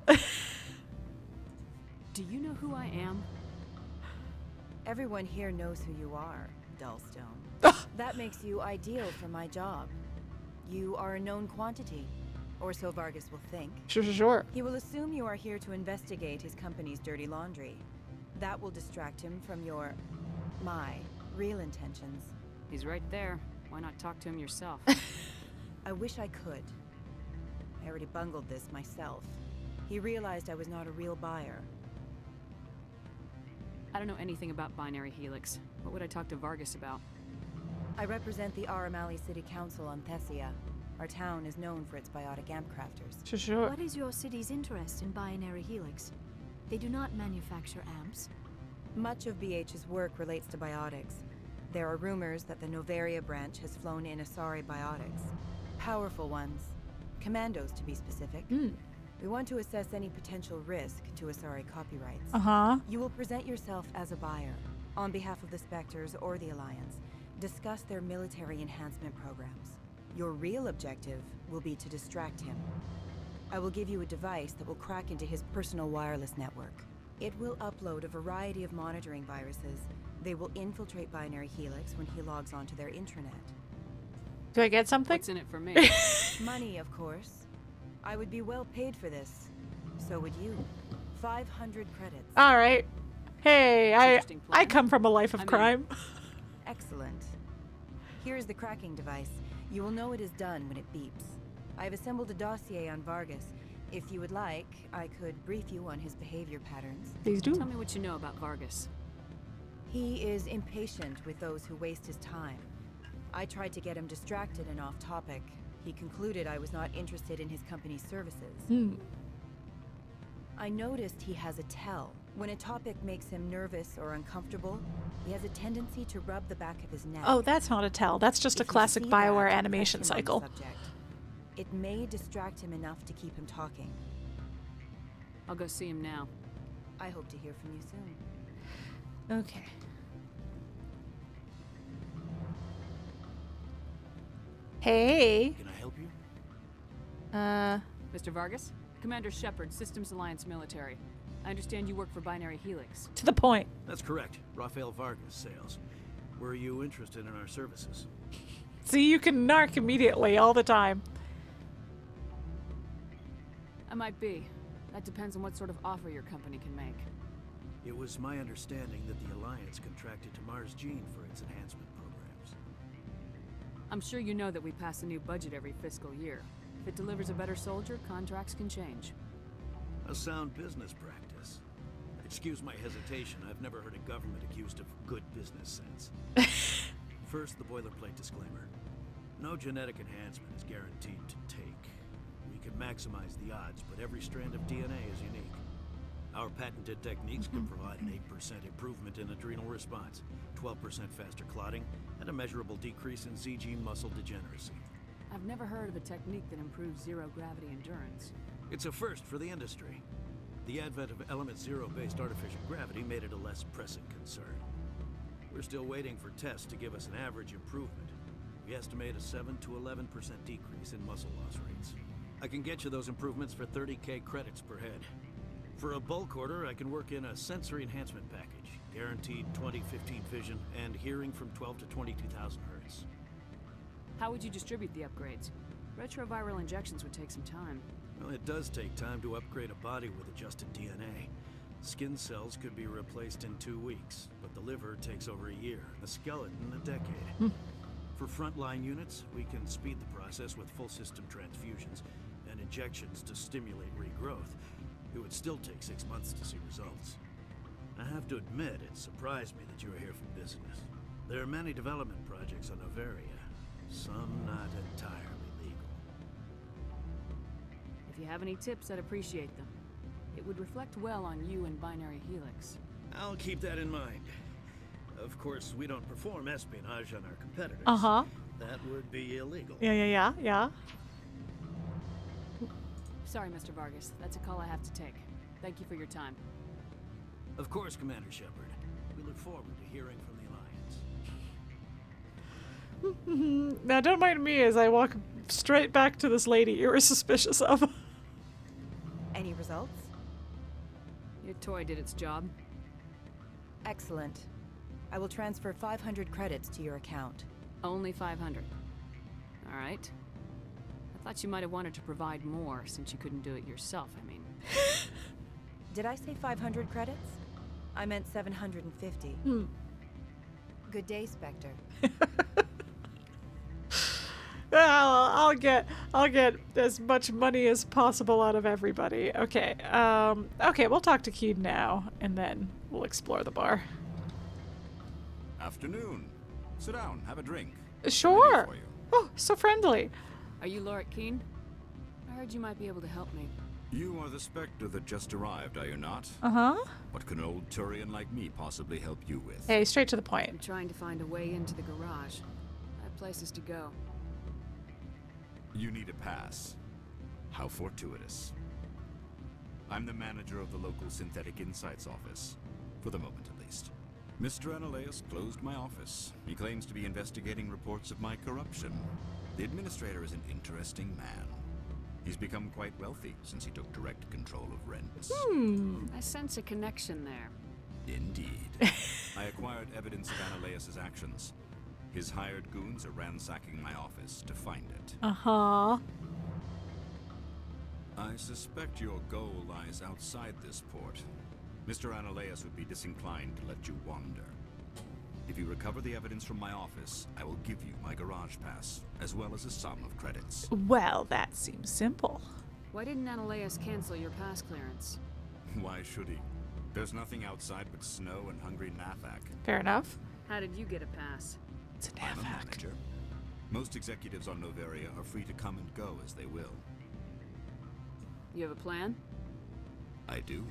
[SPEAKER 3] Do you know who I am?
[SPEAKER 4] Everyone here knows who you are, Dullstone. That makes you ideal for my job. You are a known quantity, or so Vargas will think.
[SPEAKER 1] Sure.
[SPEAKER 4] He will assume you are here to investigate his company's dirty laundry. That will distract him from my real intentions.
[SPEAKER 3] He's right there. Why not talk to him yourself?
[SPEAKER 4] I wish I could. I already bungled this myself. He realized I was not a real buyer.
[SPEAKER 3] I don't know anything about Binary Helix. What would I talk to Vargas about?
[SPEAKER 4] I represent the Aramali City Council on Thessia. Our town is known for its biotic amp crafters.
[SPEAKER 1] Sure.
[SPEAKER 17] What is your city's interest in Binary Helix? They do not manufacture amps.
[SPEAKER 4] Much of BH's work relates to biotics. There are rumors that the Noveria branch has flown in Asari biotics. Powerful ones. Commandos, to be specific. We want to assess any potential risk to Asari copyrights. You will present yourself as a buyer, on behalf of the Spectres or the Alliance. Discuss their military enhancement programs. Your real objective will be to distract him. I will give you a device that will crack into his personal wireless network. It will upload a variety of monitoring viruses. They will infiltrate Binary Helix when he logs onto their intranet.
[SPEAKER 1] Do I get something?
[SPEAKER 3] What's in it for me?
[SPEAKER 4] Money, of course. I would be well paid for this. So would you. 500 credits.
[SPEAKER 1] All right. Hey, I come from a life of crime.
[SPEAKER 4] Excellent. Here's the cracking device. You will know it is done when it beeps. I've assembled a dossier on Vargas. If you would like, I could brief you on his behavior patterns.
[SPEAKER 1] Please do.
[SPEAKER 3] Tell me what you know about Vargas.
[SPEAKER 4] He is impatient with those who waste his time. I tried to get him distracted and off topic. He concluded I was not interested in his company's services. I noticed he has a tell. When a topic makes him nervous or uncomfortable, he has a tendency to rub the back of his neck.
[SPEAKER 1] Oh, that's not a tell. That's just a classic BioWare animation cycle.
[SPEAKER 4] It may distract him enough to keep him talking.
[SPEAKER 3] I'll go see him now.
[SPEAKER 4] I hope to hear from you soon.
[SPEAKER 1] Okay. Hey.
[SPEAKER 11] Can I help you?
[SPEAKER 3] Mr. Vargas? Commander Shepard, Systems Alliance Military. I understand you work for Binary Helix.
[SPEAKER 1] To the point.
[SPEAKER 11] That's correct. Rafael Vargas, sales. Were you interested in our services?
[SPEAKER 1] See, you can narc immediately all the time.
[SPEAKER 3] I might be. That depends on what sort of offer your company can make.
[SPEAKER 11] It was my understanding that the Alliance contracted to Mars Gene for its enhancement programs.
[SPEAKER 3] I'm sure you know that we pass a new budget every fiscal year. If it delivers a better soldier, contracts can change.
[SPEAKER 11] A sound business practice. Excuse my hesitation, I've never heard a government accused of good business sense. First, the boilerplate disclaimer. No genetic enhancement is guaranteed to take. We can maximize the odds, but every strand of DNA is unique. Our patented techniques can provide an 8% improvement in adrenal response, 12% faster clotting, and a measurable decrease in ZG muscle degeneracy.
[SPEAKER 3] I've never heard of a technique that improves zero-gravity endurance.
[SPEAKER 11] It's a first for the industry. The advent of element zero-based artificial gravity made it a less pressing concern. We're still waiting for tests to give us an average improvement. We estimate a 7 to 11% decrease in muscle loss rates. I can get you those improvements for 30k credits per head. For a bulk order, I can work in a sensory enhancement package, guaranteed 20/15 vision and hearing from 12 to 22,000 hertz.
[SPEAKER 3] How would you distribute the upgrades? Retroviral injections would take some time.
[SPEAKER 11] Well, it does take time to upgrade a body with adjusted DNA. Skin cells could be replaced in 2 weeks, but the liver takes over a year, the skeleton a decade. For frontline units, we can speed the process with full system transfusions and injections to stimulate regrowth. It would still take 6 months to see results. I have to admit, it surprised me that you are here for business. There are many development projects on Noveria, some not entirely legal.
[SPEAKER 3] If you have any tips, I'd appreciate them. It would reflect well on you and Binary Helix.
[SPEAKER 11] I'll keep that in mind. Of course, we don't perform espionage on our competitors. That would be illegal.
[SPEAKER 1] Yeah.
[SPEAKER 3] Sorry, Mr. Vargas. That's a call I have to take. Thank you for your time.
[SPEAKER 11] Of course, Commander Shepard. We look forward to hearing from the Alliance.
[SPEAKER 1] Now, don't mind me as I walk straight back to this lady you were suspicious of.
[SPEAKER 4] Any results?
[SPEAKER 3] Your toy did its job.
[SPEAKER 4] Excellent. I will transfer 500 credits to your account.
[SPEAKER 3] Only 500. All right. I thought you might have wanted to provide more since you couldn't do it yourself, I mean.
[SPEAKER 4] Did I say 500 credits? I meant 750. Good day, Spectre.
[SPEAKER 1] Well, I'll get as much money as possible out of everybody. Okay. Okay, we'll talk to Qui'in now, and then we'll explore the bar.
[SPEAKER 8] Afternoon. Sit down, have a drink.
[SPEAKER 1] Sure. Oh, so friendly.
[SPEAKER 3] Are you Lorik Qui'in? I heard you might be able to help me.
[SPEAKER 8] You are the Spectre that just arrived, are you not?
[SPEAKER 1] Uh-huh.
[SPEAKER 8] What can an old Turian like me possibly help you with?
[SPEAKER 1] Hey, straight to the point.
[SPEAKER 3] I'm trying to find a way into the garage. I have places to go.
[SPEAKER 8] You need a pass. How fortuitous. I'm the manager of the local Synthetic Insights office. For the moment, at least. Mr. Anoleis closed my office. He claims to be investigating reports of my corruption. The administrator is an interesting man. He's become quite wealthy since he took direct control of rents.
[SPEAKER 3] I sense a connection there.
[SPEAKER 8] Indeed. I acquired evidence of Anoleis' actions. His hired goons are ransacking my office to find it.
[SPEAKER 1] Uh-huh.
[SPEAKER 8] I suspect your goal lies outside this port. Mr. Anoleis would be disinclined to let you wander. If you recover the evidence from my office, I will give you my garage pass, as well as a sum of credits.
[SPEAKER 1] Well, that seems simple.
[SPEAKER 3] Why didn't Anoleis cancel your pass clearance?
[SPEAKER 8] Why should he? There's nothing outside but snow and hungry Nathak.
[SPEAKER 1] Fair enough.
[SPEAKER 3] How did you get a pass?
[SPEAKER 1] It's an
[SPEAKER 8] I'm a manager. Most executives on Noveria are free to come and go as they will.
[SPEAKER 3] You have a plan?
[SPEAKER 8] I do.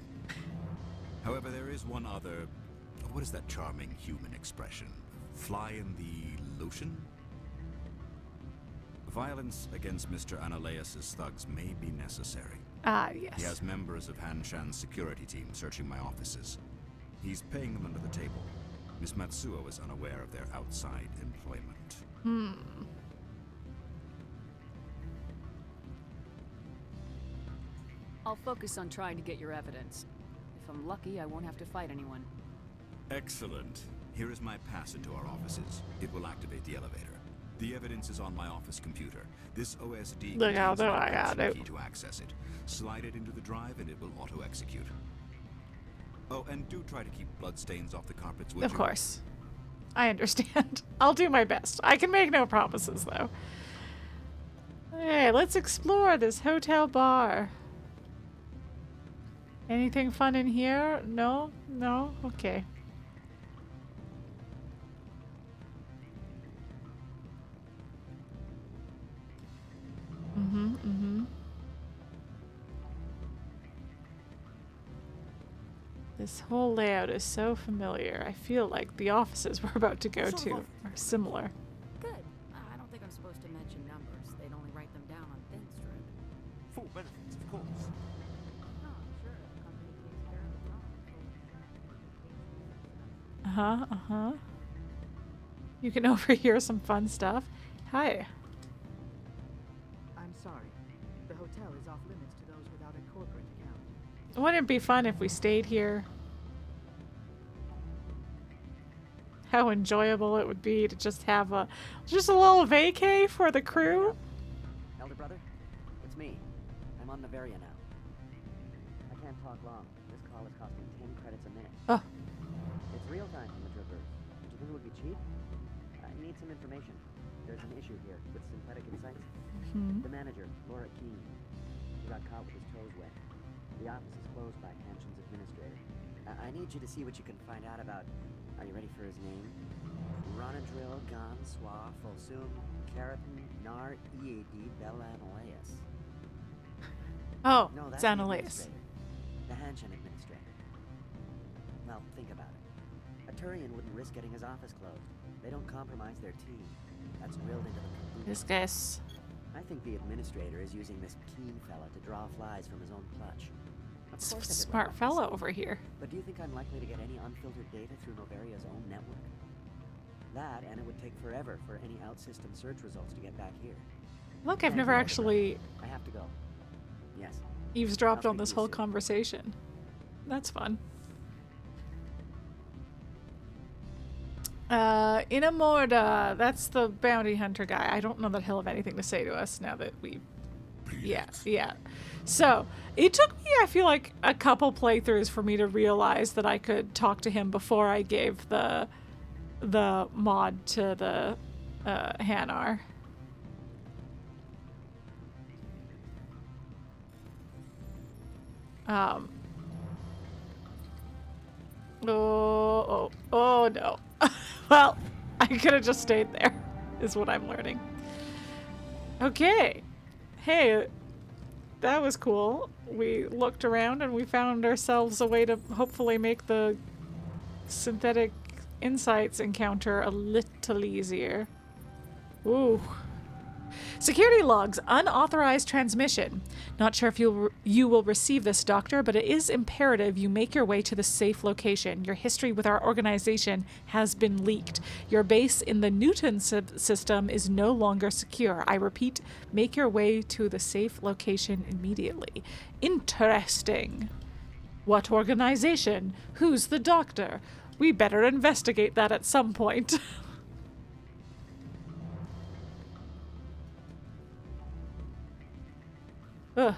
[SPEAKER 8] However, there is one other... What is that charming human expression? Fly in the lotion? Violence against Mr. Anoleis' thugs may be necessary.
[SPEAKER 1] Ah, yes.
[SPEAKER 8] He has members of Hanshan's security team searching my offices. He's paying them under the table. Miss Matsuo is unaware of their outside employment.
[SPEAKER 3] I'll focus on trying to get your evidence. If I'm lucky, I won't have to fight anyone.
[SPEAKER 8] Excellent. Here is my pass into our offices. It will activate the elevator. The evidence is on my office computer. This OSD
[SPEAKER 1] Look how
[SPEAKER 8] contains
[SPEAKER 1] I got
[SPEAKER 8] an
[SPEAKER 1] it.
[SPEAKER 8] key to access it. Slide it into the drive and it will auto-execute. Oh, and do try to keep bloodstains off the carpets, would you?
[SPEAKER 1] Of course. I understand. I'll do my best. I can make no promises, though. Hey, let's explore this hotel bar. Anything fun in here? No? No? Okay. This whole layout is so familiar. I feel like the offices we're about to go to are similar.
[SPEAKER 6] Good. I don't think I'm supposed to mention numbers. They'd only write them down on thin strip.
[SPEAKER 9] Full benefits, of course.
[SPEAKER 6] Oh, sure. The company takes care of it all.
[SPEAKER 1] Uh-huh. You can overhear some fun stuff. Hi.
[SPEAKER 23] I'm sorry. The hotel is off limits to those without a corporate account.
[SPEAKER 1] Wouldn't it be fun if we stayed here? How enjoyable it would be to just have a little vacay for the crew.
[SPEAKER 24] Elder brother, it's me. I'm on Noveria now. I can't talk long. This call is costing 10 credits a minute.
[SPEAKER 1] Oh.
[SPEAKER 24] It's real time from the Traverse. Do you think it would be cheap? I need some information. There's an issue here with Synthetic Insights. The manager, Lorik Qui'in, he got caught with his toes wet. The office is closed by Hanshan's administrator. I need you to see what you can find out about... Are you ready for his name? Ronadril Gan Swa Folsum Karatin Nar Ead Bella Anoleis.
[SPEAKER 1] Oh,
[SPEAKER 24] No,
[SPEAKER 1] it's
[SPEAKER 24] that's the
[SPEAKER 1] Anoleis.
[SPEAKER 24] administrator. The Hanshan administrator. Well, think about it. A Turian wouldn't risk getting his office closed. They don't compromise their team. That's drilled into them.
[SPEAKER 1] This guy's...
[SPEAKER 24] I think the administrator is using this Qui'in fella to draw flies from his own clutch. Of course I did
[SPEAKER 1] smart
[SPEAKER 24] what
[SPEAKER 1] fella
[SPEAKER 24] he said.
[SPEAKER 1] over here.
[SPEAKER 24] But do you think I'm likely to get any unfiltered data through Noveria's own network? That, and it would take forever for any out-system search results to get back here.
[SPEAKER 1] Look, I've
[SPEAKER 24] Thank
[SPEAKER 1] never
[SPEAKER 24] you, Elder
[SPEAKER 1] actually
[SPEAKER 24] brother. I have to go. Yes.
[SPEAKER 1] eavesdropped
[SPEAKER 24] I'll
[SPEAKER 1] on this
[SPEAKER 24] speak to you
[SPEAKER 1] whole
[SPEAKER 24] soon.
[SPEAKER 1] conversation. That's fun. Inamorda, that's the bounty hunter guy. I don't know that he'll have anything to say to us now that we... Yeah. So, it took me, I feel like, a couple playthroughs for me to realize that I could talk to him before I gave the mod to the Hanar. Oh no. Well, I could have just stayed there, is what I'm learning. Okay. Hey, that was cool. We looked around and we found ourselves a way to hopefully make the synthetic insights encounter a little easier. Ooh. Security logs, unauthorized transmission. Not sure if you will receive this, Doctor, but it is imperative you make your way to the safe location. Your history with our organization has been leaked. Your base in the Newton system is no longer secure. I repeat, make your way to the safe location immediately. Interesting. What organization? Who's the Doctor? We better investigate that at some point. Ugh.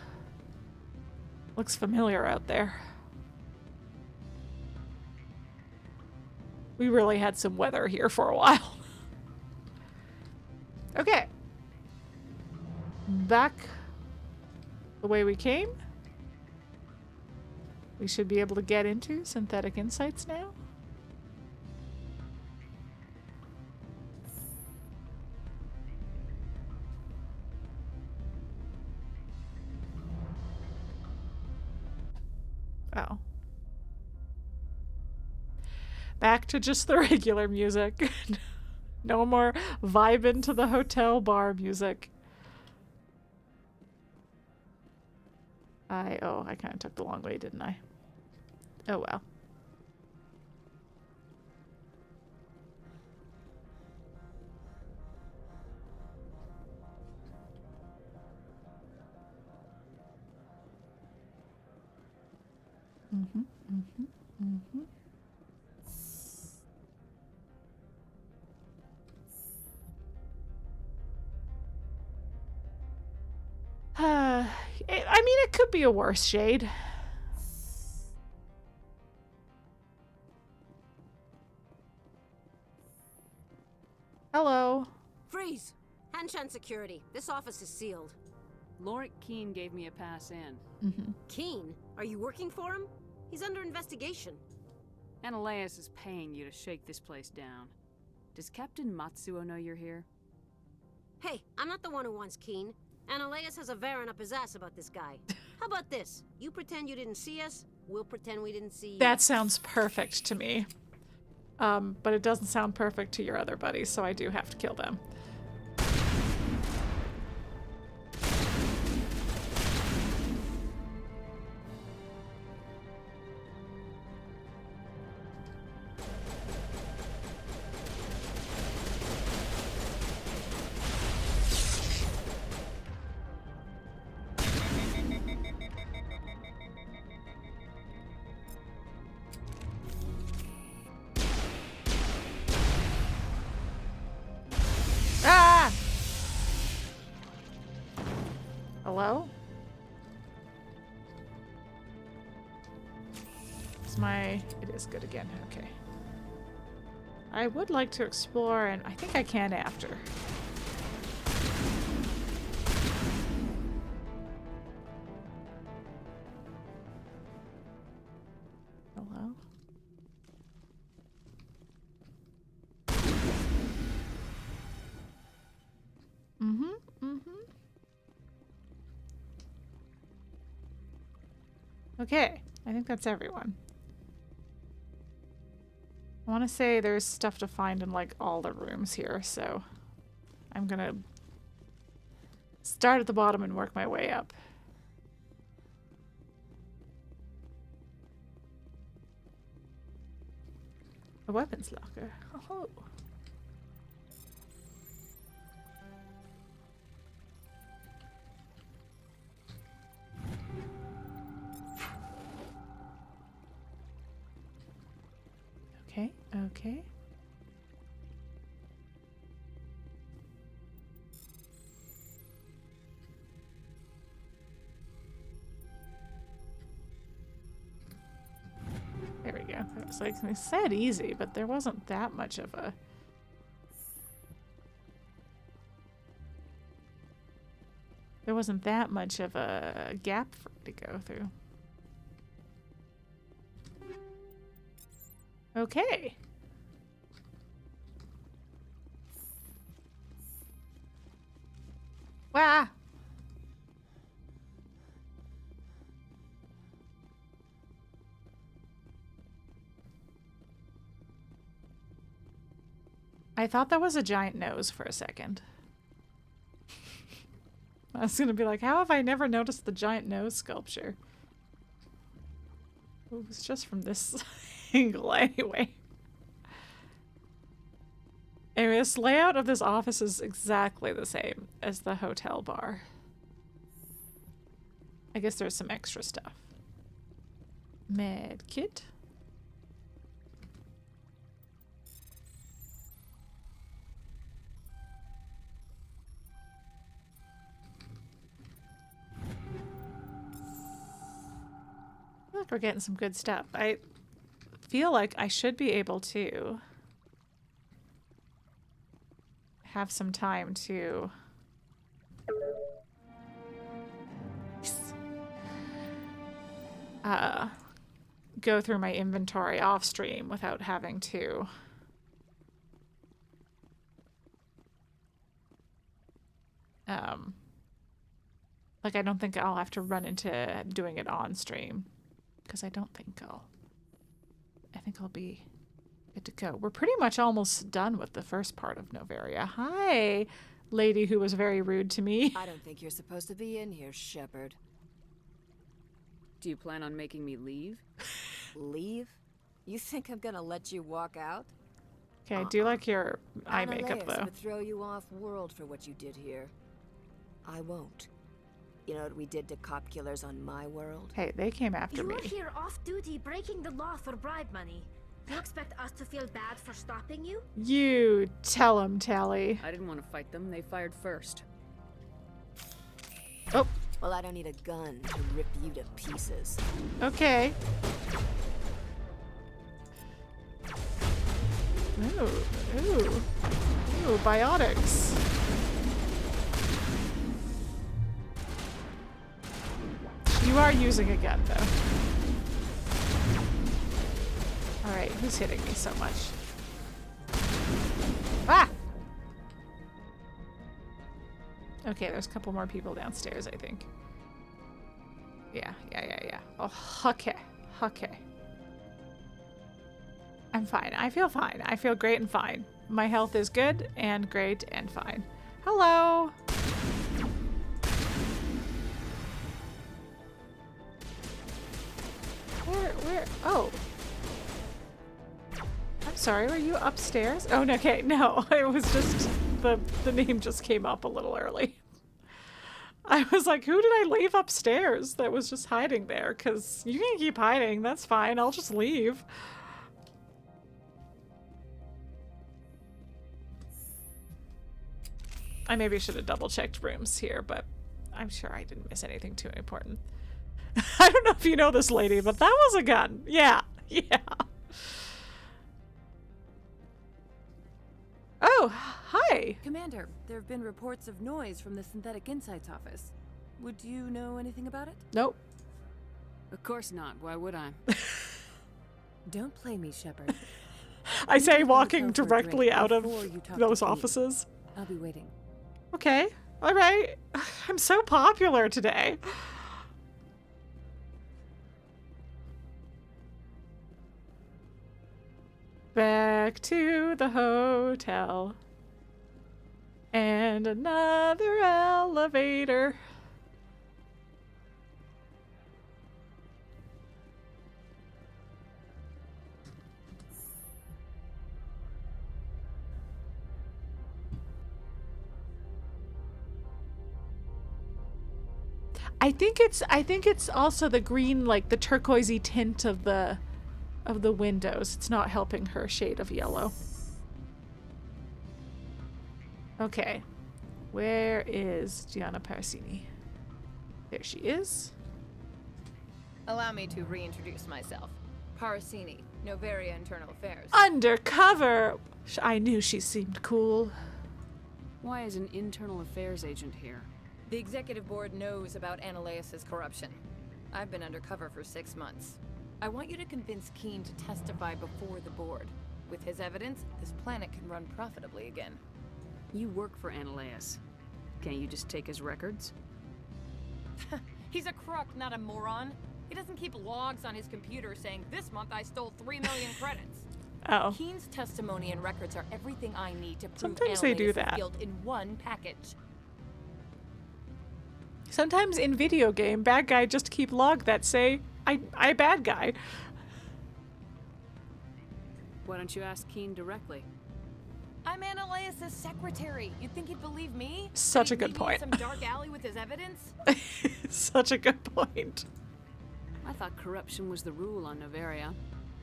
[SPEAKER 1] Looks familiar out there. We really had some weather here for a while. Okay. Back the way we came. We should be able to get into synthetic insights now. Oh. Back to just the regular music. No more vibing to the hotel bar music. I kind of took the long way, didn't I? Oh well. I mean, it could be a worse shade. Hello.
[SPEAKER 7] Freeze! Hanshan security. This office is sealed.
[SPEAKER 3] Lorik Qui'in gave me a pass in.
[SPEAKER 7] Qui'in? Are you working for him? He's under investigation.
[SPEAKER 3] Anoleis is paying you to shake this place down. Does Captain Matsuo know you're here?
[SPEAKER 7] Hey, I'm not the one who wants Qui'in. Anoleis has a Varen up his ass about this guy. How about this? You pretend you didn't see us, we'll pretend we didn't see you.
[SPEAKER 1] That sounds perfect to me. But it doesn't sound perfect to your other buddies, so I do have to kill them. Hello? It is good again, okay. I would like to explore, and I think I can after. Hello? Okay, I think that's everyone. I want to say there's stuff to find in like all the rooms here, so I'm gonna start at the bottom and work my way up. A weapons locker. Oh. Okay, okay. There we go. It was like, they said easy, but there wasn't that much of a... There wasn't that much of a gap for me to go through. Okay. Wah! I thought that was a giant nose for a second. I was gonna be like, how have I never noticed the giant nose sculpture? It was just from this angle anyway. Anyway, this layout of this office is exactly the same as the hotel bar. I guess there's some extra stuff. Med kit. I feel like we're getting some good stuff. I feel like I should be able to have some time to go through my inventory off stream without having to like I don't think I'll have to run into doing it on stream because I think I'll be good to go. We're pretty much almost done with the first part of Noveria. Hi, lady who was very rude to me.
[SPEAKER 13] I don't think you're supposed to be in here, Shepard.
[SPEAKER 3] Do you plan on making me leave?
[SPEAKER 13] Leave? You think I'm gonna let you walk out?
[SPEAKER 1] Okay, I do like your eye makeup
[SPEAKER 13] Anoleis
[SPEAKER 1] though.
[SPEAKER 13] would throw you off world for what you did here. I won't. You know what we did to cop killers on my world?
[SPEAKER 1] Hey, they came after me.
[SPEAKER 5] You're here off-duty, breaking the law for bribe money. Do you expect us to feel bad for stopping you?
[SPEAKER 1] You tell him, Tally.
[SPEAKER 3] I didn't want to fight them. They fired first.
[SPEAKER 1] Oh.
[SPEAKER 13] Well, I don't need a gun to rip you to pieces.
[SPEAKER 1] Okay. Ooh, ooh, ooh, biotics. You are using a gun, though. Alright, who's hitting me so much? Ah! Okay, there's a couple more people downstairs, I think. Yeah. Oh, okay. I'm fine. I feel fine. I feel great and fine. My health is good and great and fine. Hello! Where? Oh. I'm sorry, were you upstairs? Oh, no, okay, no. It was just, the name just came up a little early. I was like, who did I leave upstairs that was just hiding there? Because you can keep hiding, that's fine, I'll just leave. I maybe should have double-checked rooms here, but I'm sure I didn't miss anything too important. I don't know if you know this lady, but that was a gun. Yeah. Oh, hi.
[SPEAKER 19] Commander, there have been reports of noise from the Synthetic Insights office. Would you know anything about it?
[SPEAKER 1] Nope.
[SPEAKER 3] Of course not. Why would I?
[SPEAKER 19] Don't play me, Shepard.
[SPEAKER 1] I say walking directly out of those offices.
[SPEAKER 19] I'll be waiting.
[SPEAKER 1] Okay. All right. I'm so popular today. Back to the hotel. And another elevator. I think it's also the green, like the turquoisey tint of the windows. It's not helping her shade of yellow. Okay. Where is Gianna Parasini? There she is.
[SPEAKER 14] Allow me to reintroduce myself. Parasini, Noveria Internal Affairs.
[SPEAKER 1] Undercover! I knew she seemed cool.
[SPEAKER 3] Why is an internal affairs agent here?
[SPEAKER 14] The executive board knows about Anoleis' corruption. I've been undercover for 6 months.
[SPEAKER 13] I want you to convince Qui'in to testify before the board. With his evidence, this planet can run profitably again.
[SPEAKER 3] You work for Anoleis. Can't you just take his records?
[SPEAKER 6] He's a crook, not a moron. He doesn't keep logs on his computer saying, this month I stole 3 million credits.
[SPEAKER 1] Oh.
[SPEAKER 13] Qui'in's testimony and records are everything I need to prove
[SPEAKER 1] Sometimes they do
[SPEAKER 13] Anoleis'
[SPEAKER 1] that.
[SPEAKER 13] guilt in one package.
[SPEAKER 1] Sometimes in video game, bad guy just keep log that say, I bad guy.
[SPEAKER 3] Why don't you ask Qui'in directly?
[SPEAKER 6] I'm Anoleis' secretary. You'd think he'd believe me?
[SPEAKER 1] Such a
[SPEAKER 6] He'd
[SPEAKER 1] good
[SPEAKER 6] leave me
[SPEAKER 1] point.
[SPEAKER 6] in some dark alley with his evidence?
[SPEAKER 1] Such a good point.
[SPEAKER 3] I thought corruption was the rule on Noveria.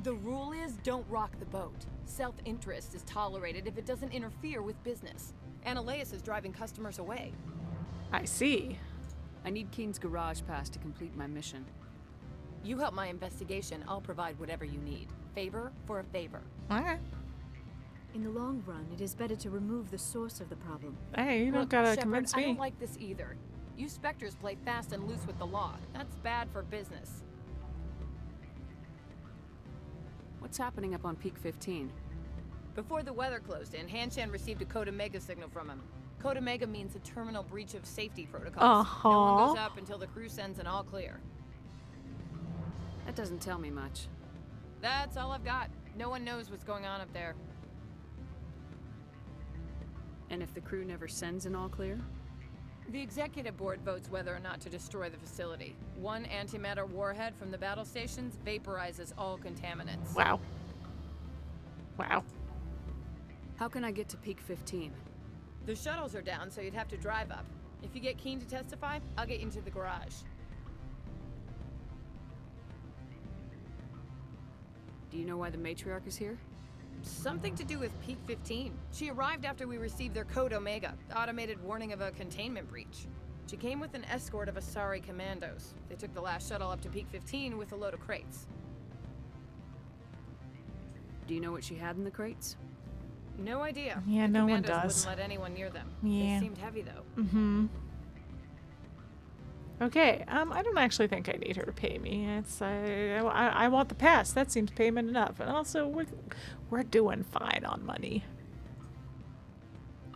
[SPEAKER 13] The rule is don't rock the boat. Self-interest is tolerated if it doesn't interfere with business. Anoleis is driving customers away.
[SPEAKER 1] I see.
[SPEAKER 3] I need Qui'in's garage pass to complete my mission.
[SPEAKER 13] You help my investigation, I'll provide whatever you need. Favor for a favor.
[SPEAKER 1] Okay.
[SPEAKER 17] In the long run, it is better to remove the source of the problem.
[SPEAKER 1] Hey, you don't
[SPEAKER 13] Look,
[SPEAKER 1] gotta
[SPEAKER 13] Shepard,
[SPEAKER 1] convince me.
[SPEAKER 13] I don't like this either. You Spectres play fast and loose with the law. That's bad for business.
[SPEAKER 3] What's happening up on Peak 15?
[SPEAKER 13] Before the weather closed in, Hanshan received a Code Omega signal from him. Code Omega means a terminal breach of safety protocols. No one goes up until the crew sends an all clear.
[SPEAKER 3] That doesn't tell me much.
[SPEAKER 13] That's all I've got. No one knows what's going on up there.
[SPEAKER 3] And if the crew never sends an all clear?
[SPEAKER 13] The executive board votes whether or not to destroy the facility. One antimatter warhead from the battle stations vaporizes all contaminants.
[SPEAKER 1] Wow. Wow.
[SPEAKER 3] How can I get to Peak 15?
[SPEAKER 13] The shuttles are down, so you'd have to drive up. If you get Qui'in to testify, I'll get you into the garage.
[SPEAKER 3] Do you know why the matriarch is here?
[SPEAKER 13] Something to do with Peak 15. She arrived after we received their Code Omega, automated warning of a containment breach. She came with an escort of Asari commandos. They took the last shuttle up to Peak 15 with a load of crates.
[SPEAKER 3] Do you know what she had in the crates?
[SPEAKER 13] No idea.
[SPEAKER 1] Yeah,
[SPEAKER 13] the
[SPEAKER 1] no one
[SPEAKER 13] commandos
[SPEAKER 1] does.
[SPEAKER 13] Wouldn't let anyone near them.
[SPEAKER 1] Yeah.
[SPEAKER 13] They seemed heavy though.
[SPEAKER 1] Mm-hmm. Okay, I don't actually think I need her to pay me. It's I want the pass. That seems payment enough. And also, we're doing fine on money.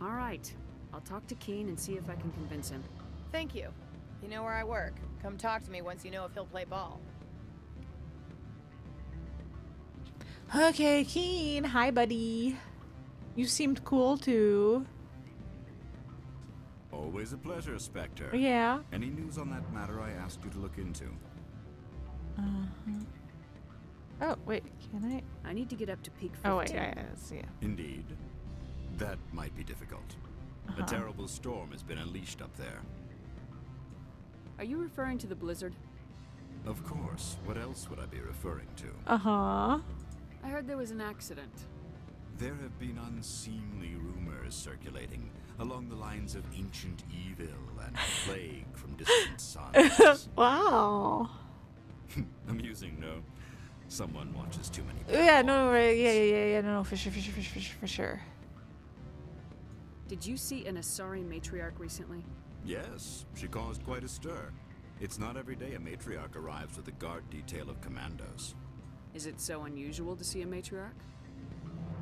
[SPEAKER 3] All right. I'll talk to Qui'in and see if I can convince him.
[SPEAKER 13] Thank you. You know where I work. Come talk to me once you know if he'll play ball.
[SPEAKER 1] Okay, Qui'in. Hi, buddy. You seemed cool, too.
[SPEAKER 8] Always a pleasure, Spectre.
[SPEAKER 1] Yeah.
[SPEAKER 8] Any news on that matter I asked you to look into?
[SPEAKER 1] Oh, wait. Can I?
[SPEAKER 3] I need to get up to Peak 15.
[SPEAKER 1] Oh, wait. I see.
[SPEAKER 8] Indeed. That might be difficult. A terrible storm has been unleashed up there.
[SPEAKER 3] Are you referring to the blizzard?
[SPEAKER 8] Of course. What else would I be referring to?
[SPEAKER 1] Uh-huh.
[SPEAKER 3] I heard there was an accident.
[SPEAKER 8] There have been unseemly rumors circulating along the lines of ancient evil and plague from distant suns.
[SPEAKER 1] Wow.
[SPEAKER 8] Amusing, no? Someone watches too many.
[SPEAKER 1] Yeah, no, yeah, no, for sure.
[SPEAKER 3] Did you see an Asari matriarch recently?
[SPEAKER 8] Yes, she caused quite a stir. It's not every day a matriarch arrives with a guard detail of commandos.
[SPEAKER 3] Is it so unusual to see a matriarch?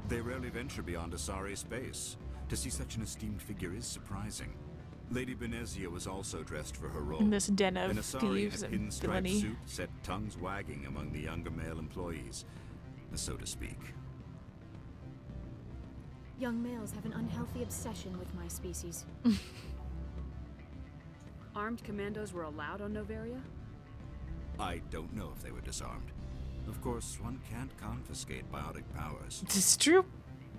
[SPEAKER 8] They rarely venture beyond Asari space. To see such an esteemed figure is surprising. Lady Benezia was also dressed for her role.
[SPEAKER 1] In this den of
[SPEAKER 8] An Asari
[SPEAKER 1] thieves
[SPEAKER 8] in a
[SPEAKER 1] and
[SPEAKER 8] pinstripe
[SPEAKER 1] villainy.
[SPEAKER 8] suit set tongues wagging among the younger male employees, so to speak.
[SPEAKER 17] Young males have an unhealthy obsession with my species.
[SPEAKER 3] Armed commandos were allowed on Noveria?
[SPEAKER 8] I don't know if they were disarmed. Of course, one can't confiscate biotic powers.
[SPEAKER 1] It's true.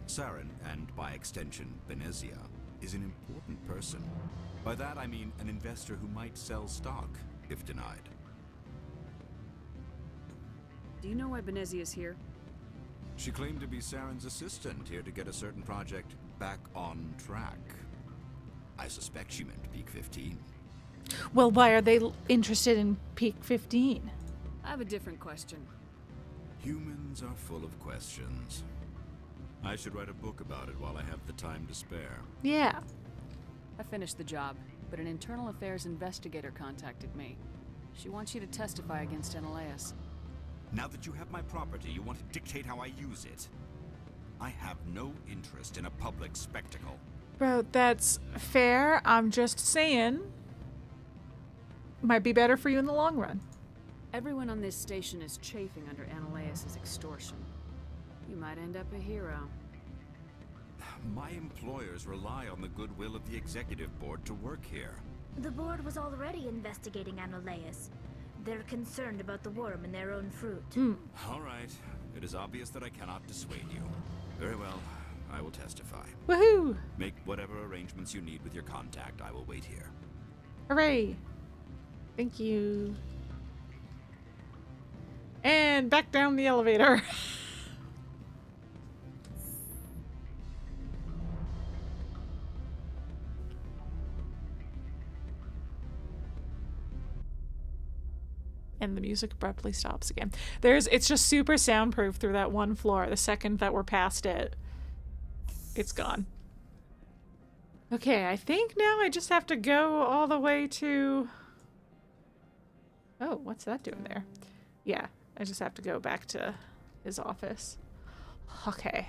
[SPEAKER 8] Saren, and by extension, Benezia, is an important person. By that I mean an investor who might sell stock, if denied.
[SPEAKER 3] Do you know why Benezia is here?
[SPEAKER 8] She claimed to be Saren's assistant, here to get a certain project back on track. I suspect she meant Peak 15.
[SPEAKER 1] Well, why are they interested in Peak 15?
[SPEAKER 3] I have a different question.
[SPEAKER 8] Humans are full of questions. I should write a book about it while I have the time to spare.
[SPEAKER 1] Yeah.
[SPEAKER 3] I finished the job, but an internal affairs investigator contacted me. She wants you to testify against Anoleis.
[SPEAKER 8] Now that you have my property, you want to dictate how I use it. I have no interest in a public spectacle.
[SPEAKER 1] Bro, that's fair. I'm just saying. Might be better for you in the long run.
[SPEAKER 3] Everyone on this station is chafing under Anoleis' extortion. You might end up a hero.
[SPEAKER 8] My employers rely on the goodwill of the executive board to work here.
[SPEAKER 5] The board was already investigating Anoleis. They're concerned about the worm in their own fruit.
[SPEAKER 8] All right. It is obvious that I cannot dissuade you. Very well. I will testify.
[SPEAKER 1] Woohoo!
[SPEAKER 8] Make whatever arrangements you need with your contact. I will wait here.
[SPEAKER 1] Hooray! Thank you. And back down the elevator. And the music abruptly stops again. It's just super soundproof through that one floor. The second that we're past it, it's gone. Okay, I think now I just have to go all the way to... Oh, what's that doing there? Yeah, I just have to go back to his office. Okay.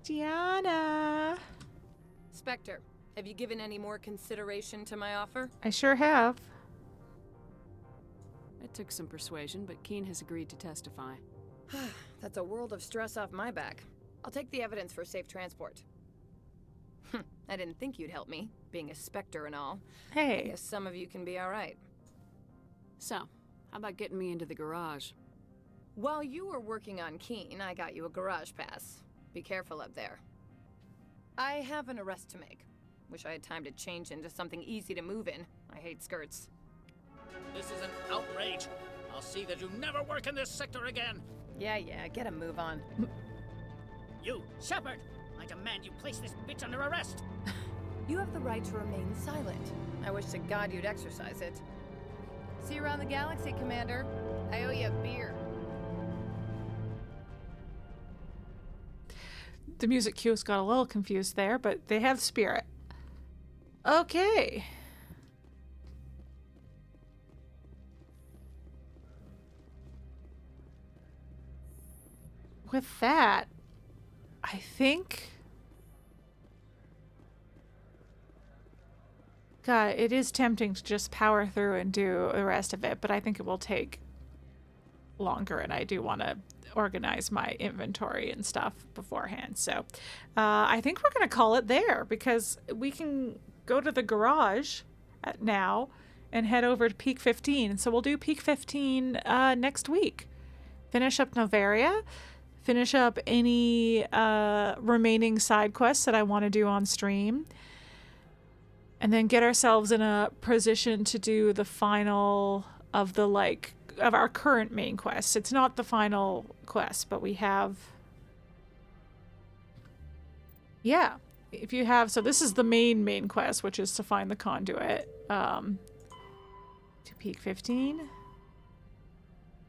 [SPEAKER 1] Gianna!
[SPEAKER 13] Spectre, have you given any more consideration to my offer?
[SPEAKER 1] I sure have.
[SPEAKER 3] It took some persuasion, but Qui'in has agreed to testify.
[SPEAKER 13] That's a world of stress off my back. I'll take the evidence for safe transport. I didn't think you'd help me, being a Spectre and all.
[SPEAKER 1] Hey.
[SPEAKER 13] I guess some of you can be alright.
[SPEAKER 3] So, how about getting me into the garage?
[SPEAKER 13] While you were working on Qui'in, I got you a garage pass. Be careful up there. I have an arrest to make. Wish I had time to change into something easy to move in. I hate skirts.
[SPEAKER 2] This is an outrage. I'll see that you never work in this sector again.
[SPEAKER 13] Yeah, get a move on.
[SPEAKER 2] You, Shepard! I demand you place this bitch under arrest!
[SPEAKER 13] You have the right to remain silent. I wish to God you'd exercise it. See you around the galaxy, Commander. I owe you a beer.
[SPEAKER 1] The music cues got a little confused there, but they have spirit. Okay. With that, I think... God, it is tempting to just power through and do the rest of it, but I think it will take longer, and I do want to organize my inventory and stuff beforehand. So I think we're going to call it there, because we can go to the garage now and head over to Peak 15. So we'll do Peak 15 next week. Finish up Noveria, finish up any remaining side quests that I want to do on stream, and then get ourselves in a position to do the final of the of our current main quest. It's not the final quest, but we have... Yeah. If you have... So this is the main quest, which is to find the conduit. To Peak 15?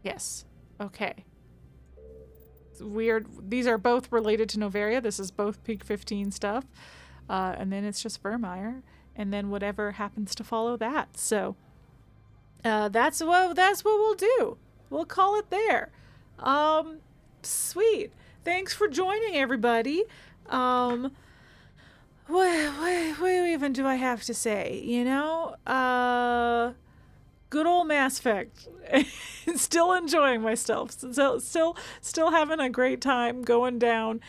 [SPEAKER 1] Yes. Okay. It's weird. These are both related to Noveria. This is both Peak 15 stuff. And then it's just Vermeer. And then whatever happens to follow that. So... that's what we'll do. We'll call it there. Sweet. Thanks for joining, everybody. What even do I have to say? You know, good old Mass Effect. Still enjoying myself. Still having a great time going down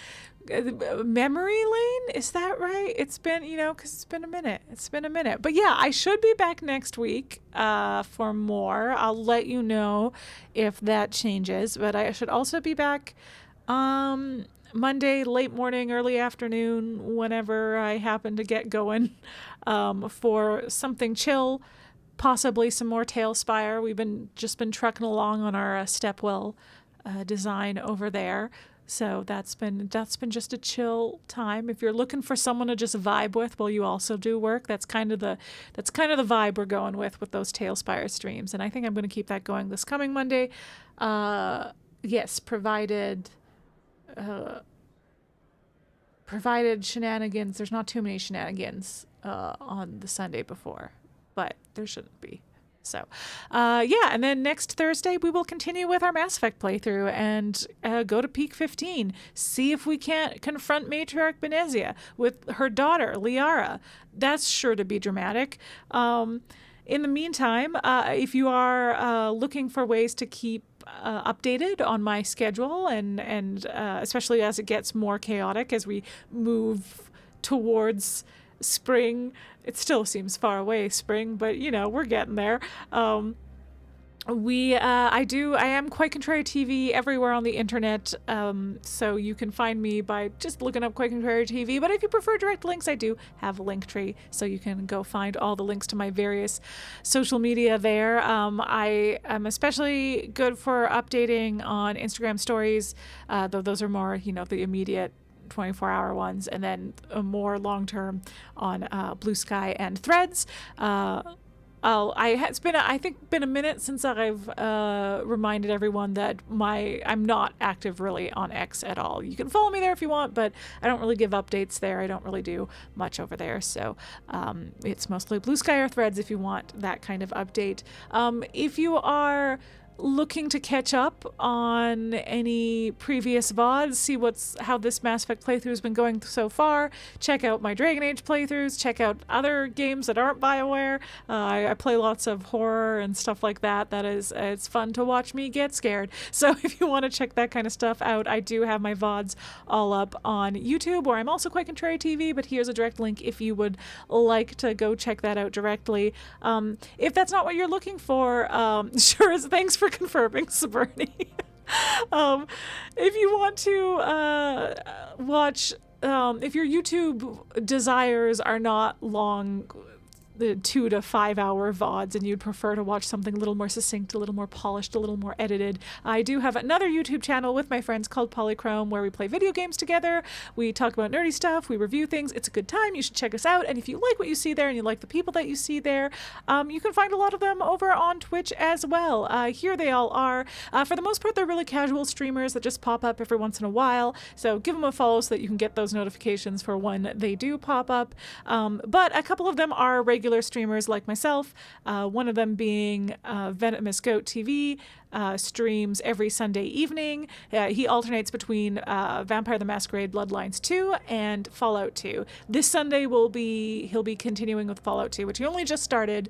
[SPEAKER 1] memory lane. Is that right? It's been, because it's been a minute. But yeah, I should be back next week for more. I'll let you know if that changes. But I should also be back Monday, late morning, early afternoon, whenever I happen to get going for something chill, possibly some more Tailspire. We've just been trucking along on our Stepwell design over there. So that's been just a chill time. If you're looking for someone to just vibe with while you also do work, that's kind of the vibe we're going with those Tailspire streams. And I think I'm going to keep that going this coming Monday. Yes, provided shenanigans. There's not too many shenanigans on the Sunday before, but there shouldn't be. So, yeah, and then next Thursday we will continue with our Mass Effect playthrough and go to Peak 15, see if we can't confront Matriarch Benezia with her daughter, Liara. That's sure to be dramatic. In the meantime, if you are looking for ways to keep updated on my schedule and especially as it gets more chaotic as we move towards spring. It still seems far away, spring, but we're getting there. I am QuiteContraryTV everywhere on the internet, so you can find me by just looking up QuiteContraryTV. But if you prefer direct links, I do have a link tree, so you can go find all the links to my various social media there. I am especially good for updating on Instagram stories, though those are more, the immediate 24-hour ones, and then a more long-term on Blue Sky and Threads. It's been a minute since I've reminded everyone that I'm not active really on X at all. You can follow me there if you want, but I don't really give updates there. I don't really do much over there, so it's mostly Blue Sky or Threads if you want that kind of update. If you are looking to catch up on any previous VODs, see how this Mass Effect playthrough has been going so far, check out my Dragon Age playthroughs, check out other games that aren't BioWare. I play lots of horror and stuff like that. It's fun to watch me get scared. So if you want to check that kind of stuff out, I do have my VODs all up on YouTube, where I'm also QuiteContraryTV, but here's a direct link if you would like to go check that out directly. If that's not what you're looking for, thanks for confirming, Saberni. If you want to watch, if your YouTube desires are not long, the 2 to 5 hour VODs, and you'd prefer to watch something a little more succinct, a little more polished, a little more edited, I do have another YouTube channel with my friends called Polychrome, where we play video games together. We talk about nerdy stuff. We review things. It's a good time. You should check us out. And if you like what you see there and you like the people that you see there, you can find a lot of them over on Twitch as well. Here they all are. For the most part, they're really casual streamers that just pop up every once in a while. So give them a follow so that you can get those notifications for when they do pop up. But a couple of them are regular streamers like myself, one of them being Venomous Goat TV, streams every Sunday evening. He alternates between Vampire the Masquerade Bloodlines 2 and Fallout 2. This Sunday he'll be continuing with Fallout 2, which he only just started,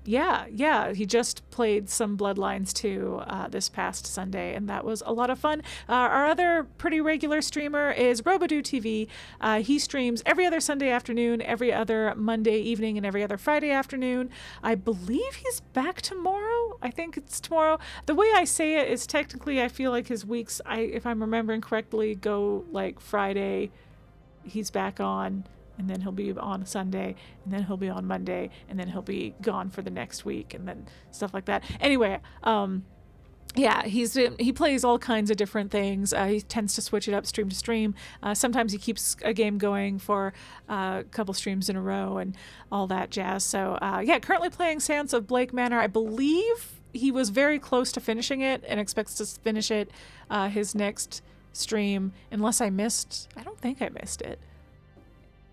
[SPEAKER 1] he just played some Bloodlines 2 this past Sunday, and that was a lot of fun. Our other pretty regular streamer is Robodoo TV. He streams every other Sunday afternoon, every other Monday evening, and every other Friday afternoon. I believe he's back tomorrow. I think it's tomorrow. The way I say it is technically I feel like his weeks, if I'm remembering correctly, go like Friday, he's back on, and then he'll be on Sunday, and then he'll be on Monday, and then he'll be gone for the next week, and then stuff like that. Anyway, he plays all kinds of different things. He tends to switch it up stream to stream. Sometimes he keeps a game going for a couple streams in a row and all that jazz. So currently playing Sands of Blake Manor. I believe he was very close to finishing it and expects to finish it his next stream, unless I don't think I missed it.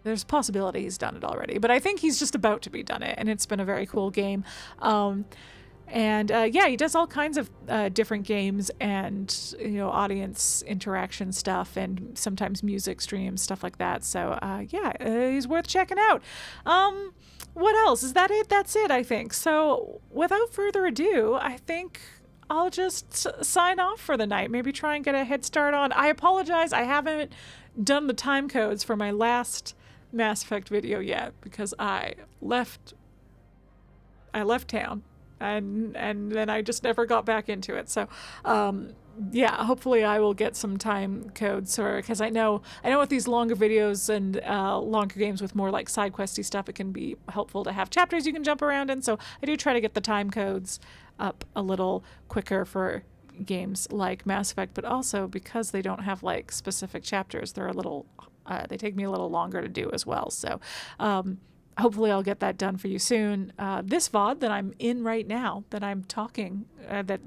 [SPEAKER 1] There's a possibility he's done it already, but I think he's just about to be done it, and it's been a very cool game. He does all kinds of different games and audience interaction stuff, and sometimes music streams, stuff like that. So he's worth checking out. What else? Is that it? That's it, I think. So without further ado, I think I'll just sign off for the night. Maybe try and get a head start on. I apologize, I haven't done the time codes for my last Mass Effect video yet, because I left town and then I just never got back into it. So hopefully I will get some time codes, because I know with these longer videos and longer games with more like side questy stuff, it can be helpful to have chapters you can jump around in. So I do try to get the time codes up a little quicker for games like Mass Effect, but also because they don't have like specific chapters, they're a little, they take me a little longer to do as well. So hopefully I'll get that done for you soon. This VOD that I'm in right now, that I'm talking, that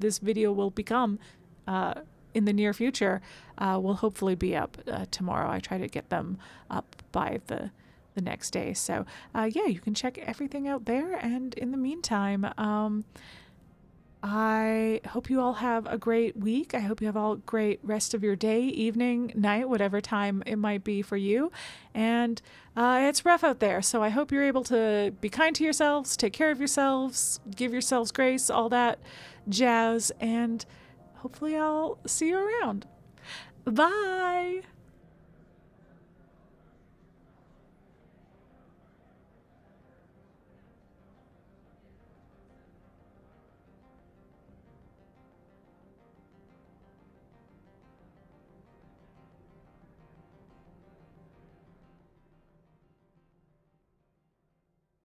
[SPEAKER 1] this video will become in the near future, will hopefully be up tomorrow. I try to get them up by the next day. So yeah, you can check everything out there. And in the meantime, I hope you all have a great week. I hope you have all great rest of your day, evening, night, whatever time it might be for you. And it's rough out there, so I hope you're able to be kind to yourselves, take care of yourselves, give yourselves grace, all that jazz, and hopefully I'll see you around. Bye!